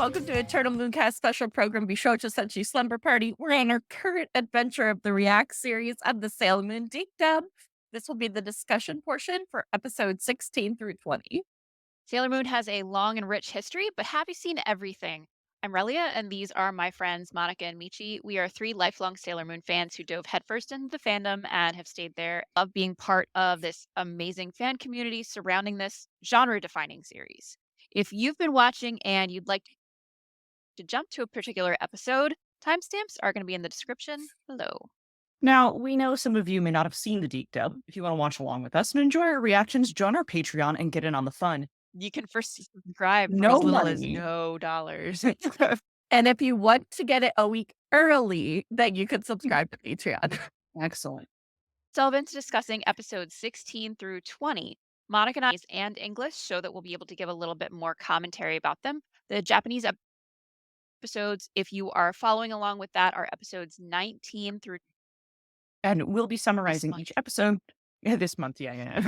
welcome to Eternal Mooncast special program Bishoujo Senshi Slumber Party. We're in our current adventure of the React series of the Sailor Moon Deep Down. This will be the discussion portion for episodes 16 through 20. Sailor Moon has a long and rich history, but have you seen everything? I'm Relia, and these are my friends Monica and Michi. We are three lifelong Sailor Moon fans who dove headfirst into the fandom and have stayed there. Love being part of this amazing fan community surrounding this genre-defining series. If you've been watching and you'd like to jump to a particular episode, timestamps are going to be in the description below. Now, we know some of you may not have seen the Deep Dub. If you want to watch along with us and enjoy our reactions, join our Patreon and get in on the fun. You can first subscribe for No as little as money. no dollars. And if you want to get it a week early, then you can subscribe to Patreon. Excellent. Delve into discussing episodes 16 through 20. Monica and English show that we'll be able to give a little bit more commentary about them. The Japanese episodes, if you are following along with that, are episodes 19 through. And we'll be summarizing month. each episode. Yeah, this month, yeah.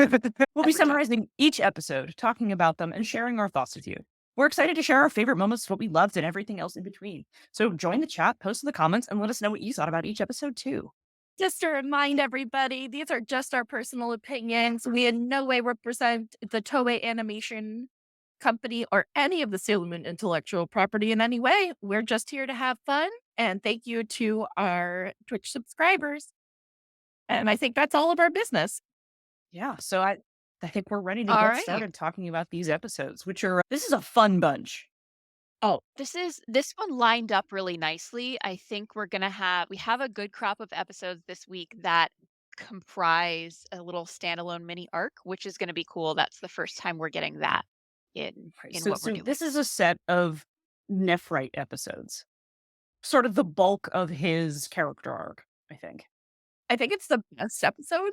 We'll be summarizing each episode, talking about them, and sharing our thoughts with you. We're excited to share our favorite moments, what we loved, and everything else in between. So join the chat, post in the comments, and let us know what you thought about each episode too. Just to remind everybody, these are just our personal opinions. We in no way represent the Toei Animation company or any of the Sailor Moon intellectual property in any way. We're just here to have fun. And thank you to our Twitch subscribers. And I think that's all of our business. Yeah, so I think we're ready to All get right. started talking about these episodes, which are, this is a fun bunch. Oh, this one lined up really nicely. I think we have a good crop of episodes this week that comprise a little standalone mini arc, which is going to be cool. That's the first time we're getting that in So what we're doing. this is a set of Nephrite episodes, sort of the bulk of his character arc, I think. I think it's the best episode.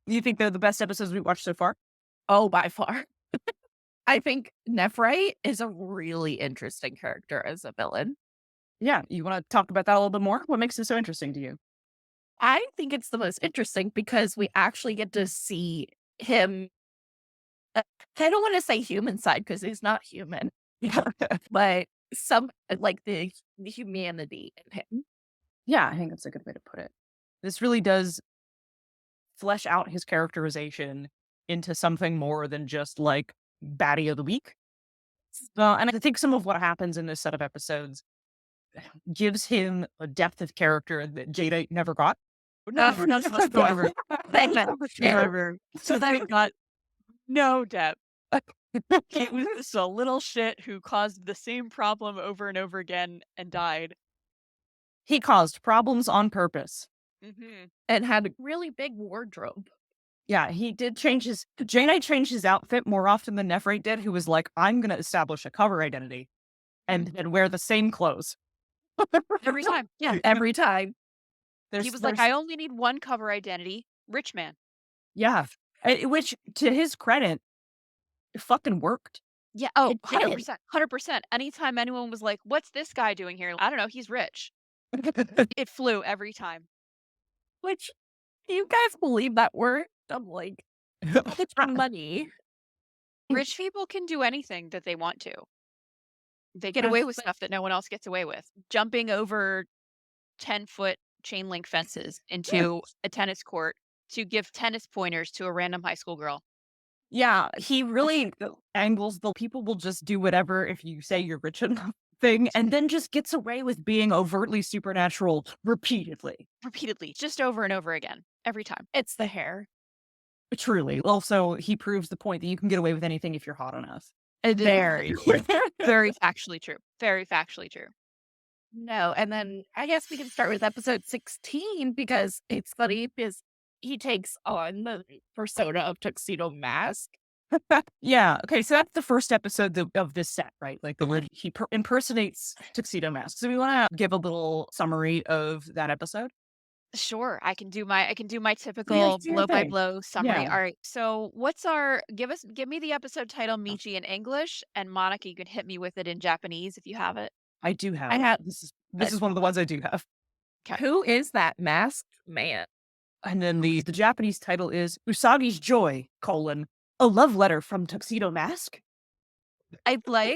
You think they're the best episodes we've watched so far? Oh, by far. I think Nephrite is a really interesting character as a villain. Yeah, you want to talk about that a little bit more? What makes it so interesting to you? I think it's the most interesting because we actually get to see him. I don't want to say human side because he's not human, but some like the humanity in him. Yeah, I think that's a good way to put it. This really does flesh out his characterization into something more than just like baddie of the week. And I think some of what happens in this set of episodes gives him a depth of character that Jadeite never got. Never. So they got no depth. He was just a little shit who caused the same problem over and over again and died. He caused problems on purpose. Mm-hmm. And had a really big wardrobe. Yeah, he did change his... Jadeite changed his outfit more often than Nephrite did, who was like, I'm going to establish a cover identity and wear the same clothes. Every time. Yeah, every time. He was like, I only need one cover identity. Rich man. Yeah. Which, to his credit, it fucking worked. Yeah. Oh, 100%. 100%. Anytime anyone was like, what's this guy doing here? I don't know. He's rich. It flew every time. Which, do you guys believe that word? I'm like, it's money. Rich people can do anything that they want to. They get away with stuff that no one else gets away with. Jumping over 10-foot chain link fences into a tennis court to give tennis pointers to a random high school girl. Yeah, he really angles the people will just do whatever if you say you're rich enough thing, and then just gets away with being overtly supernatural repeatedly. Just over and over again, every time. It's the hair. Truly. Also, he proves the point that you can get away with anything if you're hot enough. Very, very factually true. Very factually true. No, and then I guess we can start with episode 16 because it's funny because he takes on the persona of Tuxedo Mask. Yeah. Okay. So that's the first episode of this set, right? Like he impersonates Tuxedo Mask. So we want to give a little summary of that episode. Sure, I can do my typical blow by blow summary. Yeah. All right. So give me the episode title Michi in English, and Monica, you can hit me with it in Japanese if you have it. I do have. I have. This is one of the ones I do have. Okay. Who is that masked man? And then the Japanese title is Usagi's Joy, a love letter from Tuxedo Mask.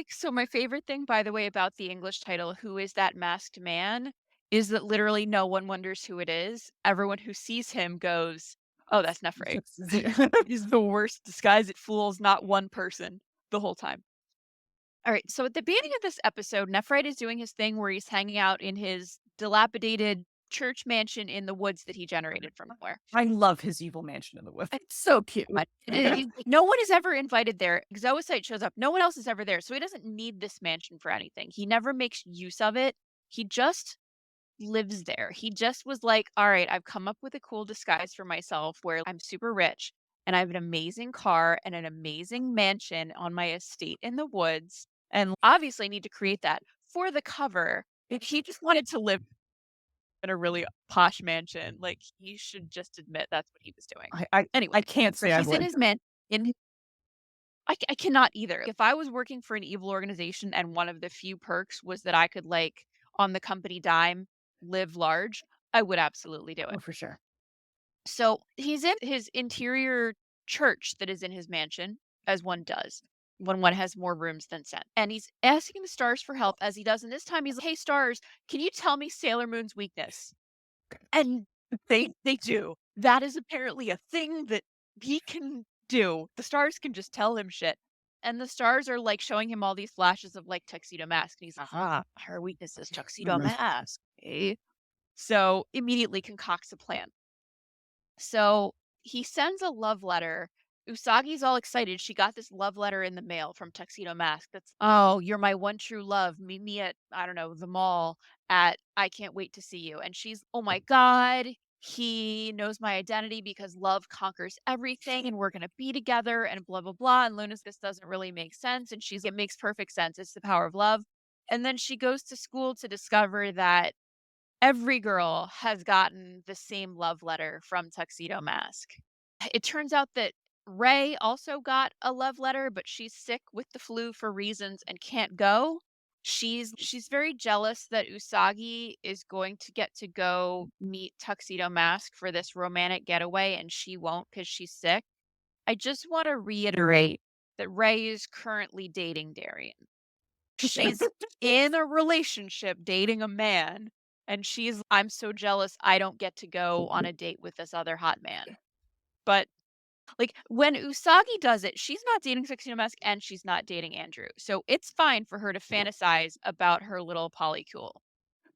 So my favorite thing, by the way, about the English title, Who is That Masked Man, is that literally no one wonders who it is. Everyone who sees him goes, oh, that's Nephrite. He's the worst disguise. It fools not one person the whole time. All right, so at the beginning of this episode, Nephrite is doing his thing where he's hanging out in his dilapidated church mansion in the woods that he generated from nowhere. I love his evil mansion in the woods. It's so cute. No one is ever invited there. Exocyte shows up. No one else is ever there. So he doesn't need this mansion for anything. He never makes use of it. He just lives there. He just was like, all right, I've come up with a cool disguise for myself where I'm super rich and I have an amazing car and an amazing mansion on my estate in the woods. And obviously, I need to create that for the cover. If he just wanted to live in a really posh mansion, like he should just admit that's what he was doing. Anyway, I can't say I he's in would. his man. I cannot either. If I was working for an evil organization and one of the few perks was that I could, like, on the company dime, live large, I would absolutely do it. Oh, for sure. So he's in his interior church that is in his mansion, as one does when one has more rooms than Sen. And he's asking the stars for help as he does. And this time he's like, hey, stars, can you tell me Sailor Moon's weakness? And they do. That is apparently a thing that he can do. The stars can just tell him shit. And the stars are like showing him all these flashes of like Tuxedo Mask. And he's like, aha, her weakness is Tuxedo Mask. Okay. So immediately concocts a plan. So he sends a love letter. Usagi's all excited. She got this love letter in the mail from Tuxedo Mask. That's, oh, you're my one true love. Meet me at, I don't know, the mall at I can't wait to see you. And she's, oh my God, he knows my identity because love conquers everything and we're going to be together and blah, blah, blah. And Luna's, this doesn't really make sense. And she's, it makes perfect sense. It's the power of love. And then she goes to school to discover that every girl has gotten the same love letter from Tuxedo Mask. It turns out that Ray also got a love letter, but she's sick with the flu for reasons and can't go. She's very jealous that Usagi is going to get to go meet Tuxedo Mask for this romantic getaway and she won't because she's sick. I just want to reiterate that Ray is currently dating Darian. She's in a relationship dating a man, and she's, I'm so jealous I don't get to go on a date with this other hot man. But like when Usagi does it, she's not dating Tuxedo Mask and she's not dating Andrew. So it's fine for her to fantasize about her little polycule.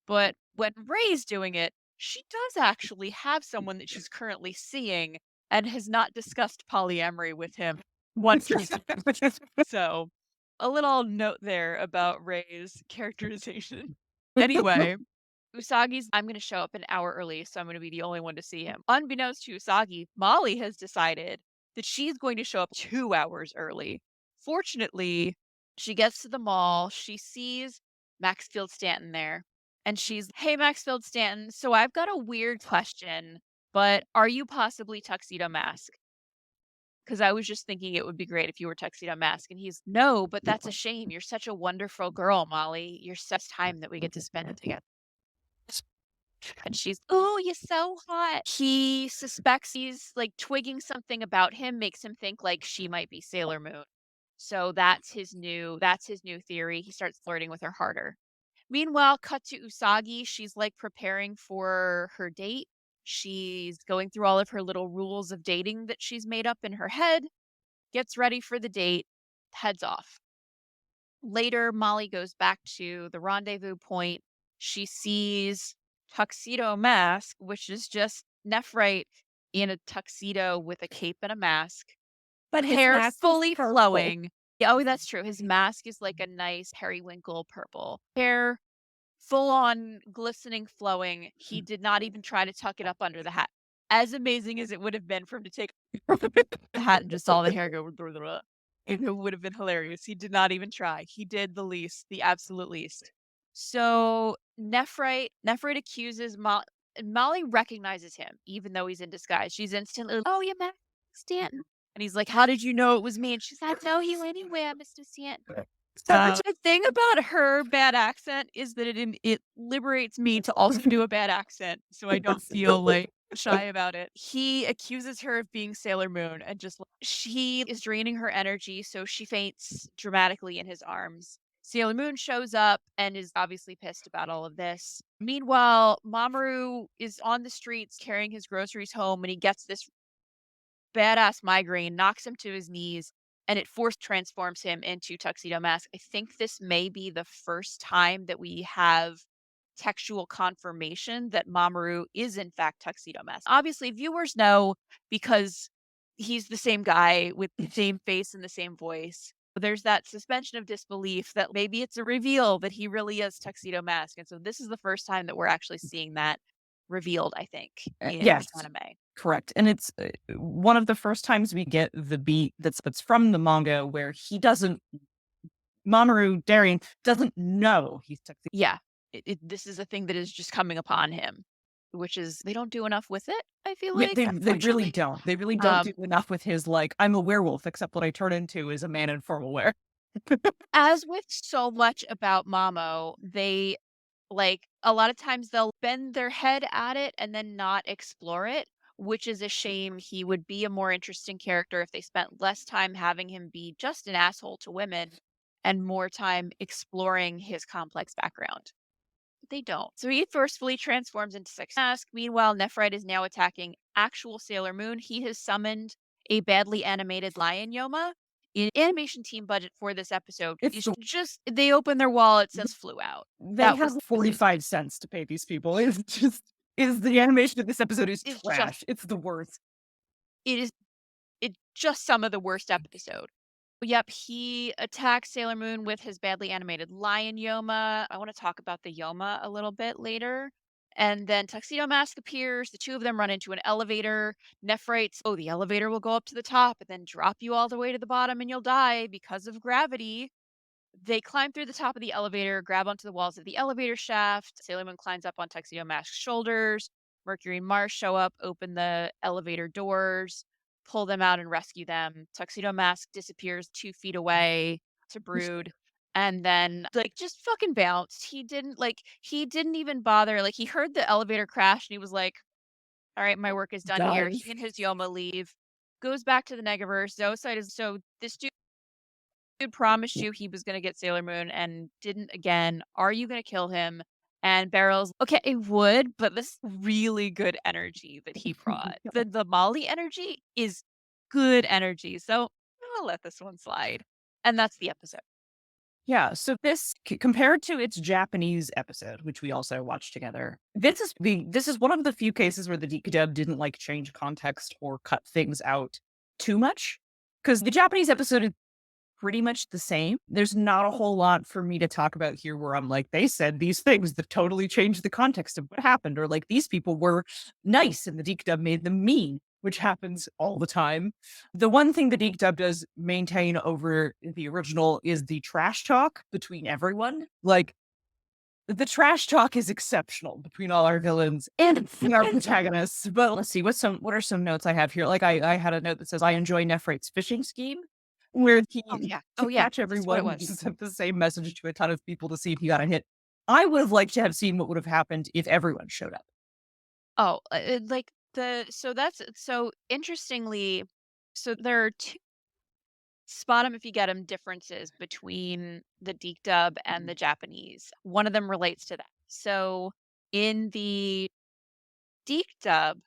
But when Ray's doing it, she does actually have someone that she's currently seeing and has not discussed polyamory with him once. So a little note there about Ray's characterization. Anyway, Usagi's, I'm going to show up an hour early, so I'm going to be the only one to see him. Unbeknownst to Usagi, Molly has decided that she's going to show up 2 hours early. Fortunately, she gets to the mall, she sees Maxfield Stanton there, and she's, hey, Maxfield Stanton, so I've got a weird question, but are you possibly Tuxedo Mask? Because I was just thinking it would be great if you were Tuxedo Mask. And he's, no, but that's a shame. You're such a wonderful girl, Molly. You're such time that we get to spend it together. And she's, oh, you're so hot. He suspects he's like twigging something about him, makes him think like she might be Sailor Moon. So that's his new theory. He starts flirting with her harder. Meanwhile, cut to Usagi. She's like preparing for her date. She's going through all of her little rules of dating that she's made up in her head, gets ready for the date, heads off. Later, Molly goes back to the rendezvous point. She sees Tuxedo Mask, which is just Nephrite in a tuxedo with a cape and a mask. But his hair mask is fully purple. flowing. Yeah, oh, that's true. His mask is like a nice periwinkle purple. Hair full on glistening, flowing. He did not even try to tuck it up under the hat. As amazing as it would have been for him to take the hat and just all the hair go, it would have been hilarious. He did not even try. He did the least, the absolute least. So Nephrite accuses Molly. Molly recognizes him, even though he's in disguise. She's instantly, oh, you're Max Stanton. And he's like, how did you know it was me? And she's like, no, you anywhere, Mr. Stanton. So the thing about her bad accent is that it liberates me to also do a bad accent, so I don't feel like shy about it. He accuses her of being Sailor Moon and just she is draining her energy, so she faints dramatically in his arms. Sailor Moon shows up and is obviously pissed about all of this. Meanwhile, Mamoru is on the streets carrying his groceries home and he gets this badass migraine, knocks him to his knees, and it force transforms him into Tuxedo Mask. I think this may be the first time that we have textual confirmation that Mamoru is in fact Tuxedo Mask. Obviously, viewers know because he's the same guy with the same face and the same voice. But there's that suspension of disbelief that maybe it's a reveal that he really is Tuxedo Mask. And so this is the first time that we're actually seeing that revealed, I think, in Yes, the anime. correct. And it's one of the first times we get the beat that's from the manga where he doesn't, Mamoru Darien doesn't know he's Tuxedo. Yeah, this is a thing that is just coming upon him, which is they don't do enough with it, I feel Yeah, like, they really unfortunately. don't. They really don't do enough with his, like, I'm a werewolf, except what I turn into is a man in formal wear. As with so much about Mamo, they like a lot of times they'll bend their head at it and then not explore it, which is a shame. He would be a more interesting character if they spent less time having him be just an asshole to women and more time exploring his complex background. They don't. So he forcefully transforms into Six Mask. Meanwhile, Nephrite is now attacking actual Sailor Moon. He has summoned a badly animated lion Yoma. The animation team budget for this episode It's is the just they opened their wallets and flew out. They That have was 45 cents to pay these people. It's just the animation of this episode is it's just trash. It's the worst. it is it's just some of the worst episode. Yep, he attacks Sailor Moon with his badly animated lion Yoma. I want to talk about the Yoma a little bit later. And then Tuxedo Mask appears. The two of them run into an elevator. Nephrite's, oh, the elevator will go up to the top and then drop you all the way to the bottom and you'll die because of gravity. They climb through the top of the elevator, grab onto the walls of the elevator shaft. Sailor Moon climbs up on Tuxedo Mask's shoulders. Mercury and Mars show up, open the elevator doors, pull them out and rescue them. Tuxedo Mask disappears 2 feet away to Brood. And then like just fucking bounced. He didn't even bother. Like he heard the elevator crash and he was like, all right, my work is done here. Done. He and his Yoma leave. Goes back to the Negaverse. Zoocide is so this dude promised you he was gonna get Sailor Moon and didn't again. Are you gonna kill him? And Barrel's okay, it would, but this really good energy that he brought. The Molly energy is good energy. So I'll let this one slide. And that's the episode. Yeah, so this compared to its Japanese episode, which we also watched together, this is one of the few cases where the DiC dub didn't like change context or cut things out too much. Because the Japanese episode is pretty much the same. There's not a whole lot for me to talk about here where I'm like, they said these things that totally changed the context of what happened, or like these people were nice and the DiC dub made them mean, which happens all the time. The one thing the DiC dub does maintain over the original is the trash talk between everyone. Like, the trash talk is exceptional between all our villains and our protagonists. But let's see, what are some notes I have here? Like I had a note that says I enjoy Nephrite's fishing scheme, where he Oh yeah. to Oh yeah. catch That's what it everyone was. he sent the same message to a ton of people to see if he got a hit. I would have liked to have seen what would have happened if everyone showed up. Oh, like the so that's so interestingly, so there are two spot 'em if you get 'em differences between the DiC dub and the Japanese. One of them relates to that. So in the DiC dub,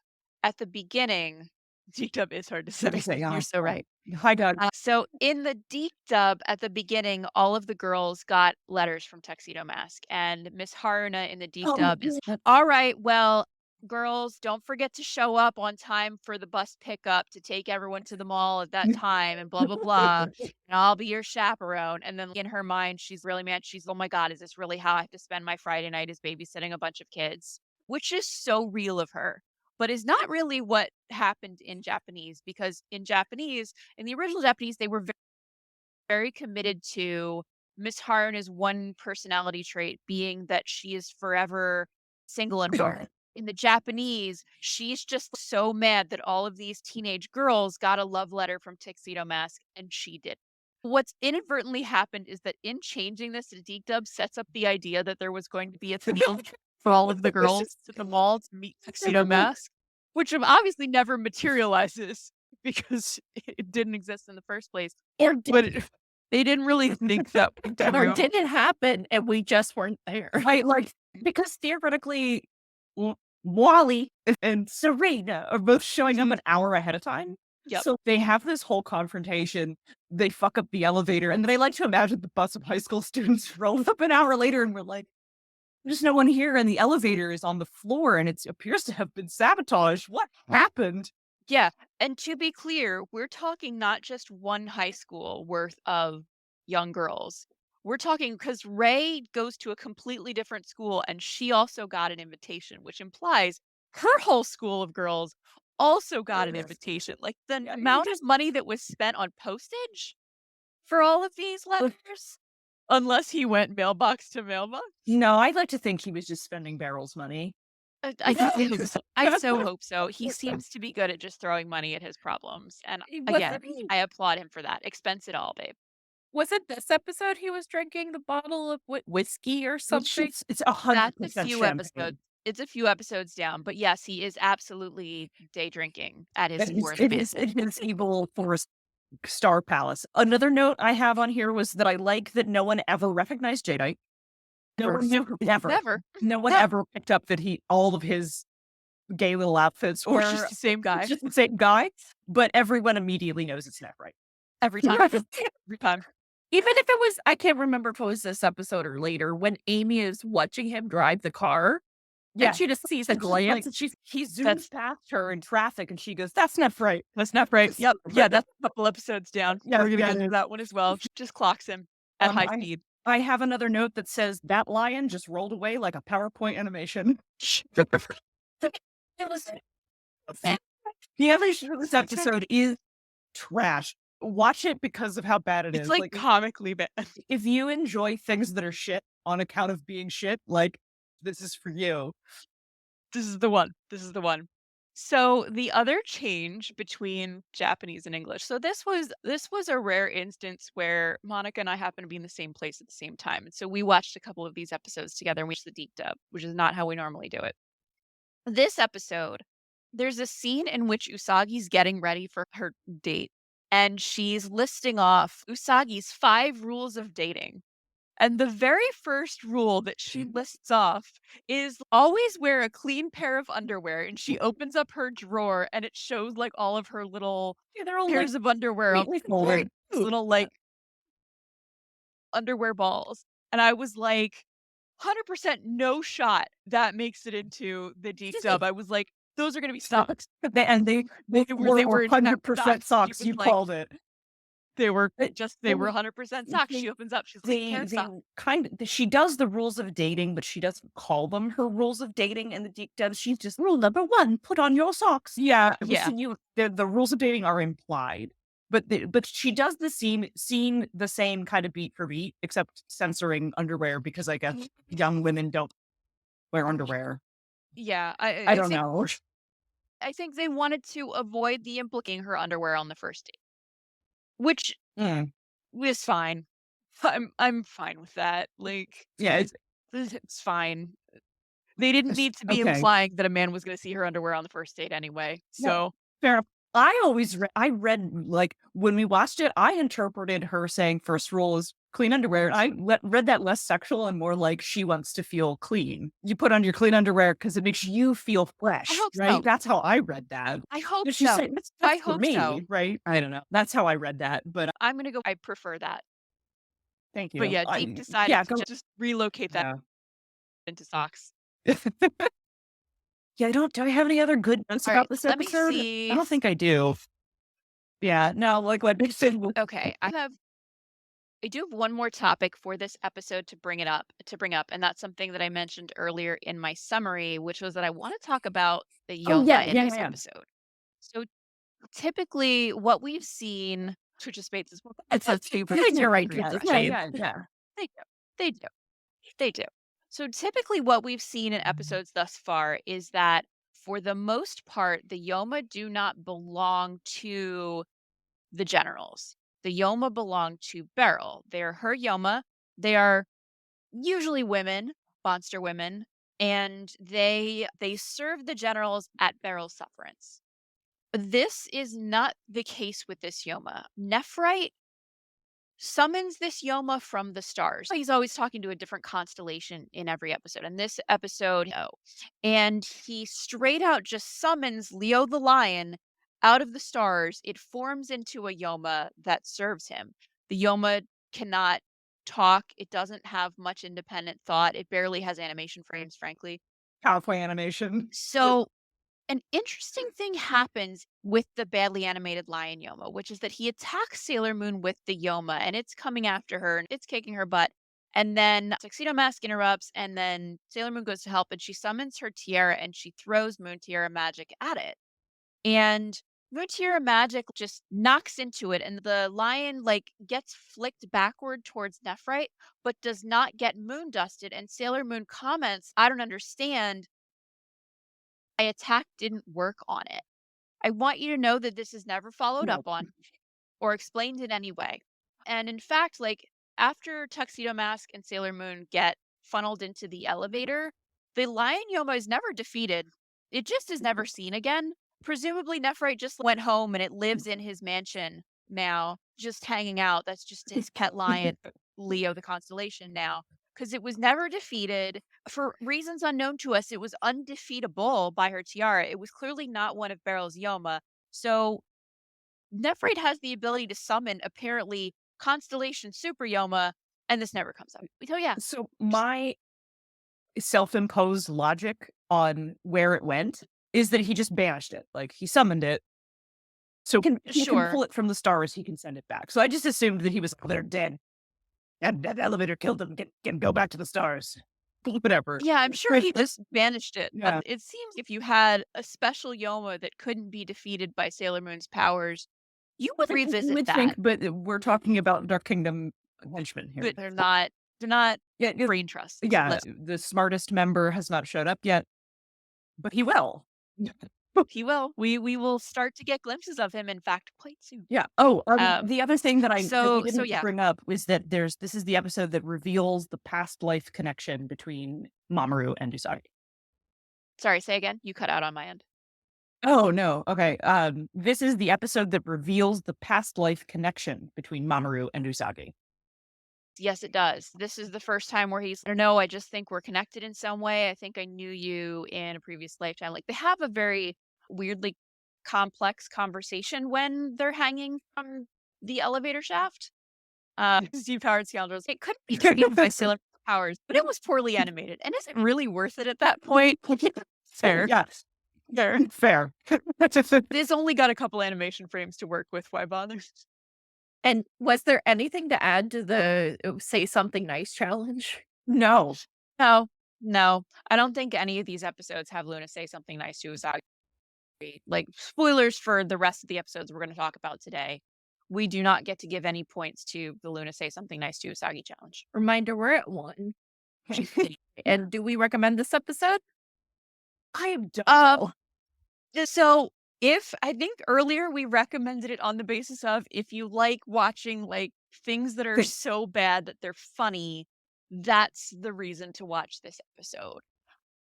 at the beginning, DiC dub is hard to Let say. me say, You're so right. Hi, Doug. So in the DiC dub, at the beginning, all of the girls got letters from Tuxedo Mask, and Miss Haruna in the DiC Oh, dub is, all right, well, girls, don't forget to show up on time for the bus pickup to take everyone to the mall at that time, and blah blah blah. And I'll be your chaperone. And then in her mind, she's really mad. She's, oh my God, is this really how I have to spend my Friday night is babysitting a bunch of kids? Which is so real of her, but is not really what happened in Japanese, because in Japanese, in the original Japanese, they were very committed to Miss Haruna's one personality trait being that she is forever single and alone. In the Japanese, she's just so mad that all of these teenage girls got a love letter from Tuxedo Mask and she did. What's inadvertently happened is that in changing this, the DiC dub sets up the idea that there was going to be a field for all of the girls to the mall to meet Tuxedo Mask. which obviously never materializes because it didn't exist in the first place. Or But they didn't really think that or didn't happen, and we just weren't there. Right, like, because theoretically, Wally and Serena are both showing up an hour ahead of time. Yep. So they have this whole confrontation. They fuck up the elevator, and then I like to imagine the bus of high school students rolled up an hour later, and we're like, "There's no one here, and the elevator is on the floor, and it appears to have been sabotaged. What happened?" Yeah, and to be clear, we're talking not just one high school worth of young girls. We're talking because Ray goes to a completely different school and she also got an invitation, which implies her whole school of girls also got an invitation. Like the Yeah, amount of money that was spent on postage for all of these letters, unless he went mailbox to mailbox. No, I'd like to think he was just spending Beryl's money. I so hope so. He seems to be good at just throwing money at his problems. And again, I applaud him for that. Expense it all, babe. Was it this episode he was drinking the bottle of whiskey or something? It's That's a 100% few champagne. episodes. It's a few episodes down, but yes, he is absolutely day drinking at his worst It business. is in his evil forest star palace. Another note I have on here was that I like that no one ever recognized Jadeite. No one never. Never. No one No. ever picked up that all of his gay little outfits Or were just the same guy. just the same guy, but everyone immediately knows it's Nephrite. Every time. Every time. Even if it was, I can't remember if it was this episode or later, when Amy is watching him drive the car, Yeah. and she just sees a It's just glance, like, and he zooms past her in traffic, and she goes, "That's Nephrite." That's not right. Yep. Yeah, that's a couple episodes down. Yeah, We're gonna yeah, get it into is. that one as well. Just clocks him at high I- speed. I have another note that says that lion just rolled away like a PowerPoint animation. The animation of this episode is trash. Watch it because of how bad it It's is. like comically bad. if you enjoy things that are shit on account of being shit, like, this is for you. This is the one. This is the one. So the other change between Japanese and English. So this was a rare instance where Monica and I happened to be in the same place at the same time. And so we watched a couple of these episodes together and we watched the deep dub, which is not how we normally do it. This episode, there's a scene in which Usagi's getting ready for her date and she's listing off Usagi's 5 rules of dating. And the very first rule that she lists off is always wear a clean pair of underwear. And she opens up her drawer and it shows like all of her little They're all pairs of underwear, neatly folded. little like underwear balls. And I was like, 100% no shot that makes it into the deep dub. I was like, those are going to be socks. They were in fact 100% socks. She You was like, called it. they were they 100% socks. they- She opens up. She's like, "Pair of socks." She does the rules of dating, but she doesn't call them her rules of dating in the deep dub. She's just rule number 1: put on your socks. Yeah, Yeah. listen, the rules of dating are implied, but she does the scene the same kind of beat for beat, except censoring underwear because I guess young women don't wear underwear. Yeah, I don't know. I think they wanted to avoid the implicating her underwear on the first date, which Mm. was fine. I'm fine with that. Like, Yeah, it's fine. They didn't need to be okay. implying that a man was going to see her underwear on the first date anyway. Yeah. So Fair enough. I read, like, when we watched it, I interpreted her saying first rule is clean underwear. And I read that less sexual and more like she wants to feel clean. You put on your clean underwear because it makes you feel fresh, I hope right? so. That's how I read that. I hope She's so. saying, that's I for hope me, so. right? I don't know. That's how I read that, but I'm going to go. I prefer that. thank you. But yeah, Deep decided yeah, to just relocate that into socks. Yeah, do I have any other good notes All about right, this let me episode? see. I don't think I do. Yeah, no, like what they said. Okay, I do have one more topic for this episode to bring up, and that's something that I mentioned earlier in my summary, which was that I want to talk about the Yoma in this episode. So typically what we've seen, Twitch of Spades is It's a super. You're right. Yeah, Twitch of yeah, Spades. yeah. They do. So typically what we've seen in episodes thus far is that for the most part, the Yoma do not belong to the generals. The Yoma belong to Beryl. They're her Yoma. They are usually women, monster women, and they serve the generals at Beryl's sufferance. This is not the case with this Yoma. Nephrite summons this Yoma from the stars. He's always talking to a different constellation in every episode. In this episode, no. And he straight out just summons Leo the lion out of the stars. It forms into a Yoma that serves him. The Yoma cannot talk. It doesn't have much independent thought. It barely has animation frames, frankly. Cowboy animation. So an interesting thing happens with the badly animated lion Yoma, which is that he attacks Sailor Moon with the Yoma and it's coming after her and it's kicking her butt. And then Tuxedo Mask interrupts, and then Sailor Moon goes to help and she summons her tiara and she throws Moon Tiara magic at it. And Moon Tiara magic just knocks into it, and the lion like gets flicked backward towards Nephrite, but does not get moon dusted. And Sailor Moon comments, "I don't understand. My attack didn't work on it. I want you to know that this is never followed No. up on or explained in any way." And in fact, like after Tuxedo Mask and Sailor Moon get funneled into the elevator, the Lion Yoma is never defeated. It just is never seen again. Presumably, Nephrite just went home and it lives in his mansion now, just hanging out. That's just his pet lion, Leo the constellation now, because it was never defeated. For reasons unknown to us, it was undefeatable by her tiara. It was clearly not one of Beryl's Yoma. So Nephrite has the ability to summon apparently Constellation Super Yoma, and this never comes up. So yeah, So my self-imposed logic on where it went is that he just banished it. Like he summoned it. So he can sure. pull it from the stars, he can send it back. So I just assumed that he was they're dead. And that elevator killed them. Can go back to the stars. Whatever. Yeah, I'm sure he just banished it. Yeah. It seems if you had a special Yoma that couldn't be defeated by Sailor Moon's powers, you would revisit would that. think, but we're talking about Dark Kingdom henchmen here. But they're not Yeah, brain trust. yeah. The smartest member has not showed up yet, but he will. He will. We will start to get glimpses of him, in fact, quite soon. Yeah. Oh, the other thing that so we didn't yeah. bring up was that this is the episode that reveals the past life connection between Mamoru and Usagi. Sorry, say again. You cut out on my end. Oh no. Okay. This is the episode that reveals the past life connection between Mamoru and Usagi. Yes, it does. This is the first time where he's, I don't know, I just think we're connected in some way. I think I knew you in a previous lifetime. Like they have a very weirdly complex conversation when they're hanging from the elevator shaft. Steve Howard scoundrels. It couldn't be created by Sailor Powers, but it was poorly animated. And is it really worth it at that point? Fair. Yeah. Fair. This only got a couple animation frames to work with. Why bother? And was there anything to add to the say something nice challenge? No. No. I don't think any of these episodes have Luna say something nice to Usagi. Like, spoilers for the rest of the episodes we're going to talk about today. We do not get to give any points to the Luna say something nice to Usagi challenge. Reminder, we're at 1. And do we recommend this episode? I am done. So if I think earlier we recommended it on the basis of if you like watching like things that are so bad that they're funny, that's the reason to watch this episode.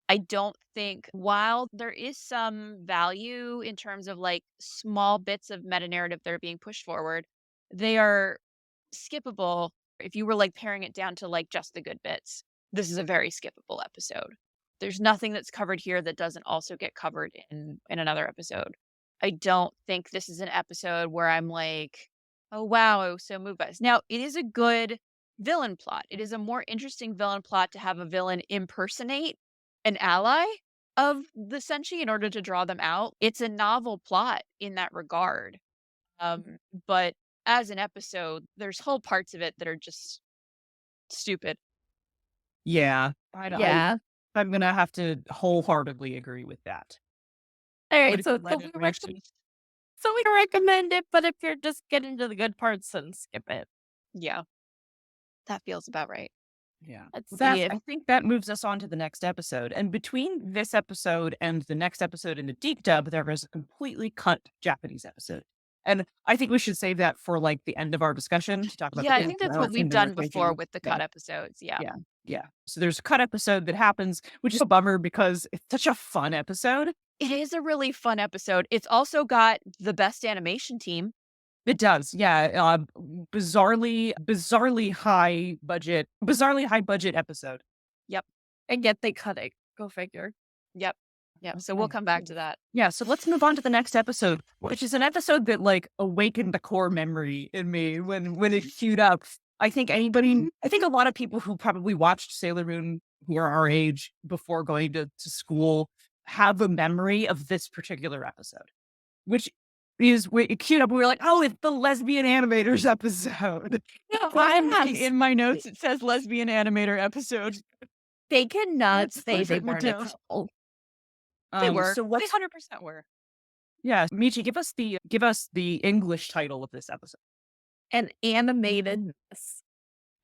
I don't think, while there is some value in terms of like small bits of meta narrative that are being pushed forward, they are skippable. If you were like paring it down to like just the good bits, this is a very skippable episode. There's nothing that's covered here that doesn't also get covered in another episode. I don't think this is an episode where I'm like, oh wow, I was so moved by this. Now, it is a good villain plot. It is a more interesting villain plot to have a villain impersonate an ally of the Senshi in order to draw them out. It's a novel plot in that regard. But as an episode, there's whole parts of it that are just stupid. Yeah. Yeah. I'm going to have to wholeheartedly agree with that. All What right. if So, you let it we recommend it, but if you're just getting to the good parts, then skip it. Yeah. That feels about right. Yeah. Let's see That, if I think that moves us on to the next episode. And between this episode and the next episode in the DiC dub, there is a completely cut Japanese episode. And I think we should save that for like the end of our discussion to talk about. Yeah, I think that's what we've done before with the cut episodes. Yeah. Yeah. Yeah. So there's a cut episode that happens, which is a bummer because it's such a fun episode. It is a really fun episode. It's also got the best animation team. It does, yeah. Bizarrely high budget episode. Yep. And yet they cut it. Go figure. Yep. Yep. So we'll come back to that. Yeah, so let's move on to the next episode, which is an episode that like awakened the core memory in me when it queued up. I think a lot of people who probably watched Sailor Moon who are our age before going to school have a memory of this particular episode, which is it queued up. We were like, oh, it's the lesbian animators episode. In my notes, it says lesbian animator episode. They cannot Let's say push they it weren't a down. couple. They were. So They what's 100% were. yeah, Michi, give us the English title of this episode. An animated mess.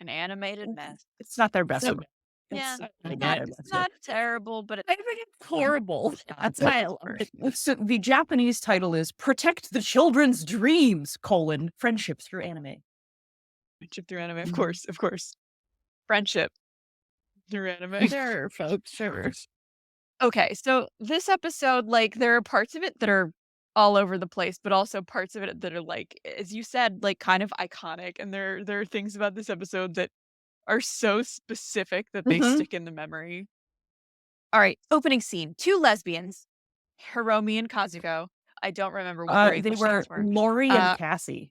An animated mess. It's not their best. So- one. Yeah. It's It's not terrible, but I think it's horrible. That's why I love it. So the Japanese title is "Protect the Children's Dreams: Friendship through Anime." friendship through anime. Of course. Friendship through anime. Sure, folks, sure. Okay, so this episode, like, there are parts of it that are all over the place, but also parts of it that are, like, as you said, like, kind of iconic. And there are things about this episode that are so specific that they Mhm. stick in the memory. All right, opening scene. 2 lesbians, Hiromi and Kazuko. I don't remember what grade They the were shades were. Lori Uh, and Cassie.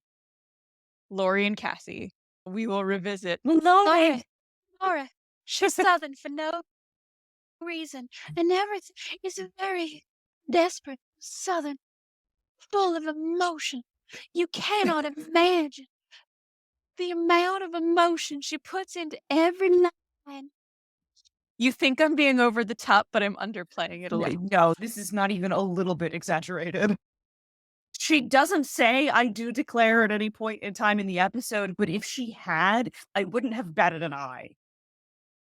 Lori and Cassie. We will revisit. Lori, Laura, she's southern for no reason, and everything is very desperate, southern, full of emotion. You cannot imagine the amount of emotion she puts into every line. You think I'm being over the top, but I'm underplaying it a little. No, this is not even a little bit exaggerated. She doesn't say "I do declare" at any point in time in the episode, but if she had, I wouldn't have batted an eye.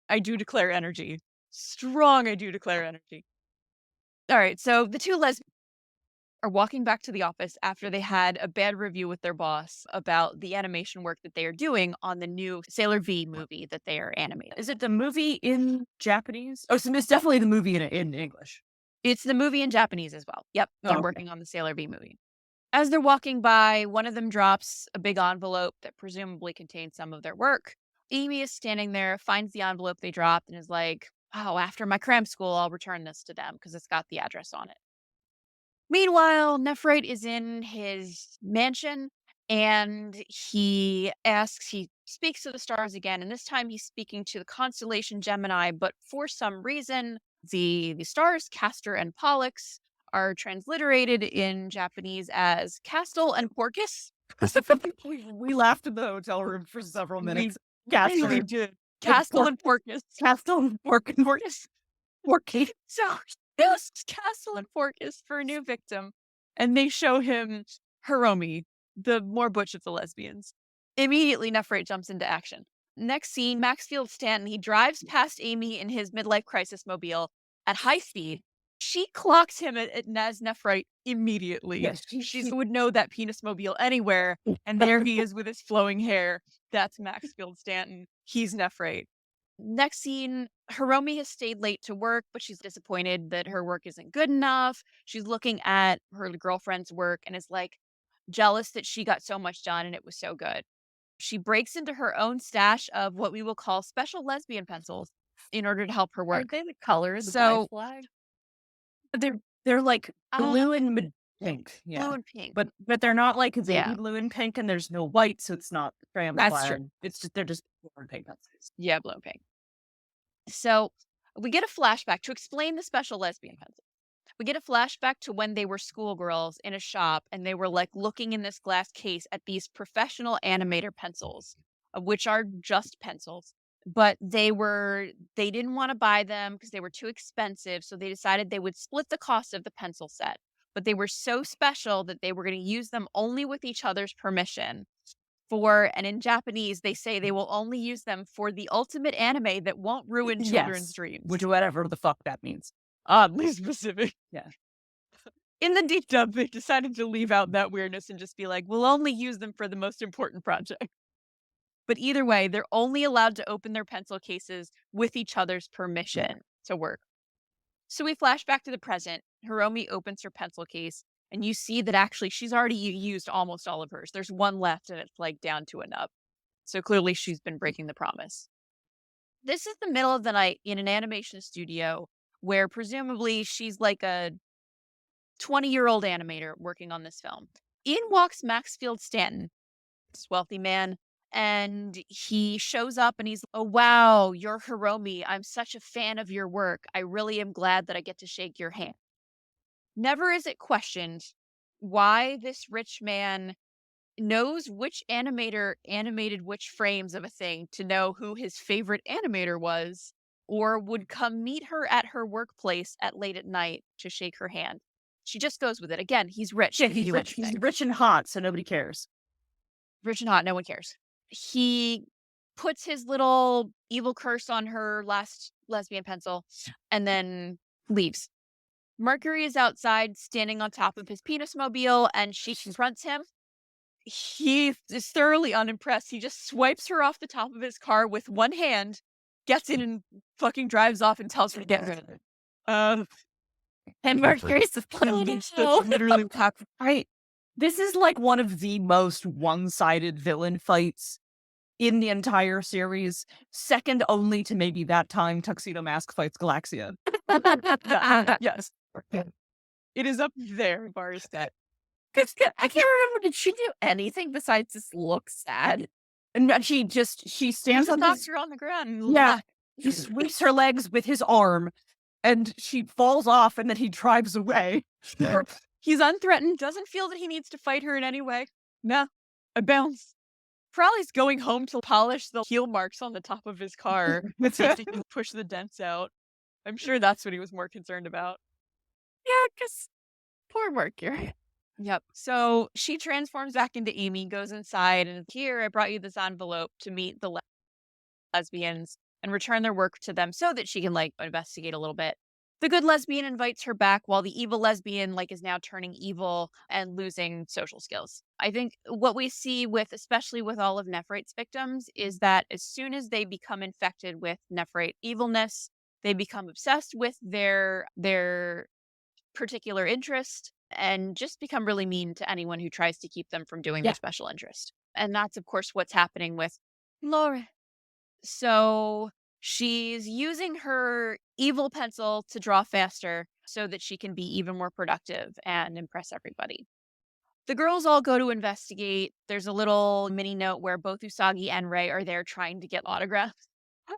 I do declare energy. Strong, I do declare energy. All right, so the 2 lesbians are walking back to the office after they had a bad review with their boss about the animation work that they are doing on the new Sailor V movie that they are animating. Is it the movie in Japanese? Oh, so it's definitely the movie in English. It's the movie in Japanese as well. Yep, Oh, they're okay. working on the Sailor V movie. As they're walking by, one of them drops a big envelope that presumably contains some of their work. Amy is standing there, finds the envelope they dropped, and is like, oh, after my cram school, I'll return this to them because it's got the address on it. Meanwhile, Nephrite is in his mansion and he speaks to the stars again. And this time he's speaking to the constellation Gemini, but for some reason, the stars, Castor and Pollux, are transliterated in Japanese as Castle and Porcus. We laughed in the hotel room for several minutes. Really did. Castle and Porcus. Castle and Porcus. Porky. So he goes to Castle and Porcus for a new victim, and they show him Hiromi, the more butch of the lesbians. Immediately, Nephrite jumps into action. Next scene, Maxfield Stanton, he drives past Amy in his midlife crisis mobile at high speed. She clocks him at Nephrite immediately. Yes, She would know that penis mobile anywhere, and there he is with his flowing hair. That's Maxfield Stanton. He's Nephrite. Next scene, Hiromi has stayed late to work, but she's disappointed that her work isn't good enough. She's looking at her girlfriend's work and is like jealous that she got so much done and it was so good. She breaks into her own stash of what we will call special lesbian pencils in order to help her Are work. they the color of the So- flag? They're like Uh, blue and pink. Yeah. Blue and pink. But they're not like baby Yeah. blue and pink, and there's no white, so it's not crayon That's flag. true. It's just they're just blue and pink pencils. Yeah, blue and pink. So we get a flashback to explain the special lesbian pencil. We get a flashback to when they were schoolgirls in a shop and they were like looking in this glass case at these professional animator pencils, which are just pencils. But they didn't want to buy them because they were too expensive. So they decided they would split the cost of the pencil set. But they were so special that they were going to use them only with each other's permission. And in Japanese, they say they will only use them for the ultimate anime that won't ruin children's Yes, dreams. Which whatever the fuck that means. Oddly specific. Yeah. In the deep dub, they decided to leave out that weirdness and just be like, we'll only use them for the most important project. But either way, they're only allowed to open their pencil cases with each other's permission to work. So we flash back to the present. Hiromi opens her pencil case, and you see that actually she's already used almost all of hers. There's one left, and it's like down to a nub. So clearly she's been breaking the promise. This is the middle of the night in an animation studio where presumably she's like a 20-year-old animator working on this film. In walks Maxfield Stanton, this wealthy man, and he shows up and he's, "Oh, wow, you're Hiromi. I'm such a fan of your work. I really am glad that I get to shake your hand." Never is it questioned why this rich man knows which animator animated which frames of a thing to know who his favorite animator was, or would come meet her at her workplace at late at night to shake her hand. She just goes with it. Again, he's rich. Yeah, It can he's do rich. He's anything. rich and hot, so nobody cares. Rich and hot, no one cares. He puts his little evil curse on her last lesbian pencil and then leaves. Mercury is outside standing on top of his penis mobile and she confronts him. He is thoroughly unimpressed. He just swipes her off the top of his car with one hand, gets in and fucking drives off and tells her to get rid of it. And Mercury's the That's literally what happened. This is like one of the most one-sided villain fights in the entire series, second only to maybe that time Tuxedo Mask fights Galaxia. Yes. It is up there as far as that. I can't remember. Did she do anything besides just look sad? And she stands on Knocks his, her on the ground. And yeah, he sweeps her legs with his arm, and she falls off, and then he drives away. He's unthreatened, doesn't feel that he needs to fight her in any way. No, I bounce. Probably's going home to polish the heel marks on the top of his car so he can push the dents out. I'm sure that's what he was more concerned about. Yeah, because poor Mercury. Yep. So she transforms back into Amy, goes inside, and here I brought you this envelope to meet the lesbians and return their work to them so that she can like investigate a little bit. The good lesbian invites her back while the evil lesbian is now turning evil and losing social skills. I think what we see especially with all of Nephrite's victims is that as soon as they become infected with Nephrite evilness, they become obsessed with their particular interest and just become really mean to anyone who tries to keep them from doing their special interest. And that's of course what's happening with Laura. So she's using her evil pencil to draw faster so that she can be even more productive and impress everybody. The girls all go to investigate. There's a little mini note where both Usagi and Rei are there trying to get autographs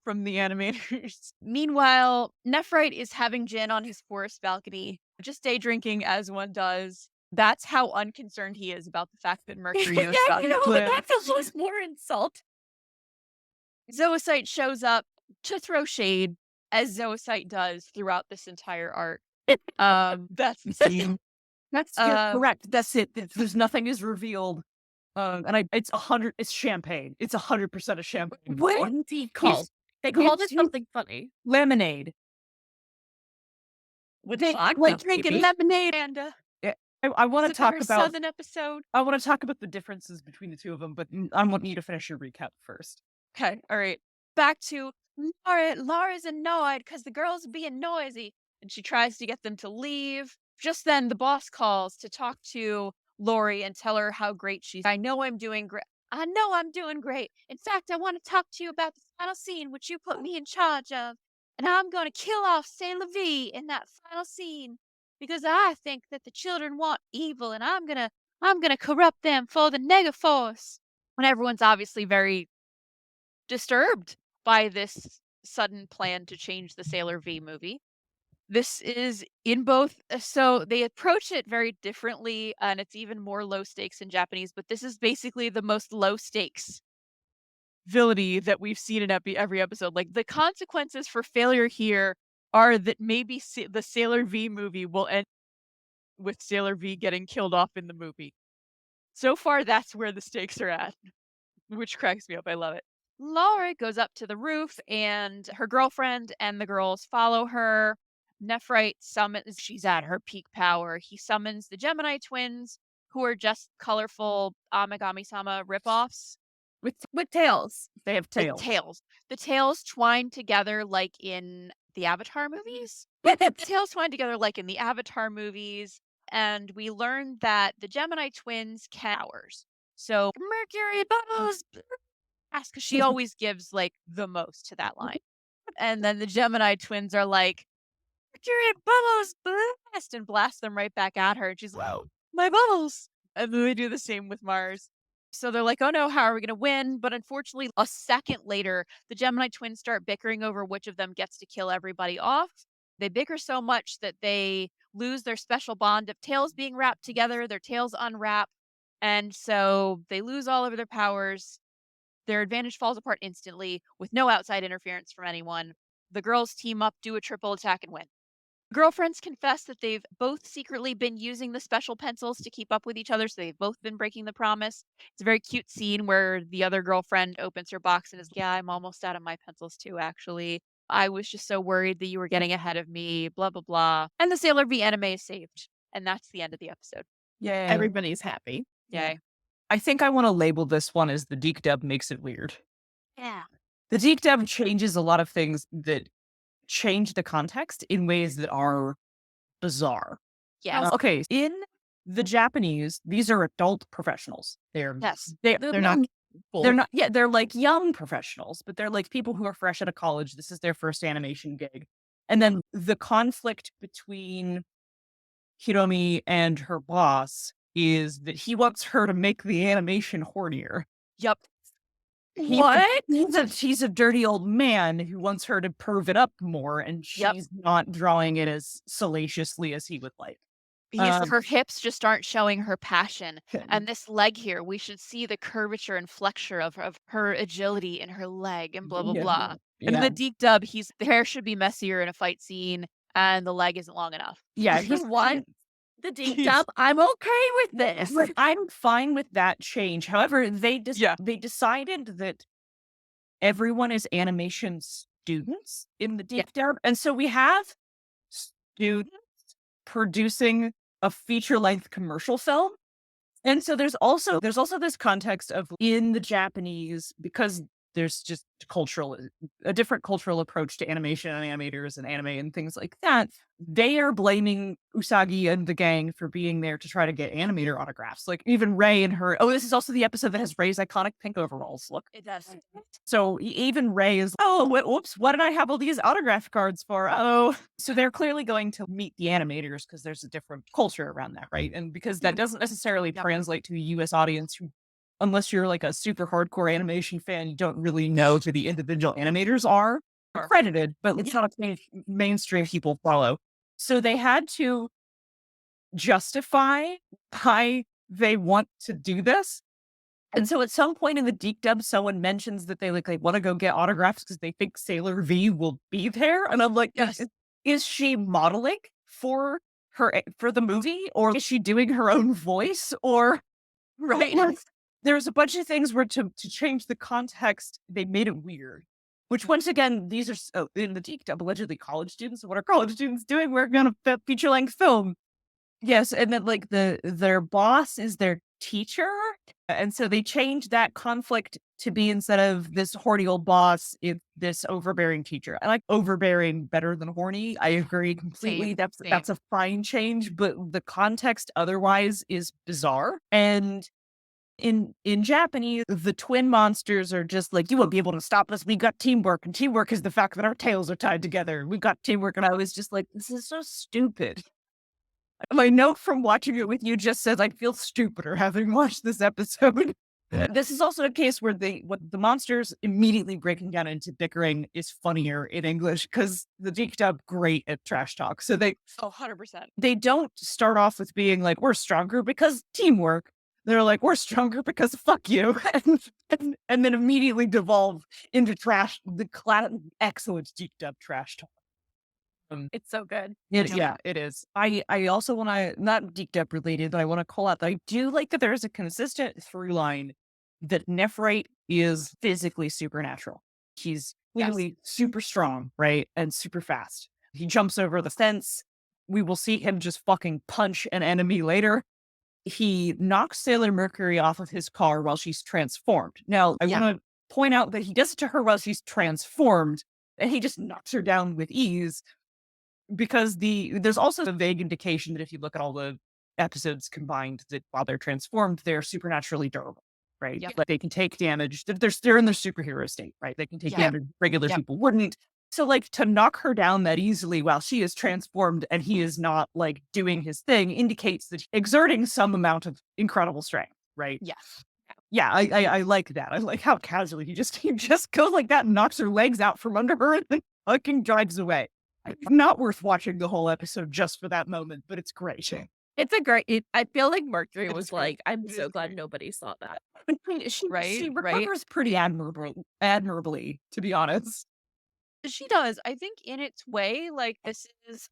from the animators. Meanwhile, Nephrite is having gin on his forest balcony, just day drinking as one does. That's how unconcerned he is about the fact that Mercury knows about his plan. That feels more insult. Zoocyte shows up to throw shade, as Zoocyte does throughout this entire arc. That's the scene. That's correct. That's it. There's nothing is revealed. It's champagne. It's 100% a champagne. What did he call? They called it something funny. Lemonade. They drinking lemonade and I want to talk about Southern episode. I want to talk about the differences between the two of them, but I want you to finish your recap first. Okay, all right. Back to Laura. Laura's annoyed because the girls are being noisy, and she tries to get them to leave. Just then, the boss calls to talk to Lori and tell her how great she's. I know I'm doing great. I know I'm doing great. In fact, I want to talk to you about the final scene, which you put me in charge of. And I'm going to kill off Sailor V in that final scene because I think that the children want evil, and I'm gonna corrupt them for the Negaforce. When everyone's obviously very disturbed by this sudden plan to change the Sailor V movie. This is in both, so they approach it very differently, and it's even more low stakes in Japanese, but this is basically the most low stakes villainy that we've seen in every episode. Like, the consequences for failure here are that maybe the Sailor V movie will end with Sailor V getting killed off in the movie. So far, that's where the stakes are at, which cracks me up. I love it. Laura goes up to the roof, and her girlfriend and the girls follow her. Nephrite summons, she's at her peak power. He summons the Gemini twins, who are just colorful Amagami-sama ripoffs. with tails. They have The tails. tails. The tails twined together like in the Avatar movies. The tails twined together like in the Avatar movies. And we learned that the Gemini twins can powers. So Mercury bubbles, because she always gives like the most to that line. And then the Gemini twins are like, Mercury bubbles, blast, and blast them right back at her. And she's like, wow, my bubbles. And then they do the same with Mars. So they're like, oh no, how are we going to win? But unfortunately, a second later, the Gemini twins start bickering over which of them gets to kill everybody off. They bicker so much that they lose their special bond of tails being wrapped together. Their tails unwrap. And so they lose all of their powers. Their advantage falls apart instantly with no outside interference from anyone. The girls team up, do a triple attack, and win. Girlfriends confess that they've both secretly been using the special pencils to keep up with each other, so they've both been breaking the promise. It's a very cute scene where the other girlfriend opens her box and is, yeah, I'm almost out of my pencils too, actually. I was just so worried that you were getting ahead of me, blah, blah, blah. And the Sailor V anime is saved. And that's the end of the episode. Yay. Everybody's happy. Yay. I think I want to label this one as the DiC dub makes it weird. Yeah. The DiC dub changes a lot of things that change the context in ways that are bizarre. Yes. Okay, in the Japanese, these are adult professionals. They're Yes. they're not. they're not they're like young professionals, but they're like people who are fresh out of college. This is their first animation gig. And then the conflict between Hiromi and her boss is that he wants her to make the animation hornier. Yep. What? He's a dirty old man who wants her to perv it up more, and Yep. she's not drawing it as salaciously as he would like. Her hips just aren't showing her passion. And this leg here, we should see the curvature and flexure of her agility in her leg and blah, blah, Yeah. blah. And in the DiC dub, the hair should be messier in a fight scene and the leg isn't long enough. Yeah, You want the DiC Jeez. dub? I'm okay with this. Like, I'm fine with that change. However, they decided that everyone is animation students in the DiC dub, and so we have students producing a feature-length commercial film. And so there's also this context of in the Japanese, because there's just a different cultural approach to animation and animators and anime and things like that. They are blaming Usagi and the gang for being there to try to get animator autographs. Like even Rei and her. Oh, this is also the episode that has Rei's iconic pink overalls. Look, It does. so even Rei is, oh, whoops, what did I have all these autograph cards for? Oh, so they're clearly going to meet the animators because there's a different culture around that, right? And because that doesn't necessarily translate to a US audience who, unless you're like a super hardcore animation fan, you don't really know who the individual animators are. Credited, but it's not a thing mainstream people follow. So they had to justify why they want to do this. And so at some point in the DiC dub, someone mentions that they want to go get autographs because they think Sailor V will be there. And I'm like, Yes. is she modeling for the movie, or is she doing her own voice? Or Right. there's a bunch of things where to change the context, they made it weird. Which once again, these are in the DiC dub, allegedly college students. So what are college students doing? We're gonna feature length film. Yes, and then their boss is their teacher, and so they changed that conflict to be, instead of this horny old boss, it's this overbearing teacher. I like overbearing better than horny. I agree completely. Same. That's a fine change, but the context otherwise is bizarre. And in Japanese, the twin monsters are just like, you won't be able to stop us. We got teamwork, and teamwork is the fact that our tails are tied together. We got teamwork, and I was just like, this is so stupid. My note from watching it with you just says I feel stupider having watched this episode. This is also a case where the monsters immediately breaking down into bickering is funnier in English because the DiC dub great at trash talk. So 100%. they don't start off with being like, we're stronger because teamwork. They're like, we're stronger because fuck you. And then immediately devolve into the excellent DiC dub trash talk. It's so good. It is. I also want to, not DiC dub related, but I want to call out that I do like that there's a consistent through line that Nephrite is physically supernatural. He's clearly super strong, right? And super fast. He jumps over the fence. We will see him just fucking punch an enemy later. he knocks Sailor Mercury off of his car while she's transformed. Now, I Yeah. want to point out that he does it to her while she's transformed, and he just knocks her down with ease because there's also a vague indication that if you look at all the episodes combined, that while they're transformed, they're supernaturally durable, right? Yep. Like they can take damage. They're in their superhero state, right? They can take Yeah. damage regular Yep. people wouldn't. So like to knock her down that easily while she is transformed and he is not like doing his thing indicates that he's exerting some amount of incredible strength, right? Yes. Yeah, I like that. I like how casually he just goes like that and knocks her legs out from under her and then fucking drives away. Not worth watching the whole episode just for that moment, but it's great. It's a great. I feel like Mercury It was is great. like, I'm It so is glad great. nobody saw that. She Right? recovers pretty admirably, to be honest. She does. I think in its way, like this is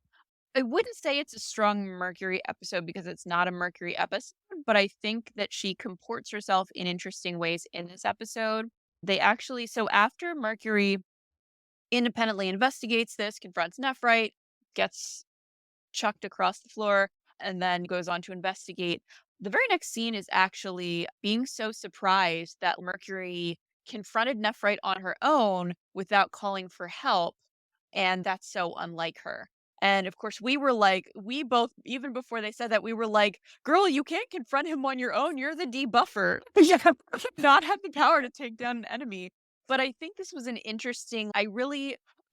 I wouldn't say it's a strong Mercury episode because it's not a Mercury episode, but I think that she comports herself in interesting ways in this episode. They actually, so after Mercury independently investigates this, confronts Nephrite, gets chucked across the floor, and then goes on to investigate. The very next scene is actually being so surprised that Mercury confronted Nephrite on her own without calling for help. And that's so unlike her. And of course, we were like, we both, even before they said that, we were like, girl, you can't confront him on your own. You're the debuffer. Yeah. You should not have the power to take down an enemy. But I think this was an interesting, I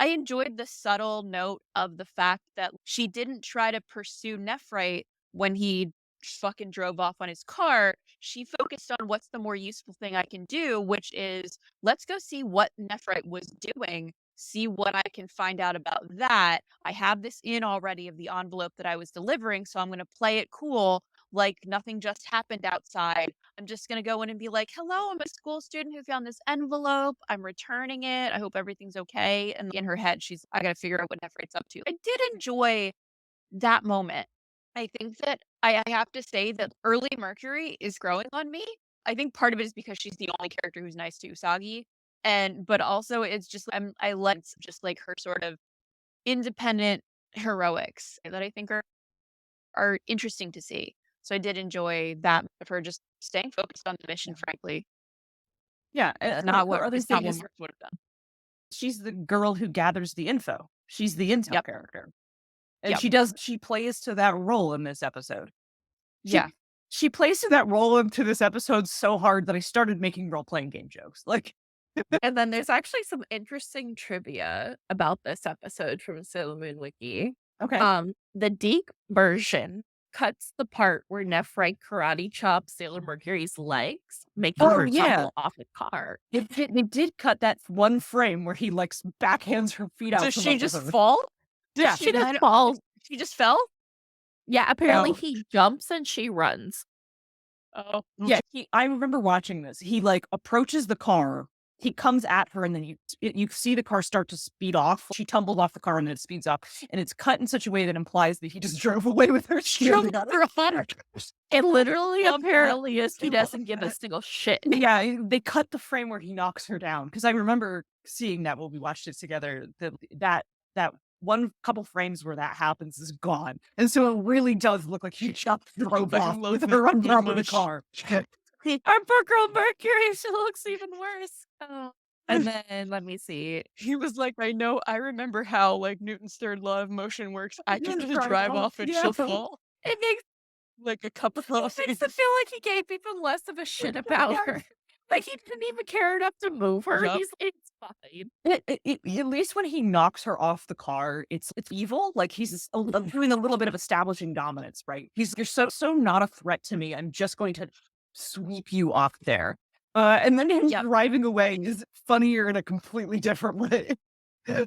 enjoyed the subtle note of the fact that she didn't try to pursue Nephrite when he fucking drove off on his car. She focused on what's the more useful thing I can do, which is let's go see what Nephrite was doing, see what I can find out about that. I have this in already of the envelope that I was delivering, so I'm going to play it cool, like nothing just happened outside. I'm just going to go in and be like, hello, I'm a school student who found this envelope. I'm returning it. I hope everything's okay. And in her head, I got to figure out what Nephrite's up to. I did enjoy that moment. I think that I have to say that early Mercury is growing on me. I think part of it is because she's the only character who's nice to Usagi. But also it's just I like just like her sort of independent heroics that I think are interesting to see. So I did enjoy that of her just staying focused on the mission, frankly. Yeah. Not Her what other it's not thing what is Mark would have done. she's the girl who gathers the info. She's the intel Yep. character. And Yep. she plays to that role in this episode. Yeah. She plays to that role into this episode so hard that I started making role-playing game jokes. Like, And then there's actually some interesting trivia about this episode from Sailor Moon Wiki. okay. The DiC version cuts the part where Nephrite karate chops Sailor Mercury's legs, making her tumble off the car. They did cut that one frame where he like backhands her feet out. Does from she under just her. fall? Yeah, She just falls. She just fell? Yeah, apparently Oh. he jumps and she runs. Oh. Yeah, I remember watching this. He like approaches the car. He comes at her, and then you see the car start to speed off. She tumbled off the car, and then it speeds up. And it's cut in such a way that implies that he just drove away with her. It literally Love that. apparently is. He doesn't give a single shit. Yeah, they cut the frame where he knocks her down because I remember seeing that when we watched it together. That one couple frames where that happens is gone, and so it really does look like he just drove off with her on top of the car. Our poor girl Mercury, she looks even worse. Oh. And then let me see. He was like, I remember how like Newton's third law of motion works. I can just drive off and she'll fall. It makes Like a cup of coffee. it feel like he gave even less of a shit about her. Like he didn't even care enough to move her. Yup. It's fine. At least when he knocks her off the car, it's evil. Like he's doing a little bit of establishing dominance, right? You're so not a threat to me. I'm just going to sweep you off there. And then him Yep. driving away is funnier in a completely different way.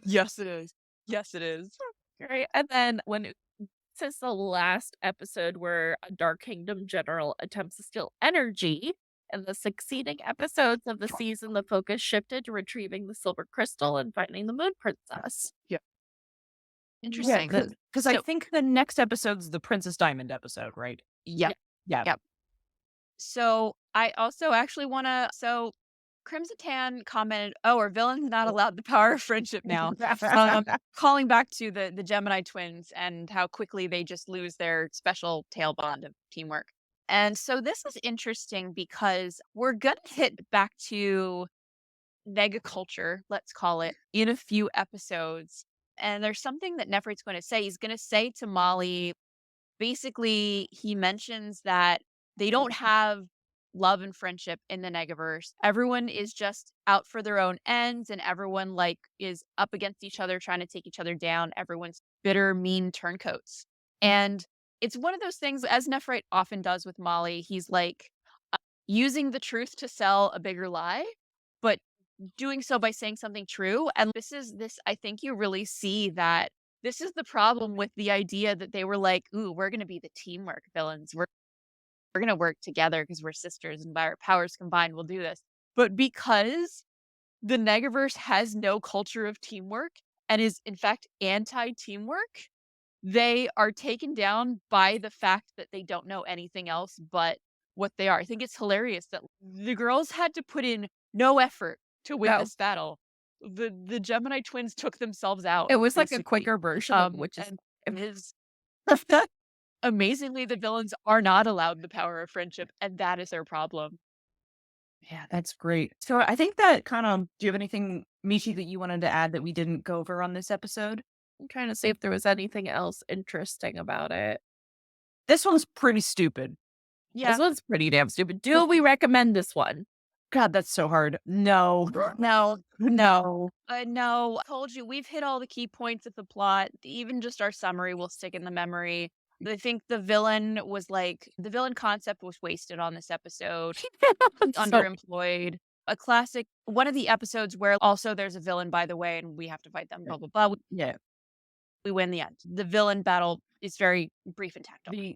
Yes, it is. Yes, it is. Right. And then since the last episode where a Dark Kingdom general attempts to steal energy, in the succeeding episodes of the season, the focus shifted to retrieving the silver crystal and finding the Moon Princess. Interesting. Because I think the next episode's the Princess Diamond episode, right? Yep. Yeah. Yep. So I also actually want to. So Crimson Tan commented, "Oh, are villains not allowed the power of friendship now?" Calling back to the Gemini twins and how quickly they just lose their special tail bond of teamwork. And so this is interesting because we're going to hit back to nega culture, let's call it, in a few episodes. And there's something that Nephrite's going to say. He's going to say to Molly, basically, he mentions that they don't have love and friendship in the Negaverse. Everyone is just out for their own ends, and everyone like is up against each other, trying to take each other down. Everyone's bitter, mean turncoats. And it's one of those things, as Nephrite often does with Molly, he's like using the truth to sell a bigger lie, but doing so by saying something true. And I think you really see that this is the problem with the idea that they were like, ooh, we're going to be the teamwork villains. We're going to work together because we're sisters and by our powers combined, we'll do this. But because the Negaverse has no culture of teamwork and is in fact anti-teamwork, they are taken down by the fact that they don't know anything else but what they are. I think it's hilarious that the girls had to put in no effort to win No. this battle. The Gemini twins took themselves out. It was like a basically. quicker version of which is And his amazingly, the villains are not allowed the power of friendship, and that is their problem. Yeah, that's great. So I think that kind of, do you have anything, Michi, that you wanted to add that we didn't go over on this episode? I'm trying to see if there was anything else interesting about it. This one's pretty stupid. Yeah. This one's pretty damn stupid. Do we recommend this one? God, that's so hard. No. No. No. No. I told you, we've hit all the key points of the plot. Even just our summary will stick in the memory. I think the villain concept was wasted on this episode. Underemployed. A classic, one of the episodes where also there's a villain, by the way, and we have to fight them, blah, blah, blah. Yeah. We win the end. The villain battle is very brief and tactile.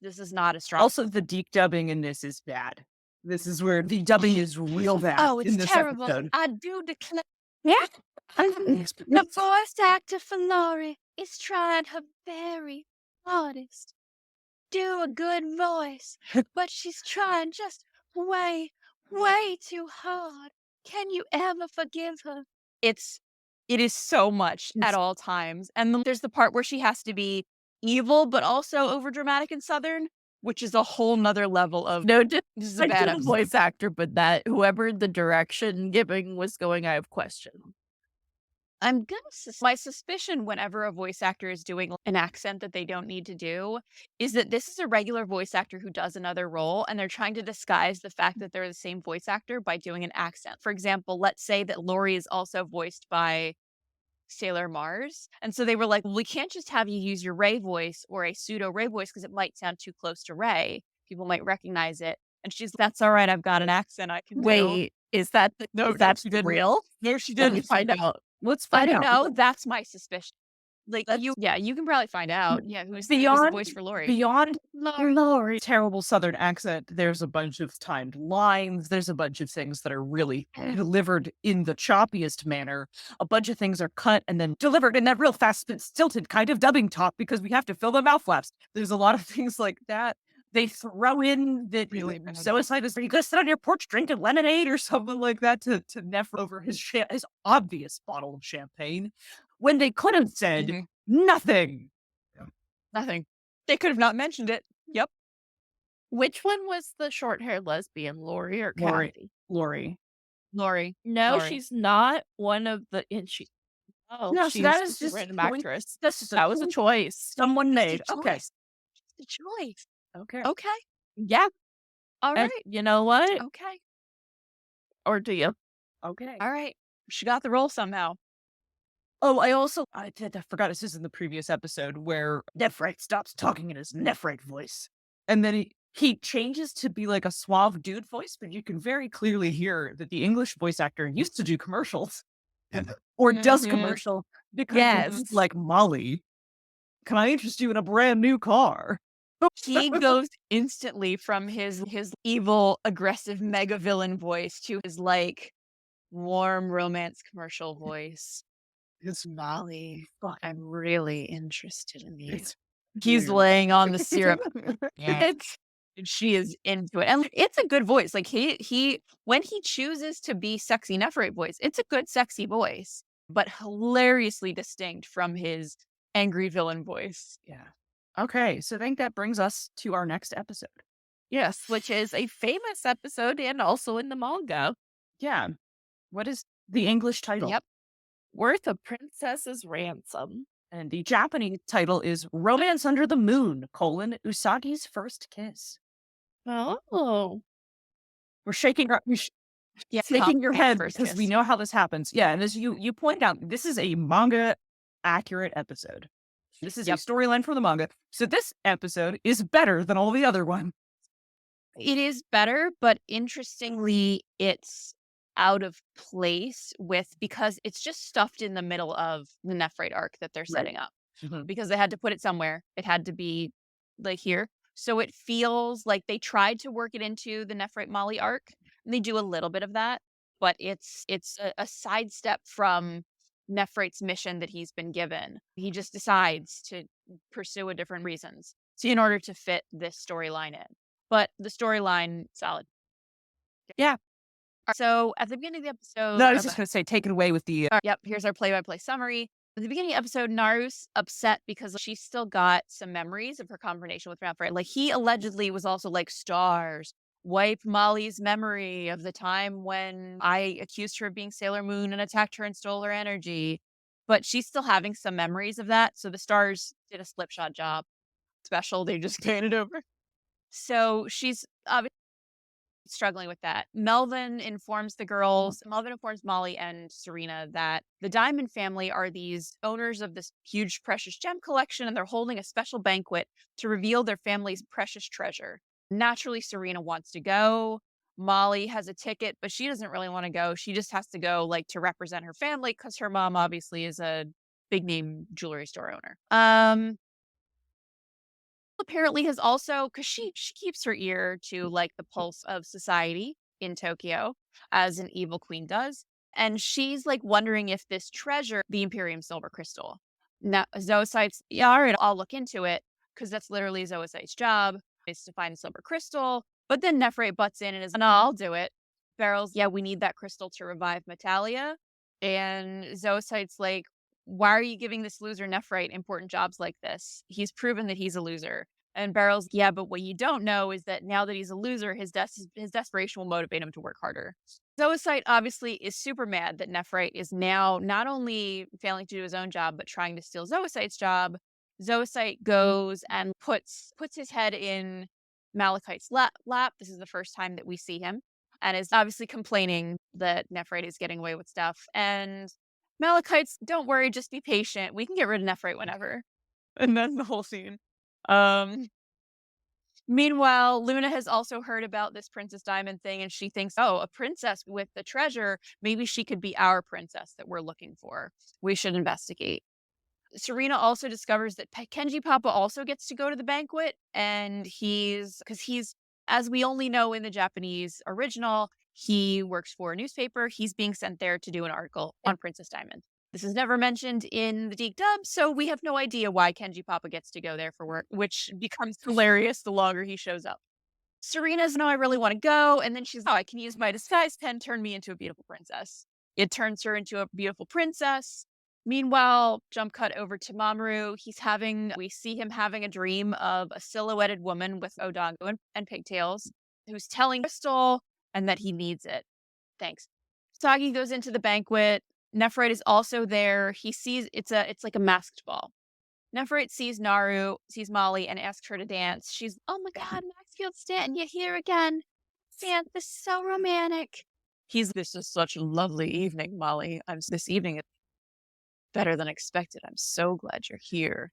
This is not a strong. Also, the DiC dubbing in this is bad. This is where the dubbing is real bad. Oh, it's in this terrible. episode. I do declare. Yeah. The voice actor for Laurie is trying her very hardest. Do a good voice, but she's trying just way, way too hard. Can you ever forgive her? It is so much at all times. And then there's the part where she has to be evil, but also overdramatic and Southern, which is a whole nother level of No, this is a bad the episode. voice actor, but that whoever the direction giving was going, I have questions. I'm gonna my suspicion whenever a voice actor is doing an accent that they don't need to do is that this is a regular voice actor who does another role and they're trying to disguise the fact that they're the same voice actor by doing an accent. For example, let's say that Lori is also voiced by Sailor Mars. And so they were like, well, we can't just have you use your Ray voice or a pseudo Ray voice because it might sound too close to Ray. People might recognize it. And she's, that's all right. I've got an accent I can do. Wait, is that No, that's she didn't. real? No, she Let me didn't. find out. Let's I find don't out. know. That's my suspicion. Like you can probably find out. Yeah, who's the voice for Lori? Beyond Lori's terrible Southern accent, there's a bunch of timed lines. There's a bunch of things that are really delivered in the choppiest manner. A bunch of things are cut and then delivered in that real fast, stilted kind of dubbing talk because we have to fill the mouth flaps. There's a lot of things like that. They throw in that Really suicide is, you gonna sit on your porch drinking lemonade or something like that to Neff over his obvious bottle of champagne when they could have said nothing. Nothing. They could have not mentioned it. Yep. Which one was the short-haired lesbian, Lori or Lori. Kathy? Lori. Lori. No, Lori. she's not one of the. And she. Oh, No, so she's that is just a just random point- actress. That's just That was a choice. someone made. It's a Okay. choice. It's a choice. Okay. Okay. Yeah. All And right. you know what? Okay. Or do you? Okay. All right. She got the role somehow. Oh, I forgot this is in the previous episode where Nephrite stops talking in his Nephrite voice. And then he changes to be like a suave dude voice, but you can very clearly hear that the English voice actor used to do commercials. Or does commercial because Yes. like, Molly, can I interest you in a brand new car? He goes instantly from his evil, aggressive mega villain voice to his like warm romance commercial voice. It's Molly, I'm really interested in you. It's He's weird. laying on the syrup. Yeah. And she is into it. And it's a good voice. Like he when he chooses to be sexy Nephrite voice, it's a good sexy voice, but hilariously distinct from his angry villain voice. Yeah. Okay, so I think that brings us to our next episode. Yes, which is a famous episode and also in the manga. Yeah. What is the English title? Yep. Worth a Princess's Ransom. And the Japanese title is Romance Under the Moon, Usagi's First Kiss. Oh. We're shaking our Yeah. shaking your head First because we kiss. know how this happens. Yeah, and as you point out, this is a manga accurate episode. This is a Yep. storyline from the manga. So this episode is better than all the other one. It is better, but interestingly, it's out of place because it's just stuffed in the middle of the Nephrite arc that they're setting up. Because they had to put it somewhere. It had to be like here. So it feels like they tried to work it into the Nephrite Molly arc, and they do a little bit of that, but it's a sidestep from Nephrite's mission that he's been given. He just decides to pursue a different reasons. So in order to fit this storyline in. But the storyline solid. Yeah. So at the beginning of the episode, No, I was just going to say, take it away with the. Yep, here's our play-by-play summary. At the beginning of the episode, Naru's upset because she's still got some memories of her confrontation with Nephrite. Like, he allegedly was also like, stars, wipe Molly's memory of the time when I accused her of being Sailor Moon and attacked her and stole her energy. But she's still having some memories of that. So the stars did a slipshod job. Special, they just handed over. So she's obviously struggling with that. Melvin informs Molly and Serena that the Diamond family are these owners of this huge precious gem collection, and they're holding a special banquet to reveal their family's precious treasure. Naturally, Serena wants to go. Molly has a ticket, but she doesn't really want to go. She just has to go like to represent her family because her mom obviously is a big name jewelry store owner. Apparently has also, because she keeps her ear to like the pulse of society in Tokyo, as an evil queen does, and she's like wondering if this treasure, the Imperium silver crystal. Now Zoocyte's, yeah, all right, I'll look into it, because that's literally Zoocyte's job, is to find the silver crystal. But then Nephrite butts in and is, no, I'll do it. Beryl's, yeah, we need that crystal to revive Metalia. And Zoocyte's like, why are you giving this loser Nephrite important jobs like this? He's proven that he's a loser. And Beryl's, yeah, but what you don't know is that now that he's a loser, his desperation will motivate him to work harder. Zoocyte obviously is super mad that Nephrite is now not only failing to do his own job, but trying to steal Zoocyte's job. Zoocyte goes and puts his head in Malachite's lap. This is the first time that we see him, and is obviously complaining that Nephrite is getting away with stuff. And Malachite's, don't worry, just be patient. We can get rid of Nephrite whenever. And then the whole scene. Meanwhile, Luna has also heard about this Princess Diamond thing, and she thinks, oh, a princess with the treasure, maybe she could be our princess that we're looking for. We should investigate. Serena also discovers that Kenji Papa also gets to go to the banquet, and because he's, as we only know in the Japanese original, he works for a newspaper. He's being sent there to do an article on Princess Diamond. This is never mentioned in the DiC dub, so we have no idea why Kenji Papa gets to go there for work, which becomes hilarious the longer he shows up. Serena's, no, I really want to go. And then she's, oh, I can use my disguise pen, turn me into a beautiful princess. It turns her into a beautiful princess. Meanwhile, jump cut over to Mamoru. We see him having a dream of a silhouetted woman with Odango and pigtails who's telling Crystal and that he needs it. Thanks. Sagi goes into the banquet. Nephrite is also there. He sees it's like a masked ball. Nephrite sees Molly, and asks her to dance. She's, oh my god, Maxfield Stanton, you're here again. Stan, this is so romantic. This is such a lovely evening, Molly. This evening is better than expected. I'm so glad you're here.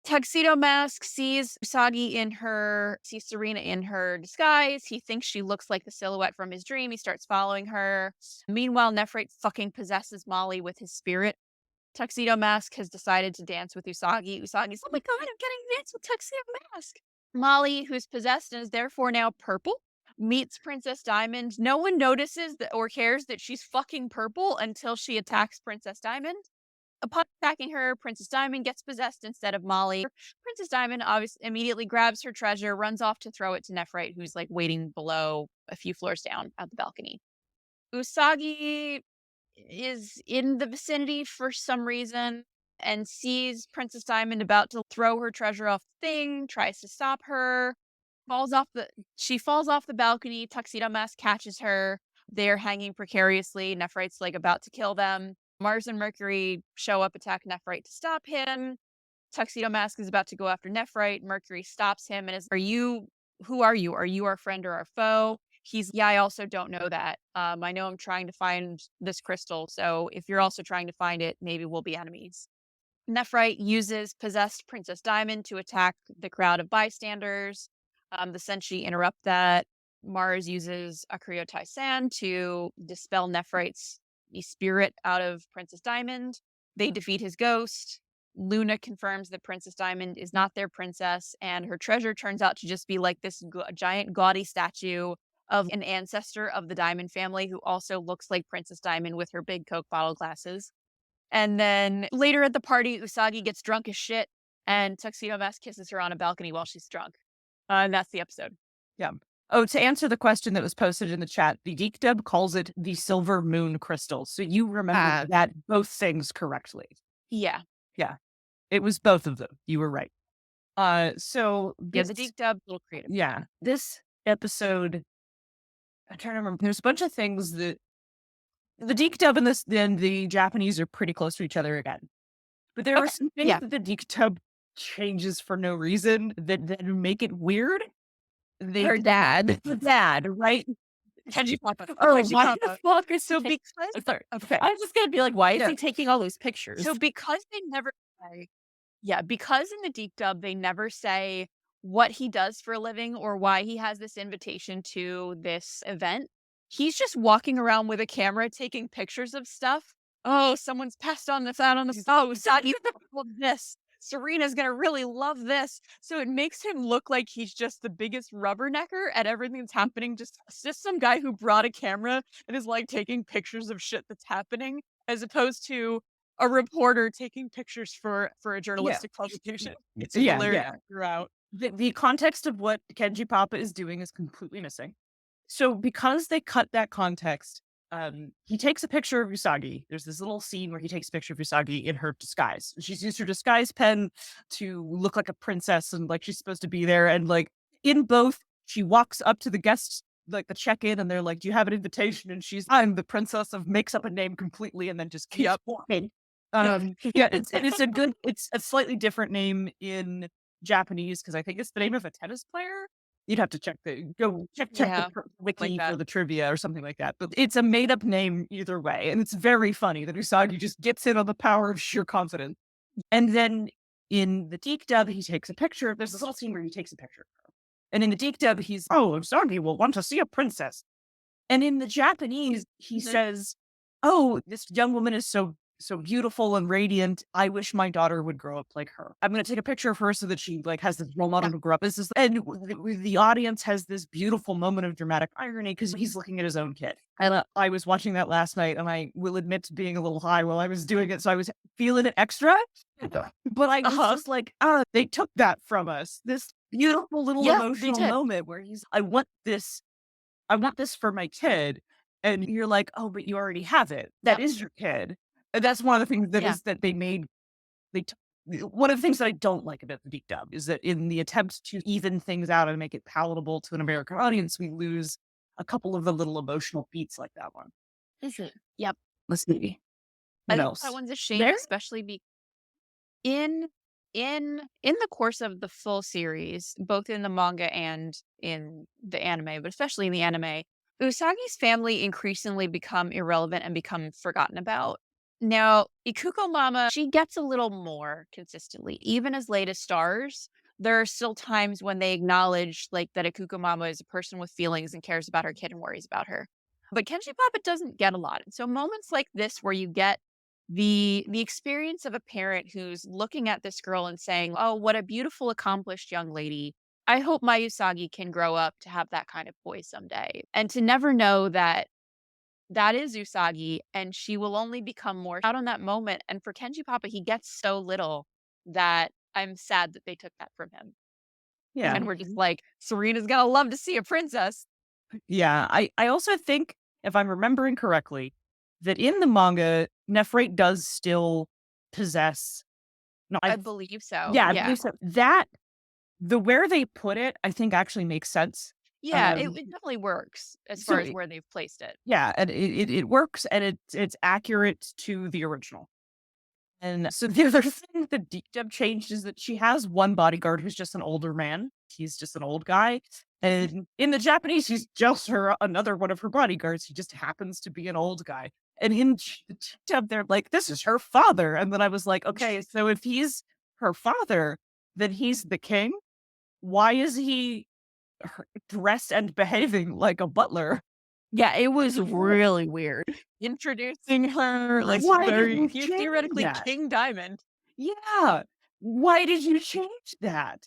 Tuxedo Mask sees Serena in her disguise. He thinks she looks like the silhouette from his dream. He starts following her. Meanwhile, Nephrite fucking possesses Molly with his spirit. Tuxedo Mask has decided to dance with Usagi. Usagi's, oh my god, I'm getting to dance with Tuxedo Mask. Molly, who's possessed and is therefore now purple, meets Princess Diamond. No one notices or cares that she's fucking purple until she attacks Princess Diamond. Upon attacking her, Princess Diamond gets possessed instead of Molly. Princess Diamond obviously immediately grabs her treasure, runs off to throw it to Nephrite, who's like waiting below a few floors down at the balcony. Usagi is in the vicinity for some reason and sees Princess Diamond about to throw her treasure off the thing, tries to stop her. she falls off the balcony. Tuxedo Mask catches her. They're hanging precariously. Nephrite's like about to kill them. Mars and Mercury show up, attack Nephrite to stop him. Tuxedo Mask is about to go after Nephrite. Mercury stops him and is, who are you? Are you our friend or our foe? Yeah, I also don't know that. I know I'm trying to find this crystal. So if you're also trying to find it, maybe we'll be enemies. Nephrite uses possessed Princess Diamond to attack the crowd of bystanders. The Senshi interrupt that. Mars uses Akuyo Tai-san to dispel Nephrite's spirit out of Princess Diamond. They defeat his ghost. Luna confirms that Princess Diamond is not their princess, and her treasure turns out to just be like this giant gaudy statue of an ancestor of the Diamond family who also looks like Princess Diamond with her big Coke bottle glasses. And then later at the party, Usagi gets drunk as shit, and Tuxedo Mask kisses her on a balcony while she's drunk. And that's the episode. Yeah. Oh, to answer the question that was posted in the chat, the DiC dub calls it the Silver Moon Crystal. So you remember that both things correctly. Yeah. Yeah. It was both of them. You were right. So the DiC dub, a little creative. Yeah. This episode, I'm trying to remember. There's a bunch of things that the DiC dub and the Japanese are pretty close to each other again. But there are some things that the DiC dub changes for no reason that make it weird. Her dad, right? Kenji Papa. Oh, Kenji why Papa. the fuck is So he because sorry. okay. I was just gonna be like, why is he taking all those pictures? So because they never say, because in the DiC dub they never say what he does for a living or why he has this invitation to this event. He's just walking around with a camera taking pictures of stuff. Oh, someone's passed on this out on the Usagi this. Serena's gonna really love this. So it makes him look like he's just the biggest rubbernecker at everything that's happening. Just some guy who brought a camera and is like taking pictures of shit that's happening, as opposed to a reporter taking pictures for a journalistic publication. It's hilarious throughout. The context of what Kenji Papa is doing is completely missing. So because they cut that context, he takes a picture of Usagi. There's this little scene where he takes a picture of Usagi in her disguise. She's used her disguise pen to look like a princess and like she's supposed to be there. And like in both, she walks up to the guests, like the check-in, and they're like, "Do you have an invitation?" And she's, "I'm the princess of," makes up a name completely and then just keeps walking. It's a slightly different name in Japanese because I think it's the name of a tennis player. You'd have to check the wiki for the trivia or something like that. But it's a made up name either way. And it's very funny that Usagi just gets in on the power of sheer confidence. And then in the DiC dub, he takes a picture. There's this little scene where he takes a picture of her. And in the DiC dub, he's, "Oh, Usagi will want to see a princess." And in the Japanese, he says, "Oh, this young woman is so beautiful and radiant. I wish my daughter would grow up like her. I'm going to take a picture of her so that she like has this role model to grow up." And the audience has this beautiful moment of dramatic irony because he's looking at his own kid. And I was watching that last night, and I will admit to being a little high while I was doing it, so I was feeling it extra. But I was just like, they took that from us. This beautiful little emotional moment where he's, I want this for my kid. And you're like, "Oh, but you already have it. That is your kid." And that's one of the things that is that they made. One of the things that I don't like about the DiC dub is that in the attempt to even things out and make it palatable to an American audience, we lose a couple of the little emotional beats like that one. Is it? Yep. Let's see. What else? That one's a shame, especially in the course of the full series, both in the manga and in the anime, but especially in the anime, Usagi's family increasingly become irrelevant and become forgotten about. Now, Ikuko Mama, she gets a little more consistently. Even as late as Stars, there are still times when they acknowledge like that Ikuko Mama is a person with feelings and cares about her kid and worries about her. But Kenji Papa doesn't get a lot. And so moments like this where you get the experience of a parent who's looking at this girl and saying, "Oh, what a beautiful, accomplished young lady. I hope my Usagi can grow up to have that kind of boy someday." And to never know that is Usagi, and she will only become more out on that moment. And for Kenji Papa, he gets so little that I'm sad that they took that from him. Yeah. And we're just like, Serena's gonna love to see a princess. Yeah. I also think, if I'm remembering correctly, that in the manga, Nephrite does still possess. No, I believe so. Yeah, I believe so. That where they put it, I think actually makes sense. Yeah, it definitely works as so far as where they've placed it. Yeah, and it works, and it's accurate to the original. And so the other thing that DiC changed is that she has one bodyguard who's just an older man. He's just an old guy. And in the Japanese, he's just another one of her bodyguards. He just happens to be an old guy. And in the dub, they're like, this is her father. And then I was like, okay, so if he's her father, then he's the king. Why is he dressed and behaving like a butler? Yeah, it was really weird. Introducing her like Why very didn't you he's change theoretically that? King Diamond. Yeah. Why did you change that?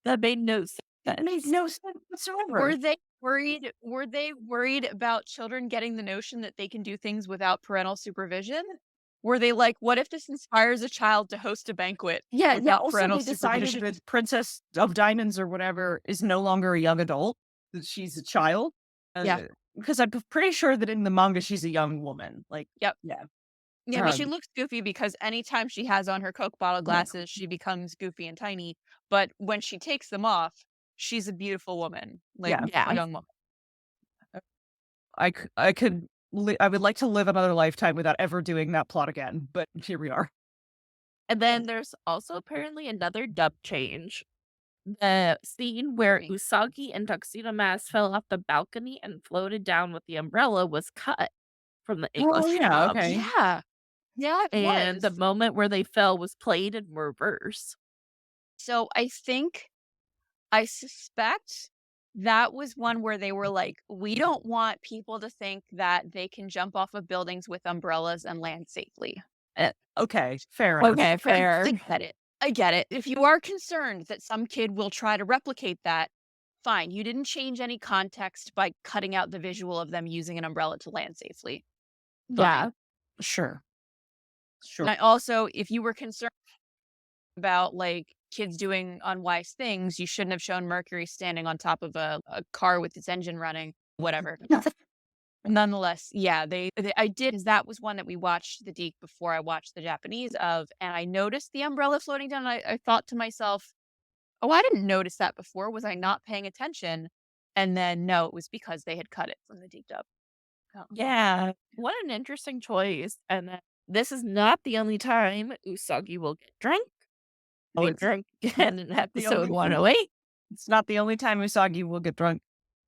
That made no sense. That makes no sense whatsoever. Were they worried about children getting the notion that they can do things without parental supervision? Were they like, what if this inspires a child to host a banquet Yeah, without Also, parental they decided supervision? that Princess of Diamonds or whatever is no longer a young adult, that she's a child. Yeah. Because I'm pretty sure that in the manga, she's a young woman. Like, Yep. yeah. Yeah, but she Um, looks goofy because anytime she has on her Coke bottle glasses, she becomes goofy and tiny. But when she takes them off, she's a beautiful woman, like Yeah. a young woman. I would like to live another lifetime without ever doing that plot again, but here we are. And then there's also apparently another dub change. The scene where Usagi and Tuxedo Mask fell off the balcony and floated down with the umbrella was cut from the English yeah, dub. okay. Yeah, it And the was. moment where they fell was played in reverse. So I suspect that was one where they were like, we don't want people to think that they can jump off of buildings with umbrellas and land safely. Okay, fair enough. Okay, fair. I get it. I get it. If you are concerned that some kid will try to replicate that, fine. You didn't change any context by cutting out the visual of them using an umbrella to land safely. Yeah. Sure. And I also, if you were concerned about like kids doing unwise things, you shouldn't have shown Mercury standing on top of a car with its engine running, whatever. Nonetheless, yeah, I did, because that was one that we watched the DiC before I watched the Japanese of, and I noticed the umbrella floating down. And I thought to myself, oh, I didn't notice that before. Was I not paying attention? And then no, it was because they had cut it from the DiC dub. Oh. Yeah. What an interesting choice. And this is not the only time Usagi will get drunk. Oh, Get drunk again in episode only- 108. It's not the only time Usagi will get drunk.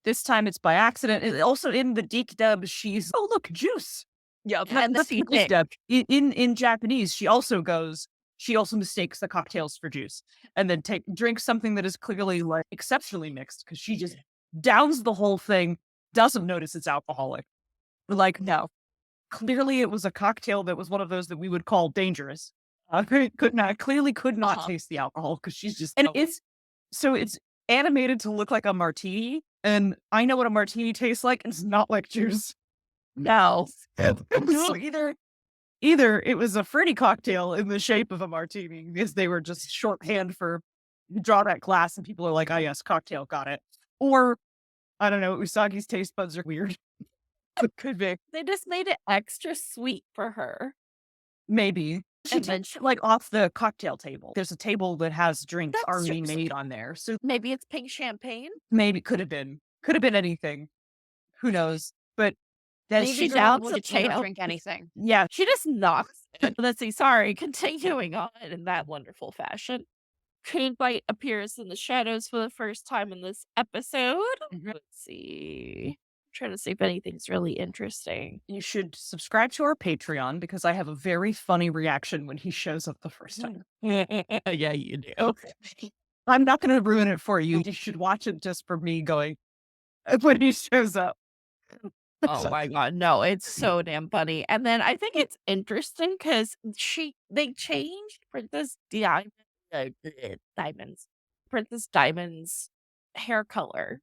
This time it's by accident. Also in the DiC dub, she's, oh, look, juice. Yeah, And That's the the English dub. In Japanese, she also mistakes the cocktails for juice and then drinks something that is clearly like exceptionally mixed because she just downs the whole thing, doesn't notice it's alcoholic. Like, no, clearly it was a cocktail that was one of those that we would call dangerous. Could not taste the alcohol because she's just, and it's animated to look like a martini, and I know what a martini tastes like. It's not like juice. No. So either it was a fruity cocktail in the shape of a martini because they were just shorthand for draw that glass and people are like, oh yes, cocktail, got it. Or I don't know, Usagi's taste buds are weird. It could be. They just made it extra sweet for her. Maybe. And She then takes like off the cocktail table. There's a table that has drinks That's already true. made on there. So Maybe it's pink champagne. maybe could have been anything. Who knows? But that Maybe she girl doubts will the just never tail. drink anything. yeah, She just knocks it. Let's see. Sorry. Continuing on in that wonderful fashion. Bite appears in the shadows for the first time in this episode. Let's see. I'm trying to see if anything's really interesting. you should subscribe to our Patreon because I have a very funny reaction when he shows up the first time. Yeah, you do. I'm not going to ruin it for you. You should watch it just for me going when he shows up. Oh my god, no, it's so damn funny. And then I think it's interesting because they changed Princess Diamond's hair color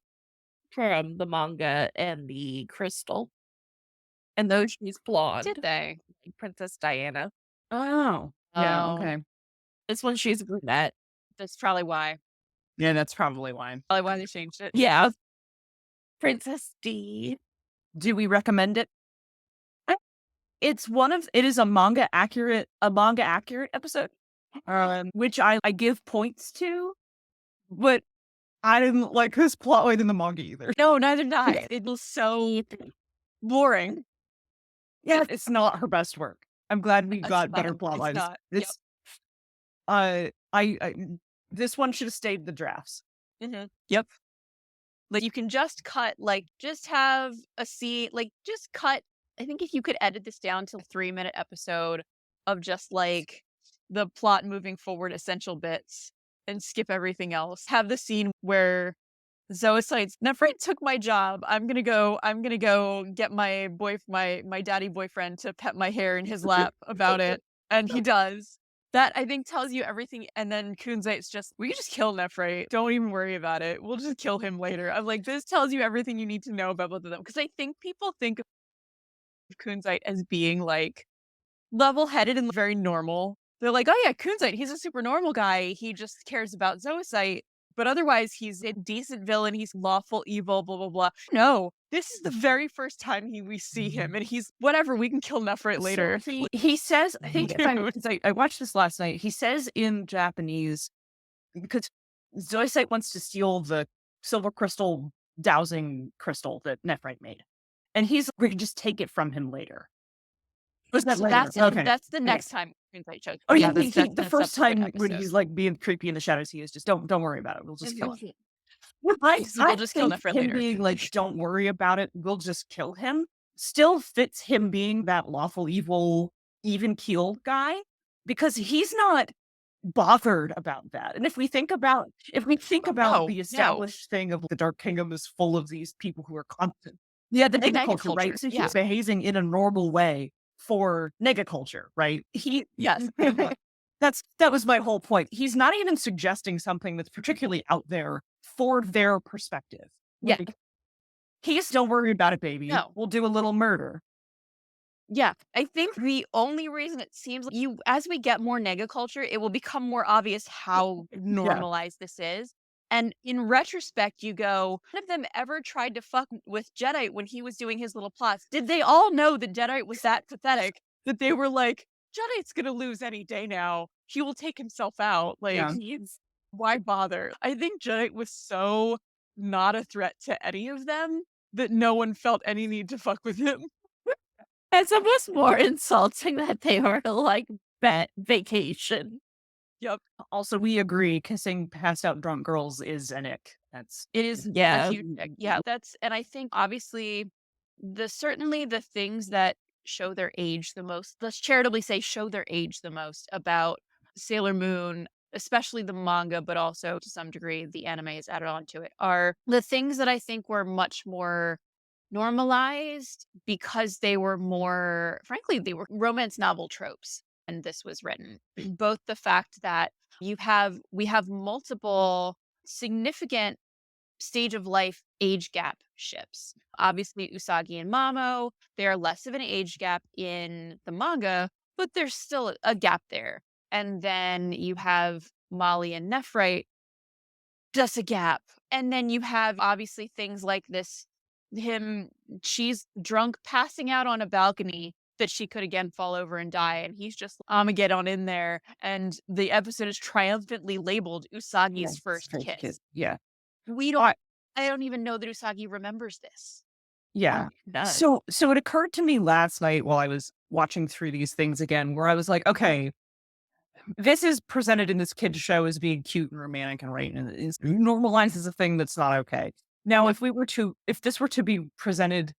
from the manga and the crystal. And though she's blonde, Did they? like Princess Diana, Oh, yeah, Oh. okay. this one she's a brunette. That's probably why. Yeah, that's probably why. Probably why they changed it. Yeah. Princess D. Do we recommend it? It is a manga accurate episode, which I give points to. but I didn't like his plotline in the manga either. No, neither did I. It was so boring. Yeah, it's not her best work. I'm glad we It's got better not. plot It's lines. not. Yep. It's this one should have stayed in the drafts. Yep. Like, you can just cut, like, just have a scene, like, just cut. I think if you could edit this down to a 3-minute episode of just, like, the plot moving forward, essential bits, and skip everything else. Have the scene where Zoe cites, Nephrite took my job. I'm gonna go get my daddy boyfriend to pet my hair in his lap about it. And he does. That, I think, tells you everything. And then Kunzait's just, we can just kill Nephrite. Don't even worry about it. We'll just kill him later. I'm like, this tells you everything you need to know about both of them. Because I think people think of Kunzite as being like level-headed and very normal. They're like, oh yeah, Kunzite, he's a super normal guy. He just cares about Zoisite. But otherwise, he's a decent villain. He's lawful evil, blah, blah, blah. No, this is the very first time we see him. And he's, whatever, we can kill Nephrite later. So he says, I think, because I watched this last night, he says in Japanese, because Zoisite wants to steal the silver crystal dowsing crystal that Nephrite made. And he's like, we can just take it from him later. Was that later? That's the next time Kunzite shows. Oh yeah, that's the first time subsequent when episode. he's like being creepy in the shadows, he is just don't worry about it. We'll just kill him. We'll just kill think Nephrite him later. being like, don't worry about it, we'll just kill him, still fits him being that lawful evil, even keeled guy, because he's not bothered about that. And if we think about the established thing of the Dark Kingdom is full of these people who are constant. Yeah, the nega culture, right? So he's behaving in a normal way for nega culture, right? Yes. That was my whole point. He's not even suggesting something that's particularly out there for their perspective. Yeah. Like, he's don't worry about it, baby. No. We'll do a little murder. Yeah, I think the only reason it seems like as we get more nega culture, it will become more obvious how normalized this is. And in retrospect, you go, none of them ever tried to fuck with Jedi when he was doing his little plots. Did they all know that Jedi was that pathetic that they were like, Jedi's gonna lose any day now. He will take himself out. Like, why bother? I think Jedi was so not a threat to any of them that no one felt any need to fuck with him. It's almost more insulting that they were like vacation. Yep. Also, we agree kissing passed out drunk girls is an ick. It is a huge ick. Yeah, and I think obviously certainly the things that show their age the most, let's charitably say show their age the most about Sailor Moon, especially the manga, but also to some degree the anime is added on to it, are the things that I think were much more normalized because they were more, frankly, they were romance novel tropes. And this was written. Both the fact that we have multiple significant stage of life age gap ships. Obviously, Usagi and Mamo, they are less of an age gap in the manga, but there's still a gap there. And then you have Molly and Nephrite, just a gap. And then you have obviously things like this, she's drunk, passing out on a balcony that she could again fall over and die. And he's just, I'm gonna get on in there. And the episode is triumphantly labeled Usagi's first kiss. Yeah. I don't even know that Usagi remembers this. Yeah. So it occurred to me last night while I was watching through these things again, where I was like, okay, this is presented in this kid's show as being cute and romantic and right, and it normalizes a thing that's not okay. Now, if this were to be presented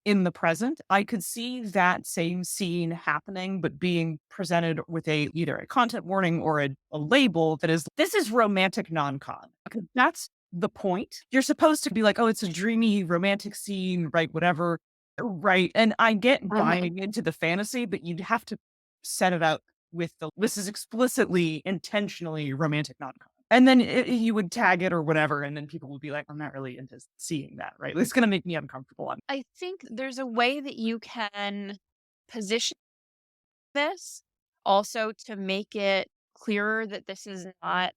in the present, I could see that same scene happening, but being presented with either a content warning or a label that is, this is romantic non-con. Because that's the point. You're supposed to be like, oh, it's a dreamy romantic scene, right? Whatever. Right. And I get buying into the fantasy, but you'd have to set it out with this is explicitly, intentionally romantic non-con. And then you would tag it or whatever, and then people would be like, I'm not really into seeing that, right? It's going to make me uncomfortable. I think there's a way that you can position this also to make it clearer that this is not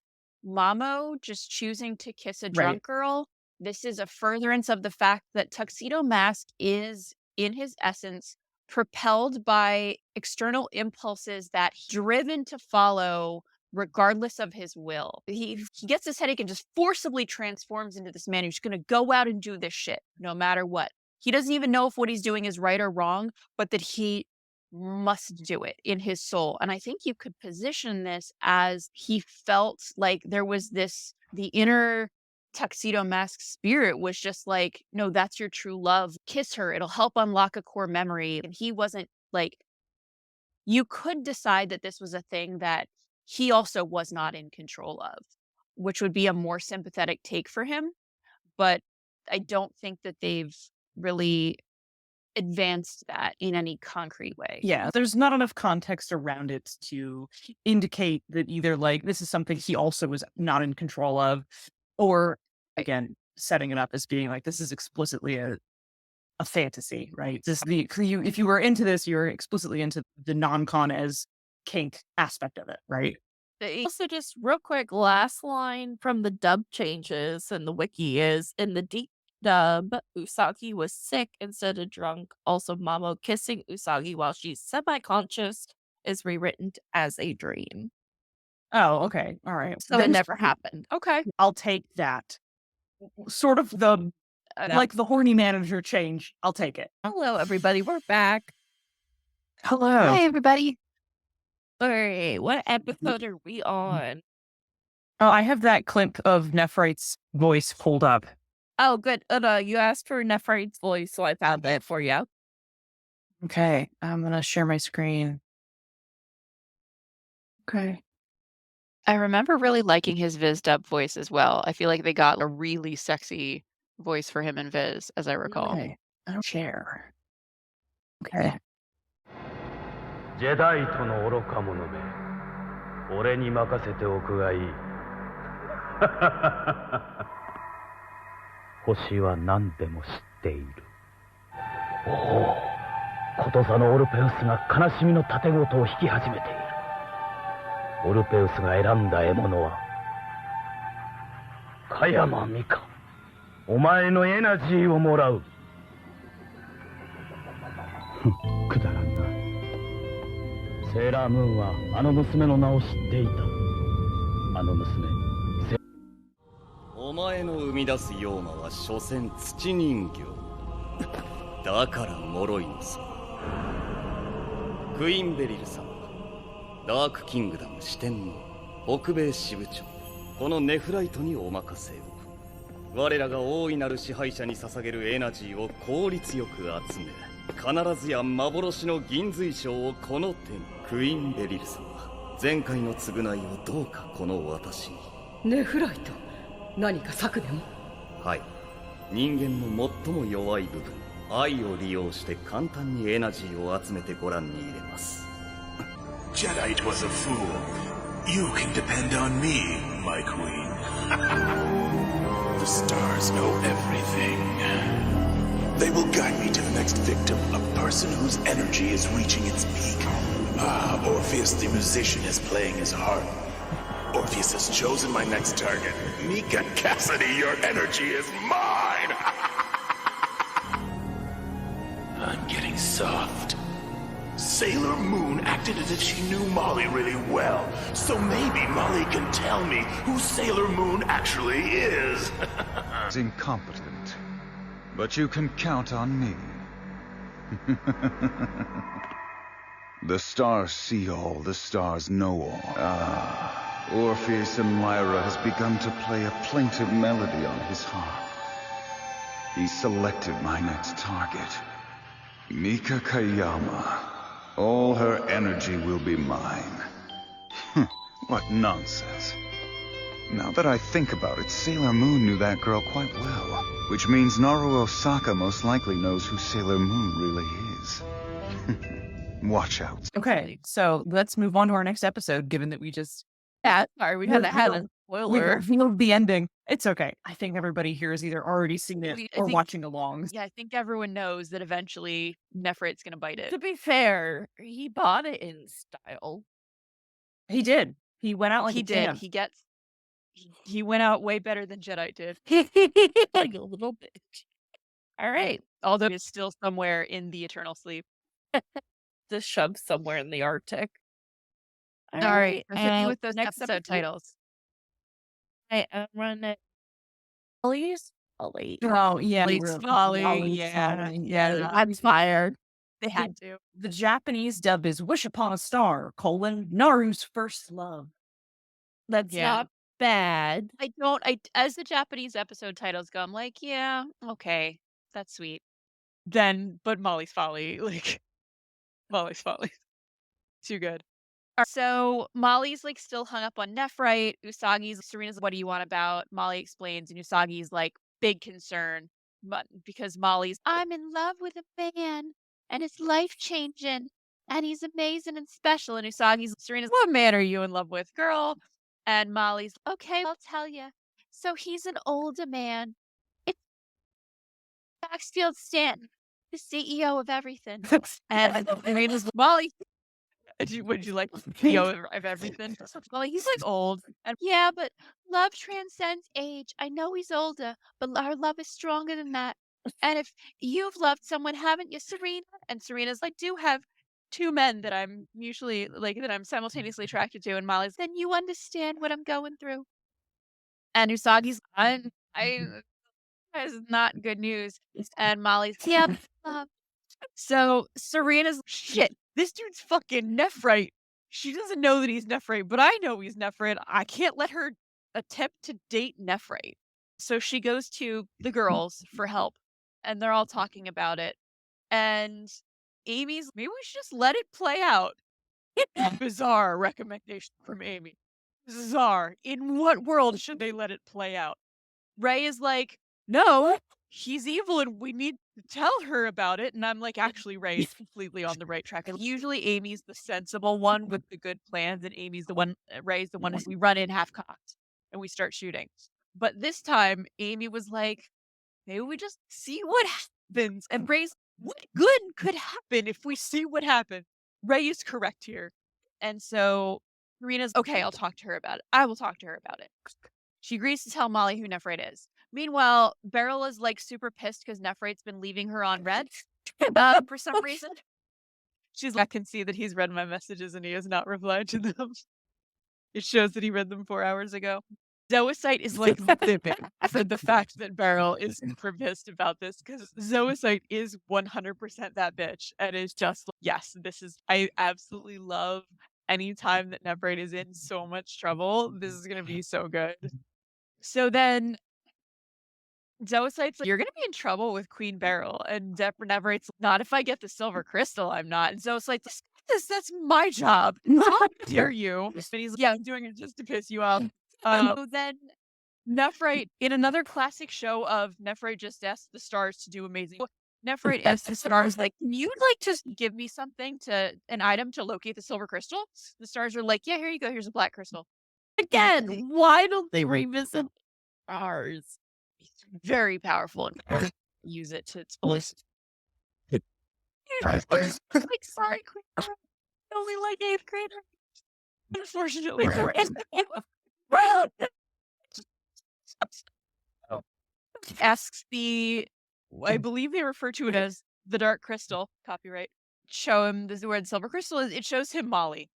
Mamo just choosing to kiss a drunk girl. This is a furtherance of the fact that Tuxedo Mask is, in his essence, propelled by external impulses that he's driven to follow regardless of his will. He gets this headache and just forcibly transforms into this man who's going to go out and do this shit no matter what. He doesn't even know if what he's doing is right or wrong, but that he must do it in his soul. And I think you could position this as he felt like there was the inner tuxedo mask spirit was just like, no, that's your true love. Kiss her. It'll help unlock a core memory. And he wasn't like, you could decide that this was a thing that he also was not in control of, which would be a more sympathetic take for him. But I don't think that they've really advanced that in any concrete way. Yeah, there's not enough context around it to indicate that either like this is something he also was not in control of, or again, setting it up as being like this is explicitly a fantasy, right? This if you were into this, you're explicitly into the non-con as kink aspect of it, right? Also, just real quick, last line from the dub changes and the wiki is in the deep dub, Usagi was sick instead of drunk. Also, Mamo kissing Usagi while she's semi-conscious is rewritten as a dream. Oh, okay. All right. So it never happened. Okay. I'll take that. Sort of the like the horny manager change. I'll take it. Hello, everybody. We're back. Hello. Hi, everybody. All right. What episode are we on? Oh, I have that clip of Nephrite's voice pulled up. Oh, good. You asked for Nephrite's voice, so I found that for you. Okay. I'm going to share my screen. Okay. I remember really liking his Viz dub voice as well. I feel like they got a really sexy voice for him in Viz, as I recall. Okay. I don't share. Okay. ジェダイトの愚か者め、俺に任せておくがいい。星は何でも知っている。おお、ことさのオルペウスが悲しみの盾ごとを引き始めている。オルペウスが選んだ獲物は、加山美香。お前のエナジーをもらう。くだらんな。セーラームーンはあの娘の名を知っていた。あの娘。お前の生み出す妖魔は所詮土人形。だから脆いのさ。クイーンベリル様、ダークキングダム四天王、北米支部長、このネフライトにお任せを。我らが大いなる支配者に捧げるエナジーを効率よく集め、必ずや幻の銀髄章をこの手に。クイーンベリル様、前回の償いをどうかこの私に。ネフライト、何か策でも？はい、人間の最も弱い部分、愛を利用して簡単にエナジーを集めてご覧に入れます。Jedi was a fool. You can depend on me, my queen. The stars know everything. They will guide me to the next victim, a person whose energy is reaching its peak. Ah, Orpheus the musician is playing his harp. Orpheus has chosen my next target. Mika Cassidy, your energy is mine! I'm getting soft. Sailor Moon acted as if she knew Molly really well, so maybe Molly can tell me who Sailor Moon actually is. It's incompetent, but you can count on me. The stars see all, the stars know all. Ah, Orpheus and Lyra has begun to play a plaintive melody on his harp. He selected my next target, Mika Kayama. All her energy will be mine. What nonsense. Now that I think about it, Sailor Moon knew that girl quite well, which means Naru Osaka most likely knows who Sailor Moon really is. Watch out. Okay, so let's move on to our next episode, given that we just Sorry, we had a spoiler. revealed the ending. It's okay. I think everybody here has either already seen it I or think- watching along. Yeah, I think everyone knows that eventually Nephrite's going to bite it. To be fair, he bought it in style. He did. He went out like He a did. champ. He went out way better than Jedi did. Like a little bit. All right. Although he's still somewhere in the eternal sleep. Just shoved somewhere in the Arctic. All right, hit me with those next episode titles. I run it. Follies? Folly. Oh, yeah. Folly's Folly. Folly's Yeah. Folly, Yeah. I'm fired. They had to. The Japanese dub is Wish Upon a Star, Naru's First Love. That's Yeah. not bad. As the Japanese episode titles go, I'm like, yeah, okay, that's sweet. But Molly's Folly, like, Molly's Folly. Too good. So Molly's like still hung up on Nephrite. Serena's, what do you want about? Molly explains, and Usagi's like, big concern. But because Molly's, I'm in love with a man, and it's life changing, and he's amazing and special. And Serena's, what man are you in love with, girl? And Molly's, okay, I'll tell you. So he's an older man. It's Maxfield Stanton, the CEO of everything. And Serena's, Molly, would you like CEO of everything? Well, he's like old. And yeah, but love transcends age. I know he's older, but our love is stronger than that. And if you've loved someone, haven't you, Serena? And Serena's like, do have two men that I'm that I'm simultaneously attracted to. And Molly's, then you understand what I'm going through. And Usagi's, that is not good news. And Molly's, yep. So Serena's, shit, this dude's fucking Nephrite. She doesn't know that he's Nephrite, but I know he's Nephrite. I can't let her attempt to date Nephrite. So she goes to the girls for help, and they're all talking about it. And Amy's, maybe we should just let it play out. Bizarre recommendation from Amy. Bizarre. In what world should they let it play out? Ray is like, no, he's evil and we need to tell her about it. And I'm like, actually, Ray is completely on the right track. And usually Amy's the sensible one with the good plans, and Ray's the one as we run in half cocked and we start shooting. But this time, Amy was like, maybe we just see what happens. And Ray's, what good could happen if we see what happens? Ray is correct here. And so Serena's, okay, I'll talk to her about it. I will talk to her about it. She agrees to tell Molly who Nephrite is. Meanwhile, Beryl is like super pissed because Nephrite's been leaving her on red for some reason. She's like, I can see that he's read my messages and he has not replied to them. It shows that he read them 4 hours ago. Zoisite is like living for the fact that Beryl is super pissed about this, because Zoisite is 100% that bitch and is just like, yes, I absolutely love any time that Nephrite is in so much trouble. This is going to be so good. So then Zoisite's like, you're going to be in trouble with Queen Beryl. And Nephrite's like, not if I get the silver crystal, I'm not. And Zoisite's like, that's my job. How dare you? And he's like, yeah, I'm doing it just to piss you off. So then Nephrite, in another classic show of Nephrite just asks the stars to do amazing. Nephrite asks the stars, like, can you like just give me an item to locate the silver crystal? The stars are like, yeah, here you go. Here's a black crystal. Again, why don't they revisit stars? It's very powerful and use it to its fullest. Like, sorry, Queen. I only like 8th grader. Unfortunately for asks I believe they refer to it as the dark crystal, copyright. Show him the word silver crystal. It shows him Molly.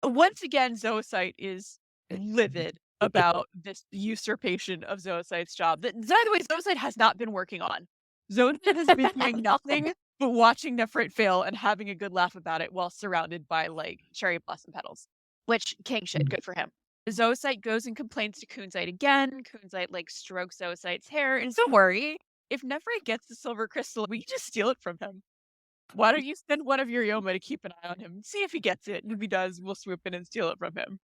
Once again, Zoisite is livid about this usurpation of Zoisite's job. That, by the way, Zoisite has not been working on. Zoisite has been doing nothing but watching Nephrite fail and having a good laugh about it while surrounded by like cherry blossom petals. Which, king shit, good for him. Zoisite goes and complains to Kunzite again. Kunzite like strokes Zoisite's hair, and don't worry, if Nephrite gets the silver crystal, we can just steal it from him. Why don't you send one of your Yoma to keep an eye on him? See if he gets it, and if he does, we'll swoop in and steal it from him.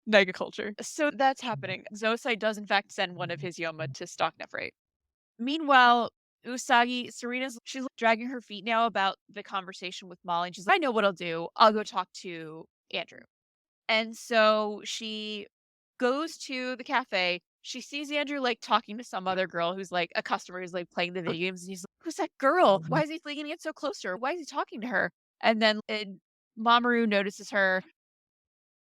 Nega culture. So that's happening. Zoisite does in fact send one of his Yoma to stalk Nephrite. Meanwhile, Serena's she's dragging her feet now about the conversation with Molly, and she's like, I know what I'll do. I'll go talk to Andrew. And so she goes to the cafe. She sees Andrew like talking to some other girl who's like a customer who's like playing the video games, and he's like, who's that girl? Why is he getting it so close to her? Why is he talking to her? And then Mamoru notices her,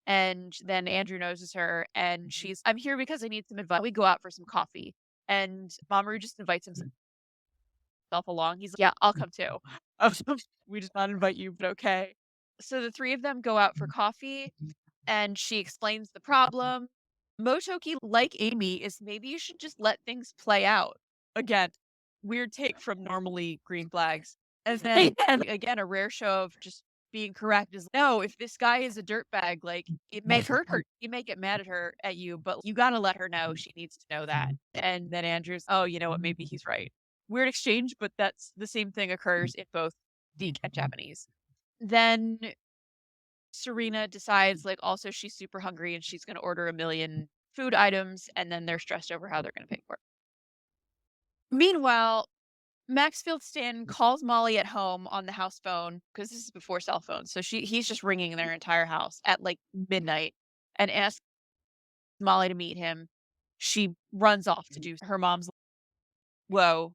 and then Andrew notices her, and she's, I'm here because I need some advice. We go out for some coffee. And Mamoru just invites himself along. He's like, yeah, I'll come too. We did not invite you, but okay. So the three of them go out for coffee and she explains the problem. Motoki, like Amy, is maybe you should just let things play out. Again, weird take from normally green flags. And then again, a rare show of just being correct is no, if this guy is a dirtbag, like it may hurt her. You may get mad at you, but you gotta let her know she needs to know that. And then Andrew's, oh, you know what, maybe he's right. Weird exchange, but that's the same thing occurs in both DiC and Japanese. Then Serena decides, like, also she's super hungry and she's going to order a million food items, and then they're stressed over how they're going to pay for it. Meanwhile, Maxfield Stanton calls Molly at home on the house phone because this is before cell phones. So he's just ringing their entire house at like midnight and asks Molly to meet him. She runs off to do her mom's. Whoa,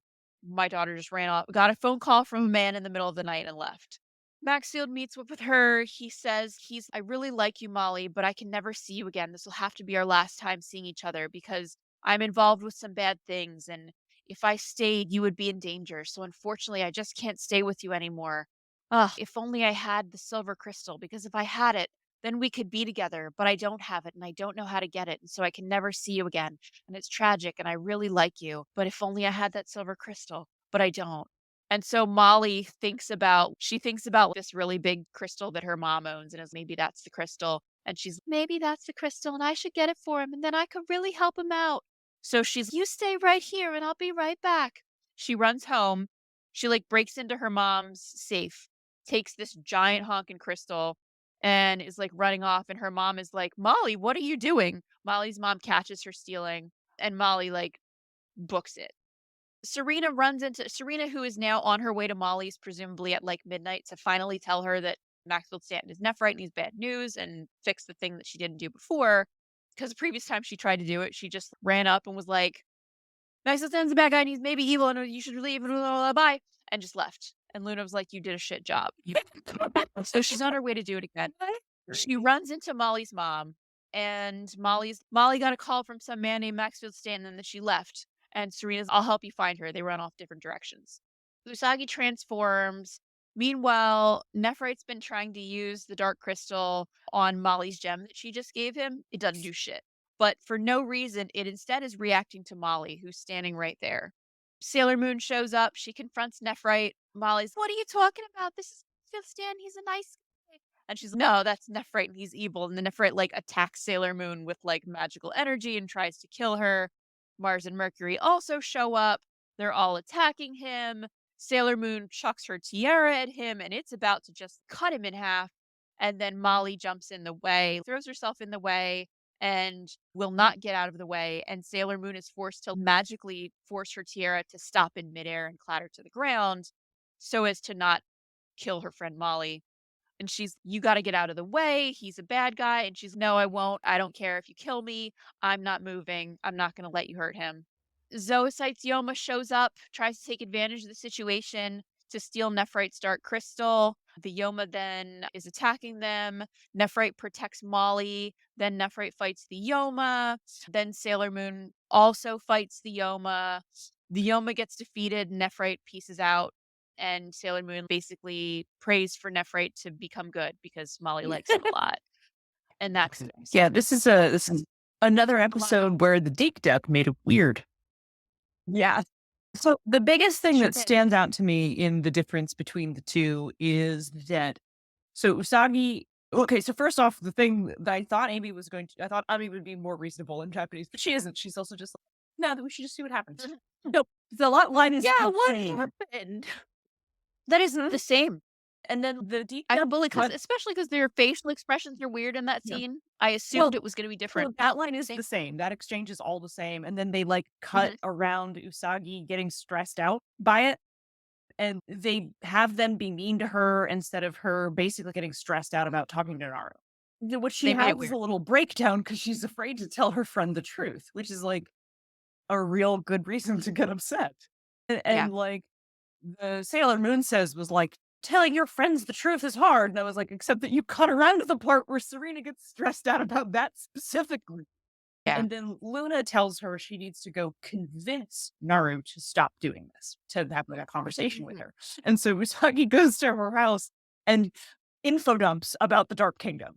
my daughter just ran off. Got a phone call from a man in the middle of the night and left. Maxfield meets with her. He says, I really like you, Molly, but I can never see you again. This will have to be our last time seeing each other because I'm involved with some bad things. And if I stayed, you would be in danger. So unfortunately, I just can't stay with you anymore. Ugh, if only I had the silver crystal, because if I had it, then we could be together, but I don't have it and I don't know how to get it. And so I can never see you again. And it's tragic and I really like you, but if only I had that silver crystal, but I don't. And so Molly thinks about this really big crystal that her mom owns and is maybe that's the crystal. And she's maybe that's the crystal and I should get it for him and then I could really help him out. So she's, you stay right here and I'll be right back. She runs home. She like breaks into her mom's safe, takes this giant honking crystal and is like running off. And her mom is like, Molly, what are you doing? Molly's mom catches her stealing and Molly like books it. Serena, who is now on her way to Molly's, presumably at like midnight, to finally tell her that Maxfield Stanton is Nephrite and he's bad news and fix the thing that she didn't do before. Because the previous time she tried to do it, she just ran up and was like, Maxfield Stanton's a bad guy and he's maybe evil and you should leave, bye, and just left. And Luna was like, you did a shit job. So she's on her way to do it again. She runs into Molly's mom, and Molly got a call from some man named Maxfield Stanton, and then she left. And Serena's, I'll help you find her. They run off different directions. Usagi transforms. Meanwhile, Nephrite's been trying to use the dark crystal on Molly's gem that she just gave him. It doesn't do shit. But for no reason, it instead is reacting to Molly, who's standing right there. Sailor Moon shows up. She confronts Nephrite. Molly's, what are you talking about? This is Maxfield Stanton. He's a nice guy. And she's like, no, that's Nephrite and he's evil. And the Nephrite like attacks Sailor Moon with like magical energy and tries to kill her. Mars and Mercury also show up. They're all attacking him. Sailor Moon chucks her tiara at him and it's about to just cut him in half. And then Molly jumps in the way, throws herself in the way, and will not get out of the way. And Sailor Moon is forced to magically force her tiara to stop in midair and clatter to the ground so as to not kill her friend Molly. And she's, you got to get out of the way. He's a bad guy. And she's, no, I won't. I don't care if you kill me. I'm not moving. I'm not going to let you hurt him. Zoocyte's Yoma shows up, tries to take advantage of the situation to steal Nephrite's dark crystal. The Yoma then is attacking them. Nephrite protects Molly. Then Nephrite fights the Yoma. Then Sailor Moon also fights the Yoma. The Yoma gets defeated. Nephrite pieces out. And Sailor Moon basically prays for Nephrite to become good because Molly likes him a lot. And that's yeah. This is another episode where the DiC deck made it weird. Yeah. So the biggest thing that stands out to me in the difference between the two is that Usagi. Okay, so first off, the thing that I thought Amy would be more reasonable in Japanese, but she isn't. She's also just like, no, that we should just see what happens. Nope. The lot line is what insane. happened? That is the same. And then the DiC I don't believe, especially because their facial expressions are weird in that scene. I assumed it was going to be different. That line is the same. That exchange is all the same. And then they like cut around Usagi getting stressed out by it. And they have them be mean to her instead of her basically getting stressed out about talking to Naru. What she has is a little breakdown because she's afraid to tell her friend the truth, which is like a real good reason to get upset. And like the Sailor Moon says was like, telling your friends the truth is hard. And I was like, except that you cut around to the part where Serena gets stressed out about that specifically. Yeah. And then Luna tells her she needs to go convince Naru to stop doing this, to have like a conversation with her. And so Usagi goes to her house and info dumps about the Dark Kingdom.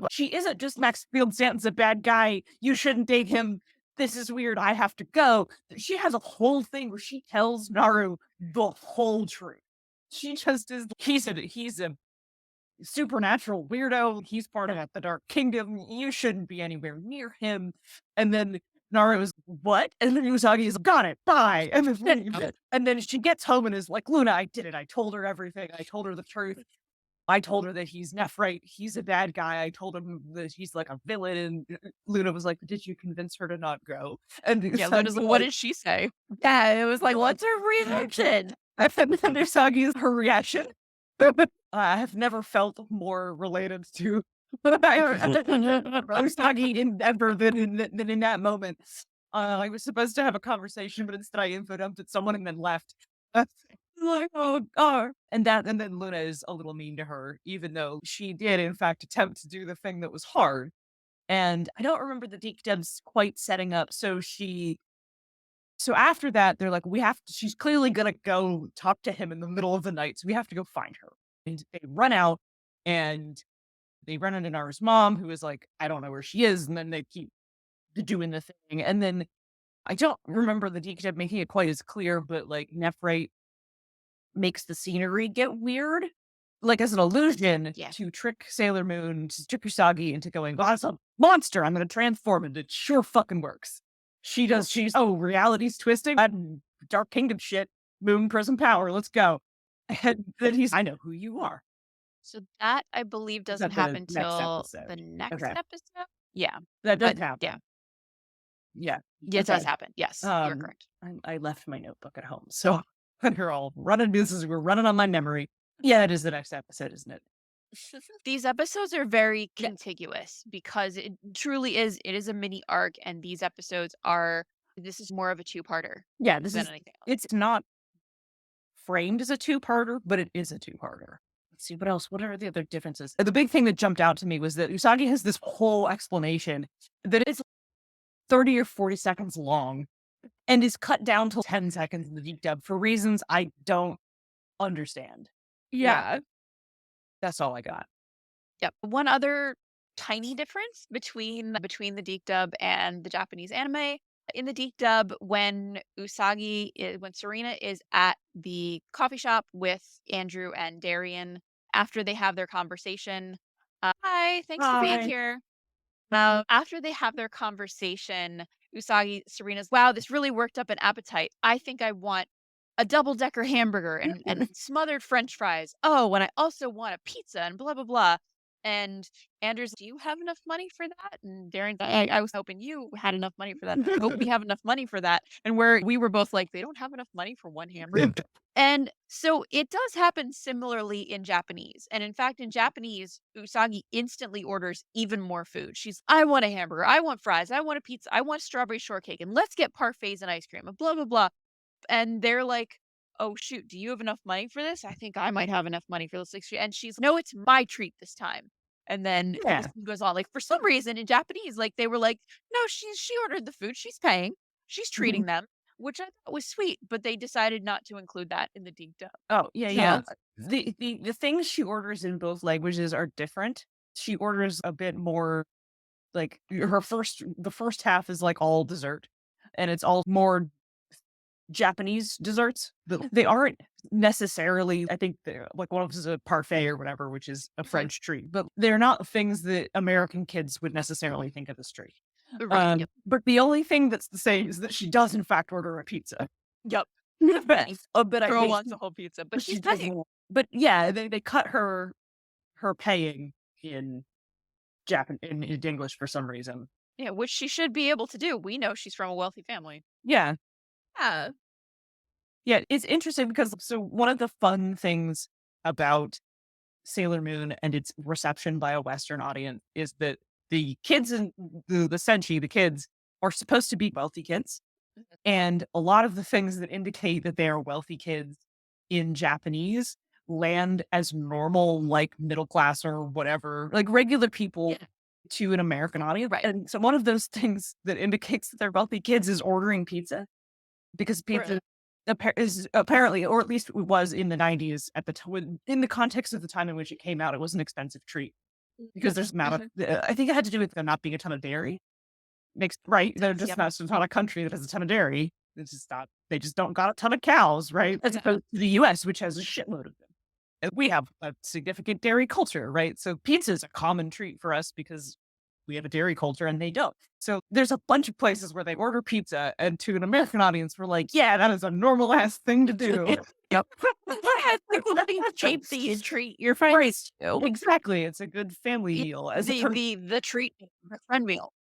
She isn't just Maxfield Stanton's a bad guy. You shouldn't date him. This is weird. I have to go. She has a whole thing where she tells Naru the whole truth. She just is. He's a supernatural weirdo. He's part of the Dark Kingdom. You shouldn't be anywhere near him. And then Naru is what? And then Usagi is got it. Bye. And then she gets home and is like, Luna, I did it. I told her everything. I told her the truth. I told her that he's Nephrite. He's a bad guy. I told him that he's like a villain. And Luna was like, did you convince her to not go? And Yeah, Luna's like, what did she say? Yeah, it was like, what's her reaction? And then Usagi's her reaction. I have never felt more related to Usagi ever than in that moment. I was supposed to have a conversation, but instead I info dumped at someone and then left. Like, oh god. And then Luna is a little mean to her, even though she did in fact attempt to do the thing that was hard. And I don't remember the DiC devs quite setting up. So after that, they're like, she's clearly gonna go talk to him in the middle of the night. So we have to go find her. And they run out and they run into Naru's mom, who is like, I don't know where she is. And then they keep doing the thing. And then I don't remember the DiC dev making it quite as clear, but like Nephrite makes the scenery get weird, like as an illusion to trick Sailor Moon, to trick Usagi into going, oh, it's a monster. I'm going to transform it. It sure fucking works. She's reality's twisting. That Dark Kingdom shit. Moon Prism power. Let's go. And then I know who you are. So that, I believe, doesn't happen till the next episode. Yeah. That does happen. Yeah. Yeah. Yeah, it does happen. Yes, you're correct. I left my notebook at home. So we're all running business. We're running on my memory. Yeah, it is the next episode, isn't it? These episodes are very contiguous because it truly is. It is a mini arc, and these episodes this is more of a two-parter. Yeah, than anything else. It's not framed as a two-parter, but it is a two-parter. Let's see, what else? What are the other differences? The big thing that jumped out to me was that Usagi has this whole explanation that is 30 or 40 seconds long and is cut down to 10 seconds in the DiC dub for reasons I don't understand. Yeah. That's all I got. Yep. One other tiny difference between the DiC dub and the Japanese anime. In the DiC dub, when Serena is at the coffee shop with Andrew and Darian, after they have their conversation, hi, thanks for being here. After they have their conversation, Serena's, wow, this really worked up an appetite. I think I want a double-decker hamburger and smothered French fries. Oh, and I also want a pizza and blah, blah, blah. And Andrew's, do you have enough money for that? And Darren's, I was hoping you had enough money for that. I hope we have enough money for that. And we were both like, they don't have enough money for one hamburger. And so it does happen similarly in Japanese. And in fact, in Japanese, Usagi instantly orders even more food. She's, I want a hamburger. I want fries. I want a pizza. I want strawberry shortcake. And let's get parfaits and ice cream and blah, blah, blah. And they're like, oh, shoot, do you have enough money for this? I think I might have enough money for this. And she's, no, it's my treat this time. And then it goes on. Like, for some reason in Japanese, like, they were like, no, she ordered the food. She's paying. She's treating them, which I thought was sweet. But they decided not to include that in the DiC dub. Oh, yeah. The things she orders in both languages are different. She orders a bit more, like, the first half is, like, all dessert. And it's all more Japanese desserts, but they aren't necessarily, I think like one of them is a parfait or whatever, which is a French treat, but they're not things that American kids would necessarily think of as treat. Right, But the only thing that's the same is that she does in fact order a pizza. Yep. But Girl wants a whole pizza, but she's paying. But yeah, they cut her paying in in English for some reason. Yeah, which she should be able to do. We know she's from a wealthy family. Yeah. Yeah. Yeah, it's interesting because one of the fun things about Sailor Moon and its reception by a Western audience is that the kids and the Senshi, the kids, are supposed to be wealthy kids. And a lot of the things that indicate that they are wealthy kids in Japanese land as normal, like middle class or whatever, like regular people to an American audience. Right. And so one of those things that indicates that they're wealthy kids is ordering pizza. Because pizza is apparently, or at least it was in the 90s at the time, in the context of the time in which it came out, it was an expensive treat because there's amount of, I think it had to do with there not being a ton of dairy. Right. They're just Yep. not a country that has a ton of dairy. It's just not, they just don't got a ton of cows, right? As opposed to the US, which has a shitload of them. And we have a significant dairy culture, right? So pizza is a common treat for us because we have a dairy culture and they don't. So there's a bunch of places where they order pizza, and to an American audience, we're like, yeah, that is a normal ass thing to do. Yep. It's like letting the cheap thing and treat your friends too. Exactly. It's a good family meal. As The treat, the friend meal.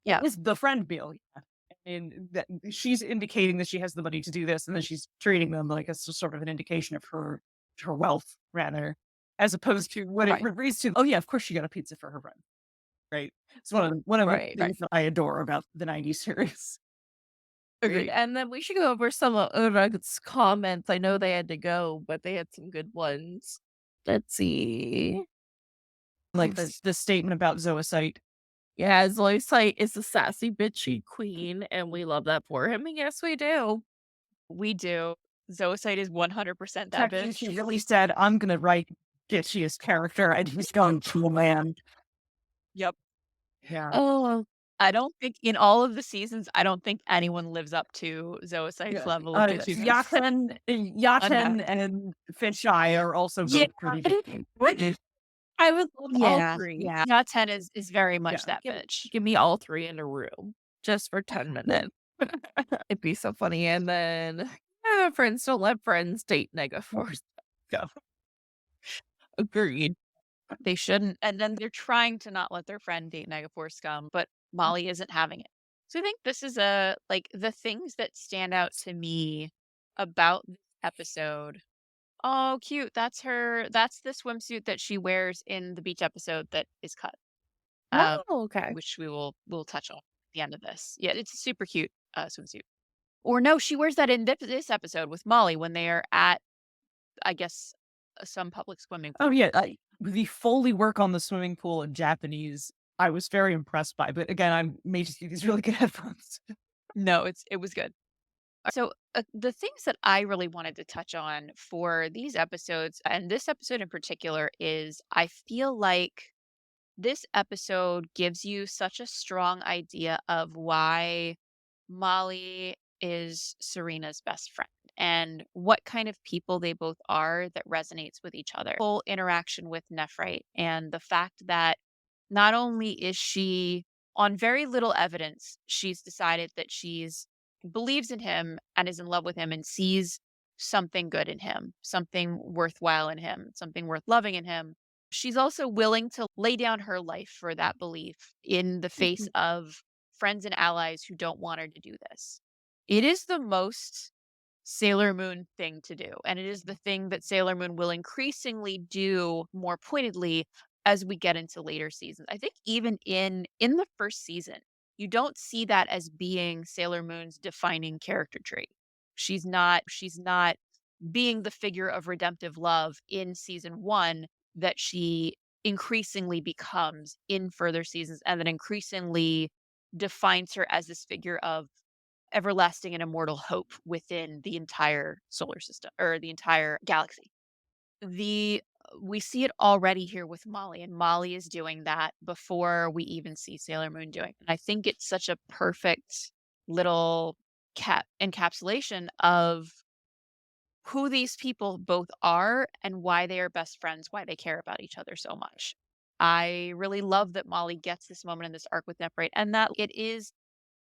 Yeah. It's the friend meal. Yeah. And that she's indicating that she has the money to do this, and then she's treating them like it's just sort of an indication of her wealth, rather, as opposed to what it reads to. Oh yeah, of course she got a pizza for her friend. Right. It's one of the things that I adore about the 90s series. Agreed. And then we should go over some of Urag's comments. I know they had to go, but they had some good ones. Let's see. Like the statement about Zoocyte. Yeah, Zoisite is a sassy, bitchy queen, and we love that for him. And yes, we do. We do. Zoocyte is 100% that bitch. She really said, I'm going to write bitchiest character, and he's going to land. Yep. Yeah. Oh, I don't think in all of the seasons, I don't think anyone lives up to Zoocyte's level of bitchiness. Yaten and Fisheye are also both pretty bitchy. I would love all three. Yeah. Yaten is very much that bitch. Give me all three in a room just for 10 minutes. It'd be so funny. And then friends don't let friends date Negaforce. Yeah. Agreed. They shouldn't. And then they're trying to not let their friend date Negaforce scum, but Molly isn't having it. So I think this is the things that stand out to me about this episode. Oh, cute. That's the swimsuit that she wears in the beach episode that is cut. Okay. Which we'll touch on at the end of this. Yeah, it's a super cute swimsuit. Or no, she wears that in this episode with Molly when they are at, I guess, some public swimming pool. Oh yeah, the Foley work on the swimming pool in Japanese, I was very impressed by. But again, I may just get these really good headphones. No, it was good. So the things that I really wanted to touch on for these episodes, and this episode in particular, is I feel like this episode gives you such a strong idea of why Molly is Serena's best friend and what kind of people they both are that resonates with each other. Whole interaction with Nephrite and the fact that not only is she on very little evidence, she's decided that she's believes in him and is in love with him and sees something good in him, something worthwhile in him, something worth loving in him. She's also willing to lay down her life for that belief in the face of friends and allies who don't want her to do this. It is the most Sailor Moon thing to do, and it is the thing that Sailor Moon will increasingly do more pointedly as we get into later seasons. I think even in the first season, you don't see that as being Sailor Moon's defining character trait. She's not being the figure of redemptive love in season 1 that she increasingly becomes in further seasons, and then increasingly defines her as this figure of everlasting and immortal hope within the entire solar system or the entire galaxy. We see it already here with Molly, and Molly is doing that before we even see Sailor Moon doing it. And I think it's such a perfect little encapsulation of who these people both are and why they are best friends, why they care about each other so much. I really love that Molly gets this moment in this arc with Nephrite, and that it is,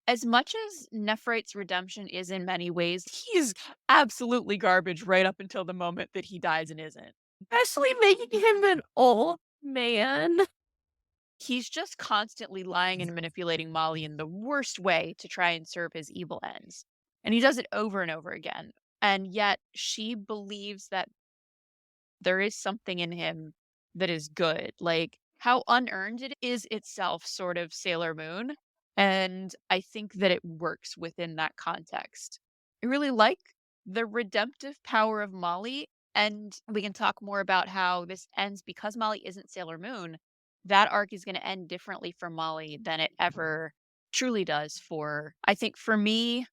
as much as Nephrite's redemption is in many ways, he is absolutely garbage right up until the moment that he dies and isn't. Especially making him an old man. He's just constantly lying and manipulating Molly in the worst way to try and serve his evil ends. And he does it over and over again. And yet she believes that there is something in him that is good. Like, how unearned it is itself sort of Sailor Moon. And I think that it works within that context. I really like the redemptive power of Molly. And we can talk more about how this ends because Molly isn't Sailor Moon. That arc is going to end differently for Molly than it ever truly does for, I think, for me.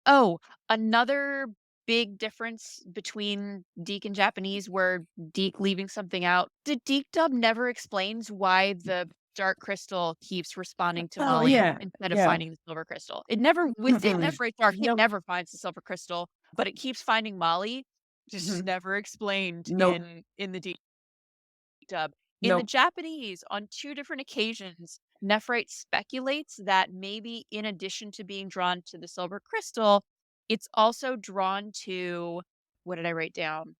Oh, another big difference between DiC and Japanese where DiC leaving something out. The DiC dub never explains why the dark crystal keeps responding to Molly instead of finding the silver crystal. It never, within Nephrite's arc, it never finds the silver crystal, but it keeps finding Molly. Just never explained in the DiC dub. In the Japanese, on 2 different occasions, Nephrite speculates that maybe in addition to being drawn to the silver crystal, it's also drawn to, what did I write down?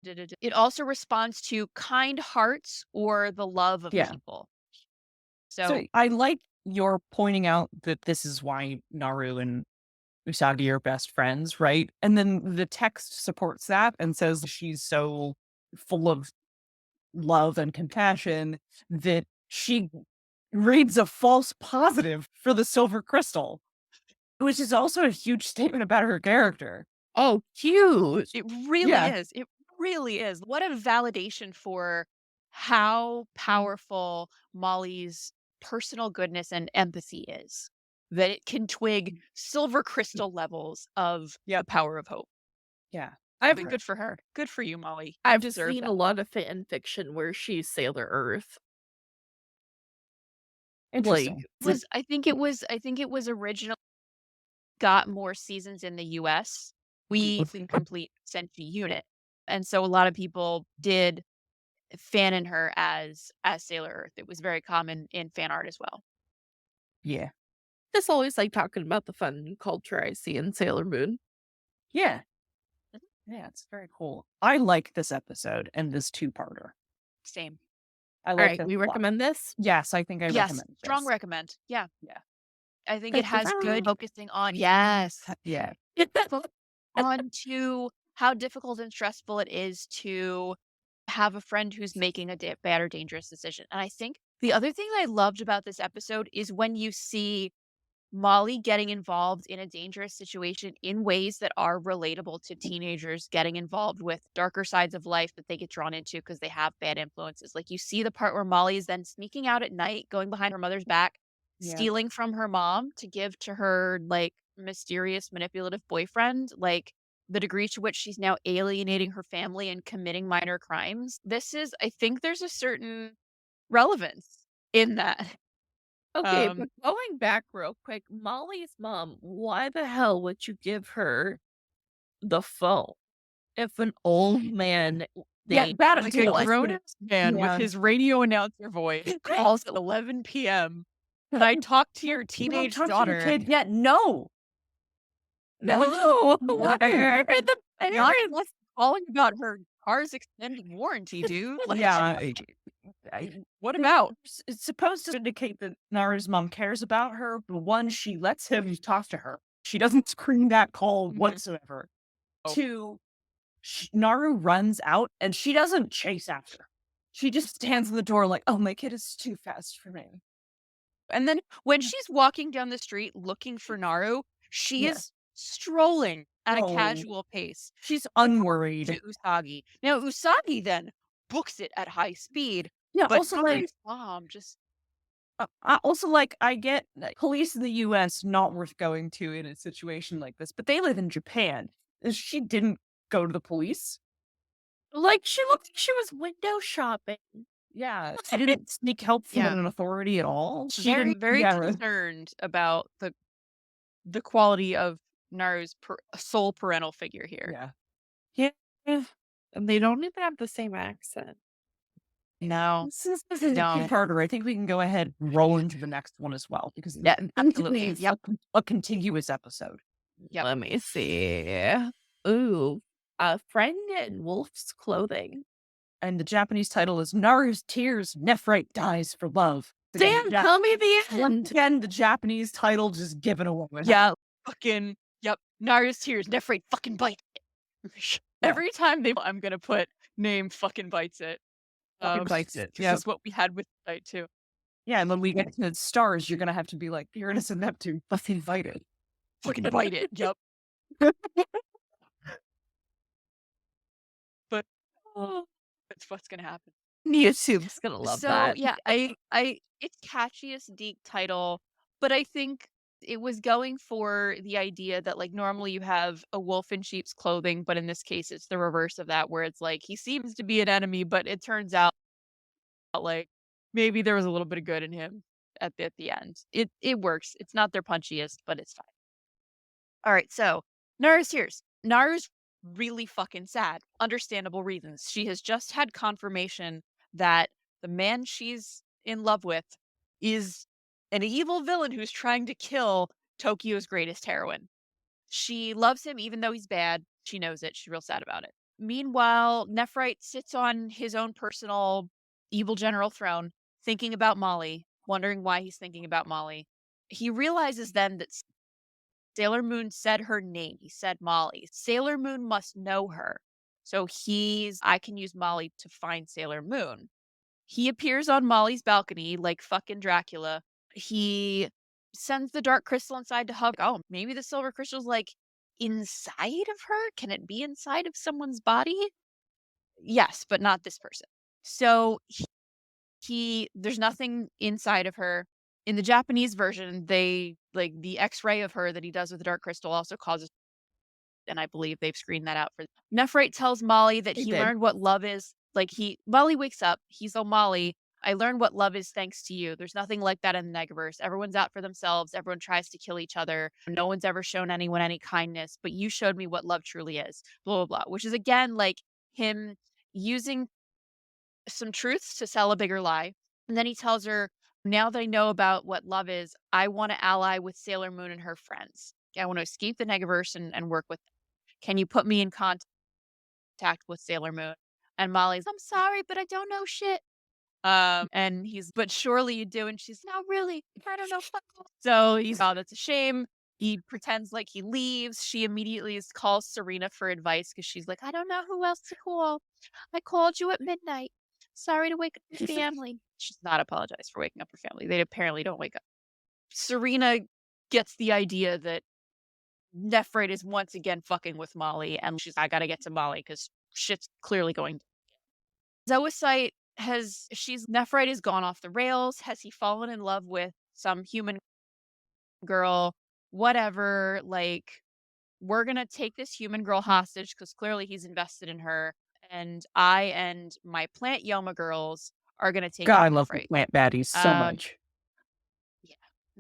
It also responds to kind hearts or the love of people. So I like your pointing out that this is why Naru and Usagi are best friends, right? And then the text supports that and says she's so full of love and compassion that she reads a false positive for the silver crystal, which is also a huge statement about her character. Oh, huge. It really is. It really is. What a validation for how powerful Molly's personal goodness and empathy is. That it can twig silver crystal levels of the power of hope. Yeah. I mean, good for her. Good for you, Molly. I've seen a lot of fan fiction where she's Sailor Earth. Interesting. I think it was original. Got more seasons in the US. We complete Senshi unit. And so a lot of people did fan in her as Sailor Earth. It was very common in fan art as well. Yeah. Just always like talking about the fun culture I see in Sailor Moon. Yeah. Yeah, it's very cool. I like this episode and this 2-parter. Same. I like All right, it we a lot. recommend this? Yes, I think I recommend this. Strong recommend. Yeah. Yeah. I think it has good focusing on yeah. On to how difficult and stressful it is to have a friend who's making a bad or dangerous decision. And I think the other thing I loved about this episode is when you see Molly getting involved in a dangerous situation in ways that are relatable to teenagers getting involved with darker sides of life that they get drawn into because they have bad influences. Like you see the part where Molly is then sneaking out at night, going behind her mother's back, stealing from her mom to give to her like mysterious manipulative boyfriend, like the degree to which she's now alienating her family and committing minor crimes. I think there's a certain relevance in that. Okay, but going back real quick, Molly's mom, why the hell would you give her the phone if an old man Like a grown-ass man with his radio announcer voice calls at 11 p.m. Can I talk to your teenage daughter? Kid yet? No. No. Not unless calling about her car's extended warranty, dude. Like, what about? It's supposed to indicate that Naru's mom cares about her, but one, she lets him talk to her. She doesn't screen that call whatsoever. 2, Naru runs out and she doesn't chase after. She just stands in the door like, oh, my kid is too fast for me. And then when she's walking down the street looking for Naru, she is strolling at a casual pace. She's unworried. To Usagi. Now, Usagi then books it at high speed. Yeah, but also like mom just I get police in the US not worth going to in a situation like this, but they live in Japan. She didn't go to the police. Like she looked like she was window shopping. Yeah, she didn't seek help from an authority at all. She very, didn't, very concerned about the quality of Naru's sole parental figure here. Yeah. And they don't even have the same accent. No. Since this is a 2-parter, I think we can go ahead and roll into the next one as well because absolutely. It's a contiguous episode. Yep. Let me see. Ooh, a friend in wolf's clothing. And the Japanese title is Naru's Tears, Nephrite Dies for Love. Damn, tell me the end. Again, the Japanese title just given away. Naru's Tears, Nephrite fucking bites it. Every time I'm going to put name fucking bites it. Bites it. This is what we had with the site too. Yeah, and when we get to stars, you're going to have to be like, Uranus and Neptune, fucking bite it. Fucking bite it. Yep. But that's what's gonna happen. YouTube's gonna love that. So yeah, I it's catchiest DiC title, but I think It was going for the idea that, like, normally you have a wolf in sheep's clothing, but in this case, it's the reverse of that, where it's like he seems to be an enemy, but it turns out like maybe there was a little bit of good in him at the end. It works. It's not their punchiest, but it's fine. All right, so Naru's here. Naru's really fucking sad. Understandable reasons. She has just had confirmation that the man she's in love with is an evil villain who's trying to kill Tokyo's greatest heroine. She loves him even though he's bad. She knows it. She's real sad about it. Meanwhile, Nephrite sits on his own personal evil general throne, thinking about Molly, wondering why he's thinking about Molly. He realizes then that Sailor Moon said her name. He said Molly. Sailor Moon must know her. So I can use Molly to find Sailor Moon. He appears on Molly's balcony like fucking Dracula. He sends the dark crystal inside to hug. Oh, maybe the silver crystal's like inside of her? Can it be inside of someone's body? Yes, but not this person. So there's nothing inside of her. In the Japanese version, they like the X-ray of her that he does with the dark crystal also causes, and I believe they've screened that out for Nephrite tells Molly that he learned what love is. Molly wakes up, he's oh Molly, I learned what love is thanks to you. There's nothing like that in the Negaverse. Everyone's out for themselves, everyone tries to kill each other. No one's ever shown anyone any kindness, but you showed me what love truly is. Blah blah blah. Which is again like him using some truths to sell a bigger lie. And then he tells her, now that I know about what love is, I want to ally with Sailor Moon and her friends. I want to escape the Negaverse and work with them. Can you put me in contact with Sailor Moon? And Molly's, I'm sorry, but I don't know shit. And he's, but surely you do. And she's, no, really, I don't know. So he's, oh, that's a shame. He pretends like he leaves. She immediately calls Serena for advice because she's like, I don't know who else to call. I called you at midnight. Sorry to wake up your family. She's not apologized for waking up her family. They apparently don't wake up. Serena gets the idea that Nephrite is once again fucking with Molly, and she's, I gotta get to Molly because shit's clearly going. Zoisite Nephrite has gone off the rails. Has he fallen in love with some human girl? Whatever, like, we're gonna take this human girl hostage because clearly he's invested in her. And I and my plant Yoma girls are gonna take. God, out I love the Nephrite. plant baddies so much. Yeah.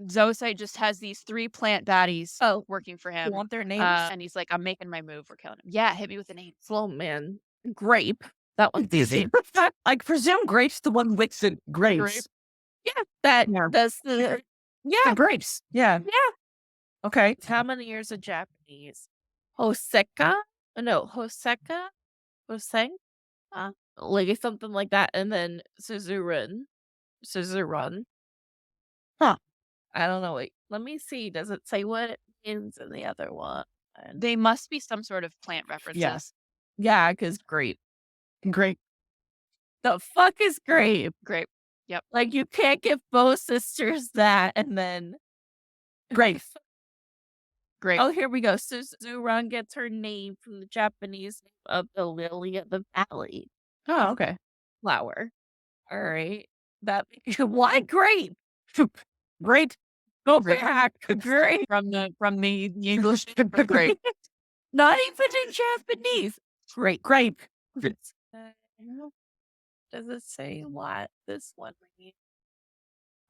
Zoisite just has these 3 plant baddies working for him. You want their names? And he's like, I'm making my move. We're killing him. Yeah, hit me with the name. Slow man. Grape. That one's easy. I presume Grape's the one with the grapes. Yeah, Yeah. that's the The grapes. Yeah. Yeah. Okay. How many years of Japanese? Hoseka? No, Hoseka? Hoseng? Like something like that. And then Suzuran. Huh. I don't know. Wait, let me see. Does it say what it means in the other one? They must be some sort of plant references. Yeah, because grape. Great. The fuck is grape? Grape. Yep. Like you can't give both sisters that and then Great. Grape. oh, here we go. Suzuran gets her name from the Japanese name of the lily of the valley Oh, okay. flower. All right. That why grape? Great. Go Great. back. Grape. From the English. Grape. Not even in Japanese. Grape. Does it say what this one means?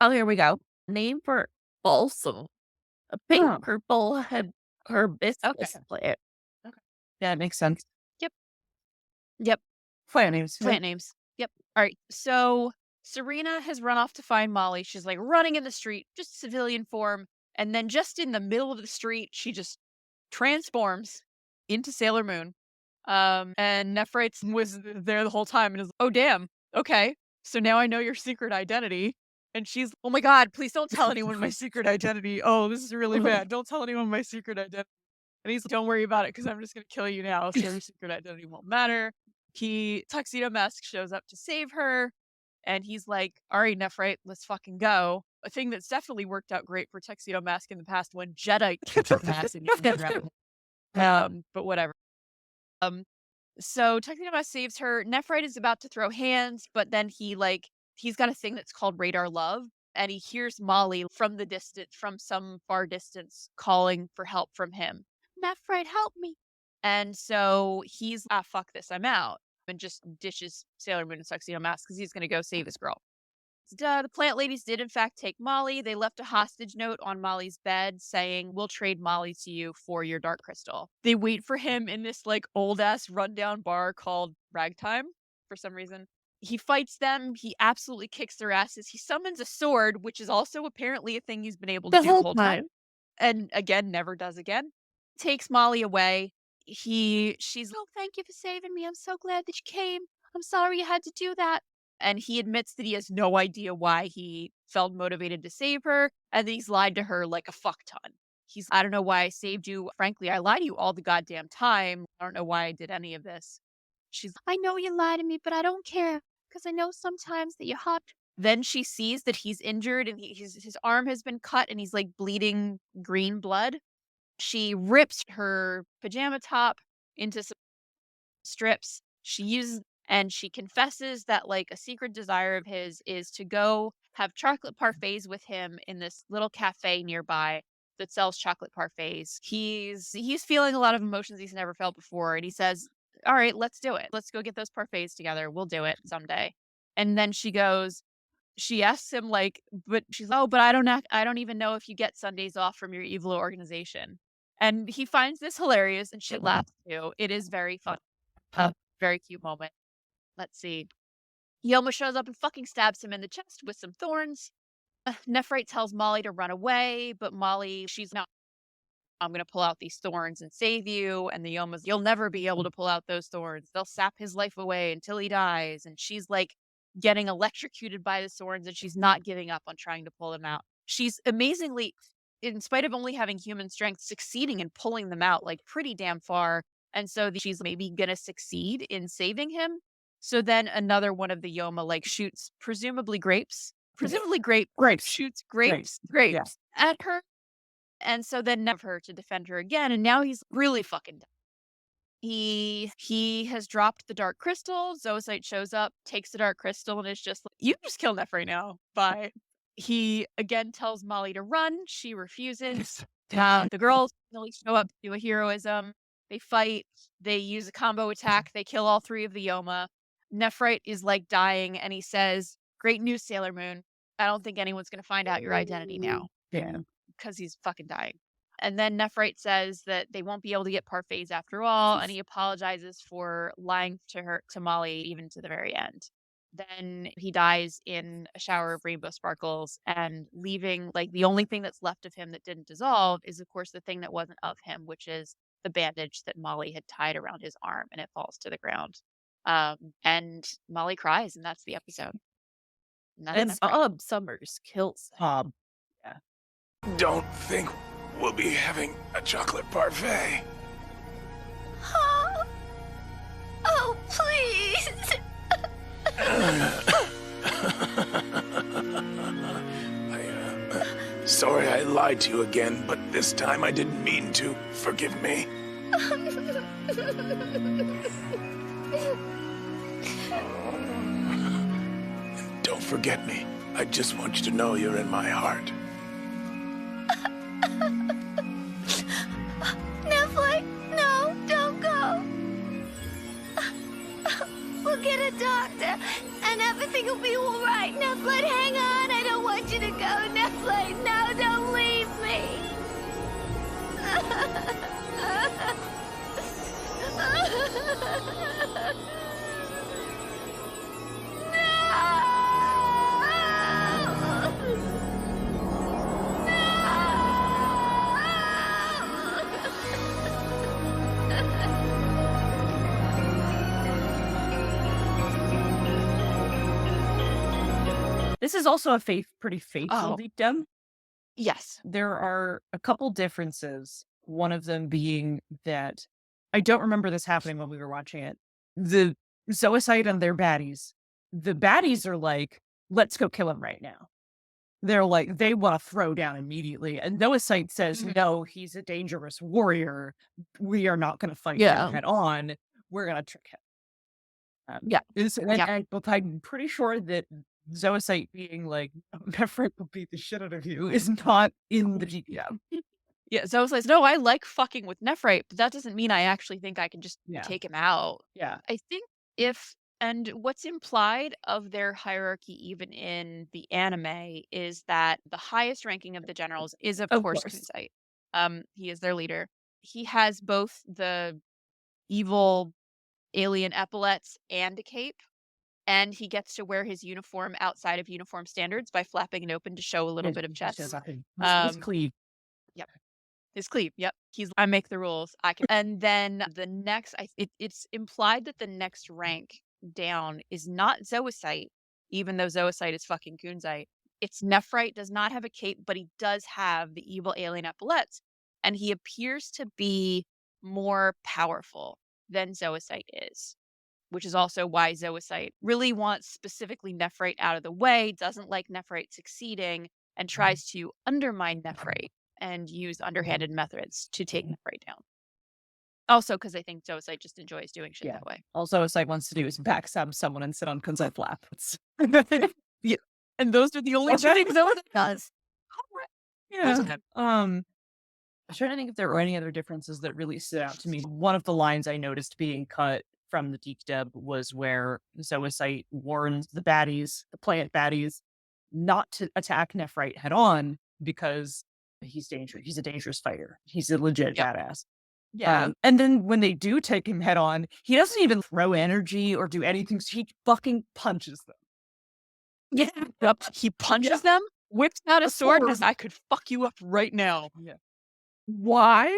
Oh, here we go. Name for balsam. A pink Oh. purple hibiscus plant. Yeah, it makes sense. Yep. Plant names. Plant names. Yep. All right. So Serena has run off to find Molly. She's like running in the street, just civilian form. And then just in the middle of the street, she just transforms into Sailor Moon. And Nephrite was there the whole time and is, oh, damn. Okay. So now I know your secret identity. And she's, oh my God, please don't tell anyone my secret identity. Oh, this is really bad. Don't tell anyone my secret identity. And he's like, don't worry about it because I'm just going to kill you now. So your secret identity won't matter. Tuxedo Mask shows up to save her. And he's like, all right, Nephrite, let's fucking go. A thing that's definitely worked out great for Tuxedo Mask in the past when Jedi kicked her ass in but whatever. So Tuxedo Mask saves her. Nephrite is about to throw hands, but then he's got a thing that's called Radar Love. and he hears Molly from the distance, from some far distance, calling for help from him. Nephrite, help me. And so he's, fuck this, I'm out. And just ditches Sailor Moon and Tuxedo Mask because he's going to go save his girl. The plant ladies did, in fact, take Molly. They left a hostage note on Molly's bed saying, we'll trade Molly to you for your dark crystal. They wait for him in this, like, old-ass rundown bar called Ragtime for some reason. He fights them. He absolutely kicks their asses. He summons a sword, which is also apparently a thing he's been able to do the whole time. And again, never does again. Takes Molly away. She's, oh, thank you for saving me. I'm so glad that you came. I'm sorry you had to do that. And he admits that he has no idea why he felt motivated to save her, and that he's lied to her like a fuck ton. I don't know why I saved you. Frankly, I lie to you all the goddamn time. I don't know why I did any of this. She's, I know you lie to me, but I don't care, because I know sometimes that you're hot. Then she sees that he's injured, and his arm has been cut, and he's like bleeding green blood. She rips her pajama top into some strips. And she confesses that, like, a secret desire of his is to go have chocolate parfaits with him in this little cafe nearby that sells chocolate parfaits. He's feeling a lot of emotions he's never felt before, and he says, all right, let's do it. Let's go get those parfaits together. We'll do it someday. And then she asks him, like, but she's, oh, but I don't even know if you get Sundays off from your evil organization. And he finds this hilarious, and she laughs too. It is very fun. Very cute moment. Let's see. Yoma shows up and fucking stabs him in the chest with some thorns. Nephrite tells Molly to run away, but Molly, she's not. I'm going to pull out these thorns and save you. And the Yoma's, you'll never be able to pull out those thorns. They'll sap his life away until he dies. And she's like getting electrocuted by the thorns, and she's not giving up on trying to pull them out. She's amazingly, in spite of only having human strength, succeeding in pulling them out like pretty damn far. And so she's maybe going to succeed in saving him. So then another one of the Yoma, like, shoots presumably grapes, shoots grapes Yeah. at her. And so then never her to defend her again. And now he's really fucking done. He has dropped the dark crystal. Zoisite shows up, takes the dark crystal, and is just like, you just kill Neph right now. Bye. He again tells Molly to run. She refuses. The girls finally show up to do a heroism. They fight. They use a combo attack. They kill all three of the Yoma. Nephrite is like dying, and he says, great news, Sailor Moon. I don't think anyone's going to find out your identity now. Yeah. Because he's fucking dying. And then Nephrite says that they won't be able to get parfaits after all, and he apologizes for lying to Molly, even to the very end. Then he dies in a shower of rainbow sparkles, and leaving, like, the only thing that's left of him that didn't dissolve is, of course, the thing that wasn't of him, which is the bandage that Molly had tied around his arm, and it falls to the ground. And Molly cries, and that's the episode. And Bob Summers kills him. Yeah. Don't think we'll be having a chocolate parfait. Oh, please. Sorry I lied to you again, but this time I didn't mean to. Forgive me. Don't forget me. I just want you to know you're in my heart. Nephrite, no, don't go. We'll get a doctor, and everything will be all right. Nephrite, hang on. I don't want you to go. Nephrite, no, don't leave me. This is also a pretty faithful victim. Yes. There are a couple differences. One of them being that I don't remember this happening when we were watching it. The Zoisite and their baddies. The baddies are like, let's go kill him right now. They're like, they want to throw down immediately. And Zoisite says, no, he's a dangerous warrior. We are not going to fight him head on. We're going to trick him. Yeah. I'm pretty sure that Zoisite being like, Nephrite will beat the shit out of you is not in the GDM. Yeah, Zoe says, no, I like fucking with Nephrite, but that doesn't mean I actually think I can just Yeah. take him out. Yeah. I think and what's implied of their hierarchy, even in the anime, is that the highest ranking of the generals is, of course, Kunzite. He is their leader. He has both the evil alien epaulets and a cape, and he gets to wear his uniform outside of uniform standards by flapping it open to show a little bit of chest. His cleave. Yep. His cleave, yep. I make the rules. I can. And then the next, it's implied that the next rank down is not Zoisite, even though Zoisite is fucking Kunzite. It's Nephrite, does not have a cape, but he does have the evil alien epaulets. And he appears to be more powerful than Zoisite is, which is also why Zoisite really wants specifically Nephrite out of the way, doesn't like Nephrite succeeding, and tries to undermine Nephrite and use underhanded methods to take Nephrite down. Also, because I think Zoisite just enjoys doing shit that way. Also, Zoisite wants to do is backstab someone and sit on Kunzite's lap. Yeah. And those are the only two things Zoisite does. Yeah. I'm trying to think if there were any other differences that really stood out to me. One of the lines I noticed being cut from the DiC dub was where Zoisite warns the baddies, the planet baddies, not to attack Nephrite head on because he's dangerous. He's a dangerous fighter. He's a legit badass. Yeah. And then when they do take him head on, he doesn't even throw energy or do anything. So he fucking punches them. Yeah. Yep. He punches them, whips out a sword, and I could fuck you up right now. Yeah. Why?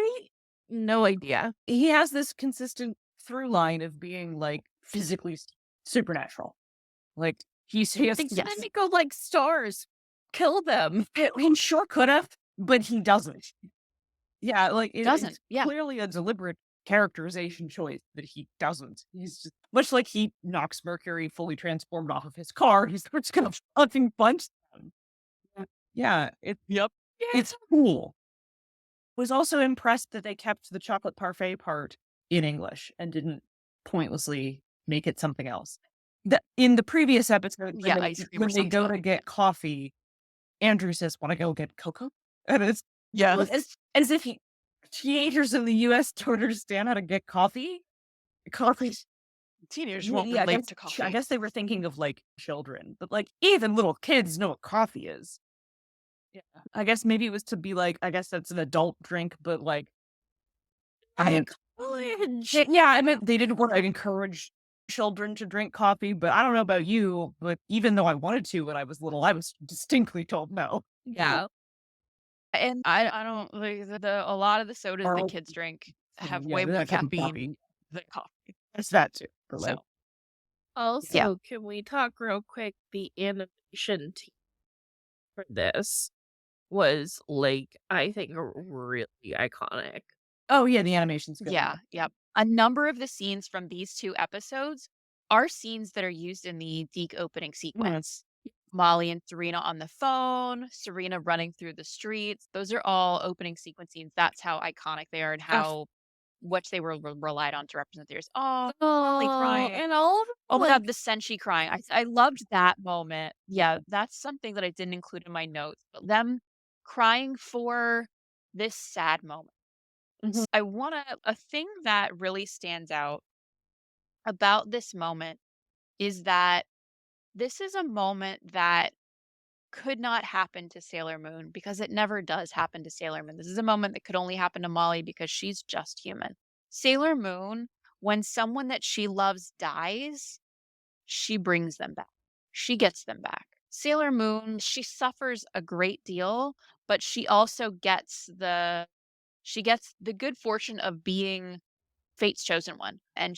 No idea. He has this consistent through line of being like physically supernatural. Like he has They go like stars. Kill them. He sure could have, but he doesn't. Yeah, like it's Yeah. clearly a deliberate characterization choice that he doesn't. He's just much like he knocks Mercury fully transformed off of his car. He's just gonna fucking punch them. Yeah, it's cool. Was also impressed that they kept the chocolate parfait part in English and didn't pointlessly make it something else. In the previous episode, when they go to get coffee, Andrew says, "Want to go get cocoa?" And it's as if teenagers in the U.S. don't understand how to get coffee. Teenagers won't relate to coffee. I guess they were thinking of like children, but like even little kids know what coffee is. Yeah, I guess maybe it was to be like, I guess that's an adult drink, but like, I mean, they didn't want to encourage children to drink coffee, but I don't know about you, but even though I wanted to when I was little, I was distinctly told no. Yeah. And I don't like a lot of the sodas that kids drink have way more caffeine than coffee. There's that too. So. Also, can we talk real quick? The animation team for this was like, I think, really iconic. Oh yeah, the animation's good. Yeah, yep. A number of the scenes from these 2 episodes are scenes that are used in the DiC opening sequence. Molly and Serena on the phone, Serena running through the streets. Those are all opening sequence scenes. That's how iconic they are and how much they were relied on to represent theirs. Oh, Molly crying. And all of them, oh my God, the Senshi crying. I loved that moment. Yeah, that's something that I didn't include in my notes. But them crying for this sad moment. Mm-hmm. A thing that really stands out about this moment is that this is a moment that could not happen to Sailor Moon because it never does happen to Sailor Moon. This is a moment that could only happen to Molly because she's just human. Sailor Moon, when someone that she loves dies, she brings them back. She gets them back. Sailor Moon, she suffers a great deal, but she also gets the good fortune of being Fate's chosen one. And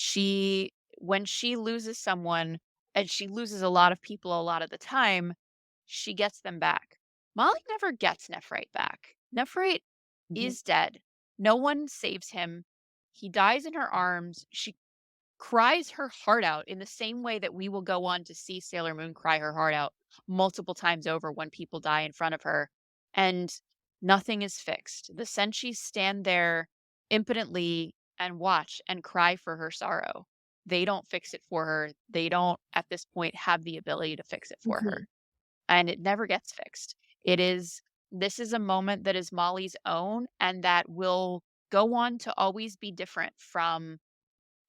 when she loses someone, and she loses a lot of people a lot of the time, she gets them back. Molly never gets Nephrite back. Nephrite is dead. No one saves him. He dies in her arms. She cries her heart out in the same way that we will go on to see Sailor Moon cry her heart out multiple times over when people die in front of her. And nothing is fixed. The Senshis stand there impotently and watch and cry for her sorrow. They don't fix it for her. They don't, at this point, have the ability to fix it for her. And it never gets fixed. This is a moment that is Molly's own and that will go on to always be different from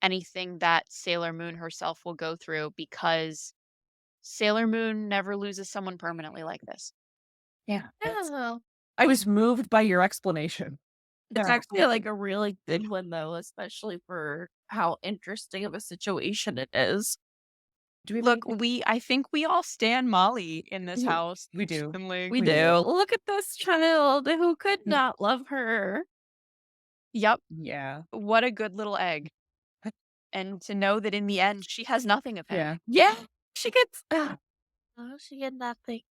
anything that Sailor Moon herself will go through, because Sailor Moon never loses someone permanently like this. Yeah. Yeah. I was moved by your explanation. It's Yeah. actually like a really good one though, especially for how interesting of a situation it is. Do we Look, I think we all stand Molly in this Yeah, house. we do. Finley. We We do. do. Look at this child who could Mm. not love her. Yep. Yeah. What a good little egg. And to know that in the end, she has nothing of him. Yeah. Yeah, she gets. She get nothing.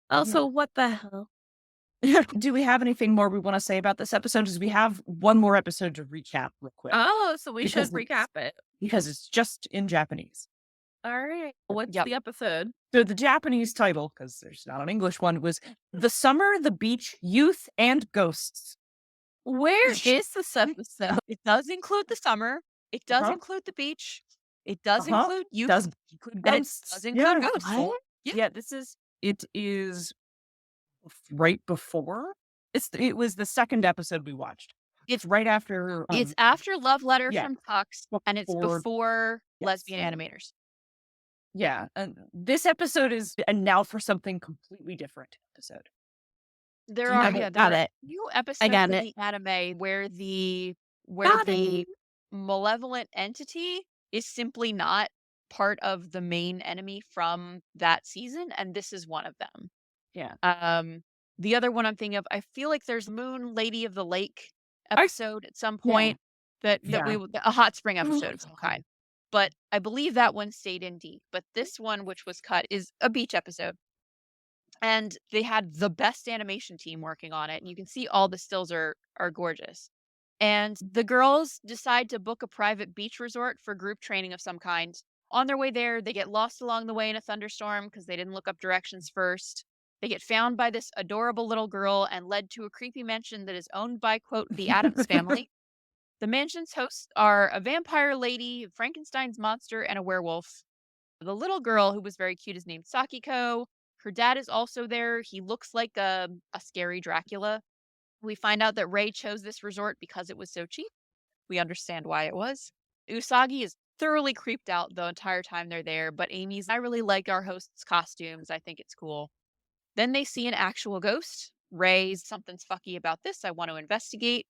Also, what the hell? Do we have anything more we want to say about this episode? Because we have one more episode to recap real quick. Oh, so we should Because recap it. Because it's just in Japanese. All right. What's Yep. the episode? So the Japanese title, because there's not an English one, was The Summer, the Beach, Youth, and Ghosts. Where is this episode? It does include the summer. It does Uh-huh. include the beach. It does Uh-huh. include youth. Does include and it ghosts. Does include ghosts. What? Yeah. It is right before. It was the second episode we watched. It's right after. It's after Love Letter yeah, from Tux, and it's before- before Yes. Lesbian Animators. Yeah, and this episode is and now for something completely different episode. There Do you are have it? there Got are it. new episodes got of it. the anime where the Got malevolent entity is simply not part of the main enemy from that season, and this is one of them. Yeah. The other one I'm thinking of, I feel like there's Moon Lady of the Lake episode at some point that a hot spring episode of some kind. But I believe that one stayed in D. But this one, which was cut, is a beach episode. And they had the best animation team working on it. And you can see all the stills are gorgeous. And the girls decide to book a private beach resort for group training of some kind. On their way there, they get lost along the way in a thunderstorm because they didn't look up directions first. They get found by this adorable little girl and led to a creepy mansion that is owned by, quote, the Addams family. The mansion's hosts are a vampire lady, Frankenstein's monster, and a werewolf. The little girl, who was very cute, is named Sakiko. Her dad is also there. He looks like a scary Dracula. We find out that Ray chose this resort because it was so cheap. We understand why it was. Usagi is thoroughly creeped out the entire time they're there, but I really like our host's costumes. I think it's cool. Then they see an actual ghost. Ray's, something's fucky about this. I want to investigate.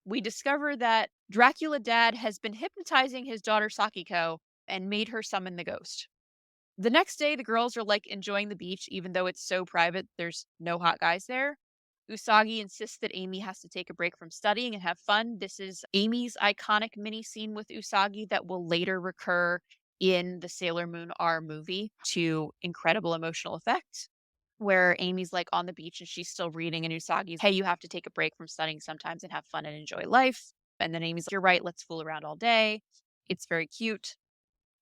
We discover that Dracula Dad has been hypnotizing his daughter Sakiko and made her summon the ghost. The next day, the girls are like enjoying the beach, even though it's so private, there's no hot guys there. Usagi insists that Amy has to take a break from studying and have fun. This is Amy's iconic mini scene with Usagi that will later recur in the Sailor Moon R movie to incredible emotional effect, where Amy's like on the beach and she's still reading, and Usagi's, hey, you have to take a break from studying sometimes and have fun and enjoy life. And then Amy's like, you're right, let's fool around all day. It's very cute.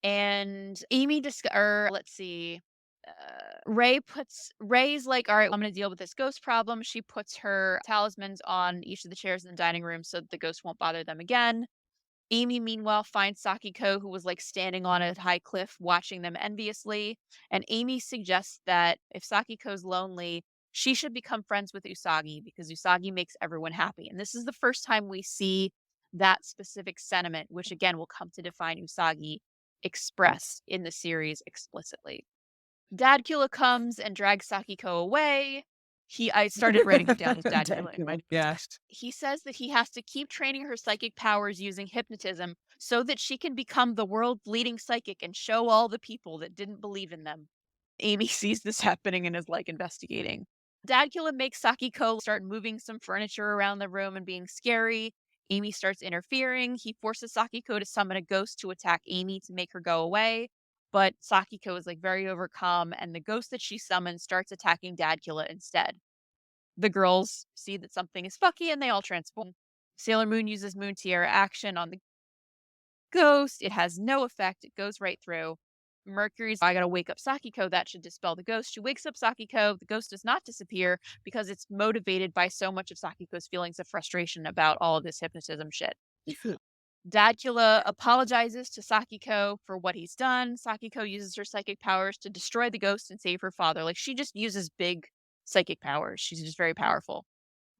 And Ray's like, all right, I'm going to deal with this ghost problem. She puts her talismans on each of the chairs in the dining room so that the ghost won't bother them again. Amy, meanwhile, finds Sakiko, who was like standing on a high cliff watching them enviously. And Amy suggests that if Sakiko's lonely, she should become friends with Usagi because Usagi makes everyone happy. And this is the first time we see that specific sentiment, which again will come to define Usagi, expressed in the series explicitly. Dadkula comes and drags Sakiko away. I started writing it down as Dadkula. Yes. He says that he has to keep training her psychic powers using hypnotism so that she can become the world's leading psychic and show all the people that didn't believe in them. Amy sees this happening and is like investigating. Dadkula makes Sakiko start moving some furniture around the room and being scary. Amy starts interfering. He forces Sakiko to summon a ghost to attack Amy to make her go away. But Sakiko is like very overcome, and the ghost that she summons starts attacking Dadkula instead. The girls see that something is fucky and they all transform. Sailor Moon uses Moon Tiara action on the ghost. It has no effect. It goes right through. Mercury's, I gotta wake up Sakiko. That should dispel the ghost. She wakes up Sakiko. The ghost does not disappear because it's motivated by so much of Sakiko's feelings of frustration about all of this hypnotism shit. Dadula apologizes to Sakiko for what he's done. Sakiko uses her psychic powers to destroy the ghost and save her father. Like, she just uses big psychic powers. She's just very powerful.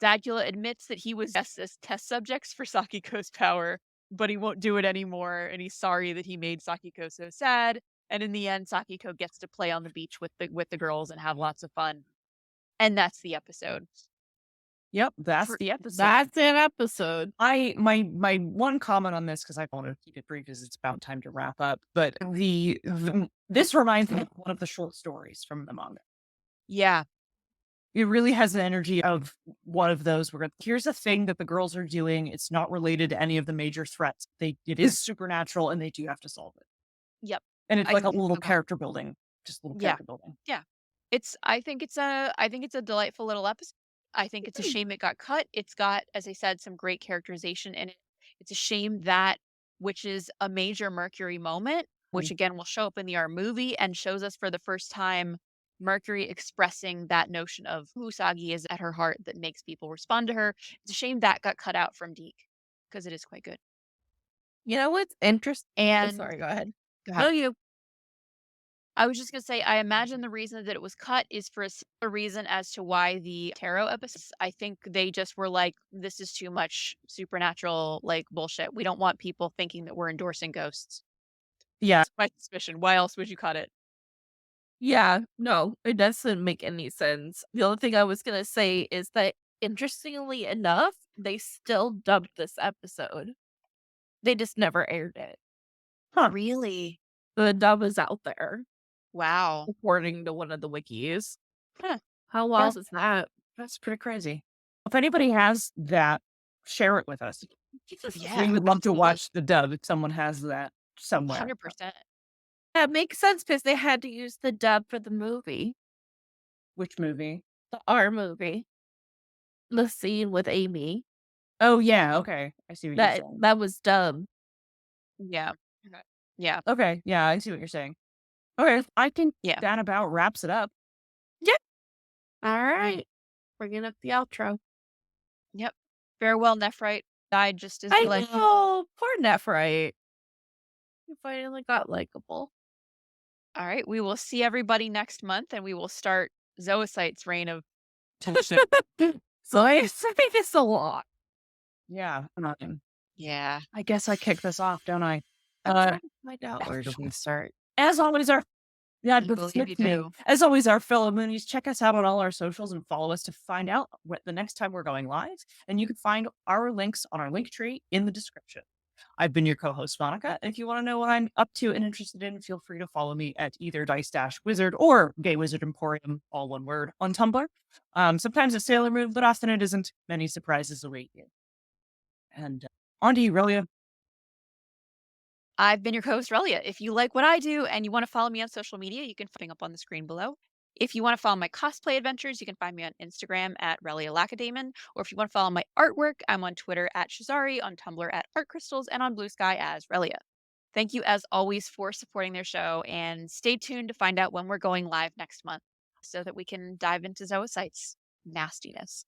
Dadula admits that he was just as test subjects for Sakiko's power, but he won't do it anymore, and he's sorry that he made Sakiko so sad. And in the end, Sakiko gets to play on the beach with the girls and have lots of fun. And that's the episode. Yep, that's the episode. That's an episode. My one comment on this, because I want to keep it brief, because it's about time to wrap up. But this reminds me of one of the short stories from the manga. Yeah. It really has the energy of one of those where here's a thing that the girls are doing. It's not related to any of the major threats. It is supernatural, and they do have to solve it. Yep. And it's like a little character building, just a little character building. Yeah. I think it's a delightful little episode. I think it's a shame it got cut. It's got, as I said, some great characterization in it. It's a shame that, which is a major Mercury moment, which again will show up in the R movie and shows us for the first time Mercury expressing that notion of who Usagi is at her heart that makes people respond to her. It's a shame that got cut out from DiC because it is quite good. You know what's interesting? And Sorry, go ahead. Go No, ahead. you. I was just gonna say, I imagine the reason that it was cut is for a similar reason as to why the tarot episodes. I think they just were like, this is too much supernatural like bullshit. We don't want people thinking that we're endorsing ghosts. Yeah. That's my suspicion. Why else would you cut it? Yeah, no, it doesn't make any sense. The only thing I was gonna say is that, interestingly enough, they still dubbed this episode. They just never aired it. Huh. Really? The dub is out there, Wow. according to one of the wikis. Huh. How wild is that? That's pretty crazy. If anybody has that, share it with us. Yeah, We would love to absolutely. watch the dub if someone has that somewhere. 100%. That makes sense because they had to use the dub for the movie, Which movie? the R movie. The scene with Amy. Oh, yeah. Okay. I see what you're saying. That was dubbed. Yeah. Okay. Yeah. Okay. Yeah, I see what you're saying. Okay. I think Yeah. that about wraps it up. All right. Bringing up the outro. Yep. Farewell, Nephrite. Died just as I you like. know. Poor Nephrite. He finally got likable. All right. We will see everybody next month and we will start Zoocyte's reign of So I think it's a lot. Yeah. Yeah. I guess I kick this off, don't I? I'm trying to find out where where do do we we start. As always, I believe you do. As always, our fellow Moonies, check us out on all our socials and follow us to find out what the next time we're going live. And you can find our links on our link tree in the description. I've been your co-host, Monica. And if you want to know what I'm up to and interested in, feel free to follow me at either Dice-Wizard or Gay Wizard Emporium, all one word, on Tumblr. Sometimes it's Sailor Moon, but often it isn't. Many surprises await you. And on to you, Relia. I've been your co-host, Relia. If you like what I do and you want to follow me on social media, you can find up on the screen below. If you want to follow my cosplay adventures, you can find me on Instagram at Relia Lacadamon. Or if you want to follow my artwork, I'm on Twitter at Shazari, on Tumblr at Art Crystals, and on Blue Sky as Relia. Thank you, as always, for supporting their show, and stay tuned to find out when we're going live next month so that we can dive into Zoocyte's nastiness.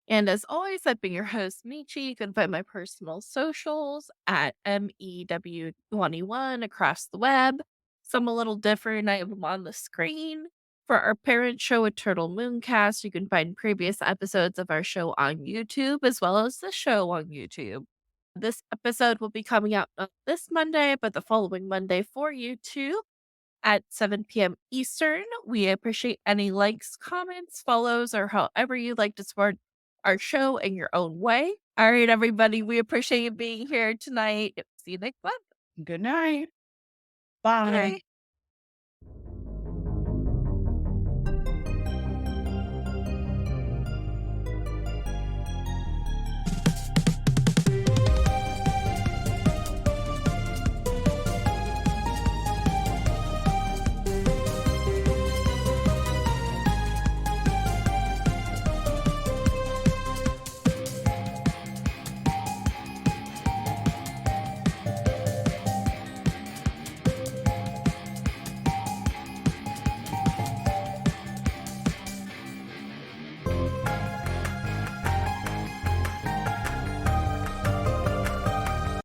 And as always, I've been your host, Michi. You can find my personal socials at MEW21 across the web. Some a little different. I have them on the screen. For our parent show, Eternal Mooncast, you can find previous episodes of our show on YouTube, as well as the show on YouTube. This episode will be coming out not this Monday, but the following Monday for YouTube at 7 p.m. Eastern. We appreciate any likes, comments, follows, or however you'd like to support our show in your own way. All right, everybody, we appreciate you being here tonight. See you next month. Good night. Bye. Bye.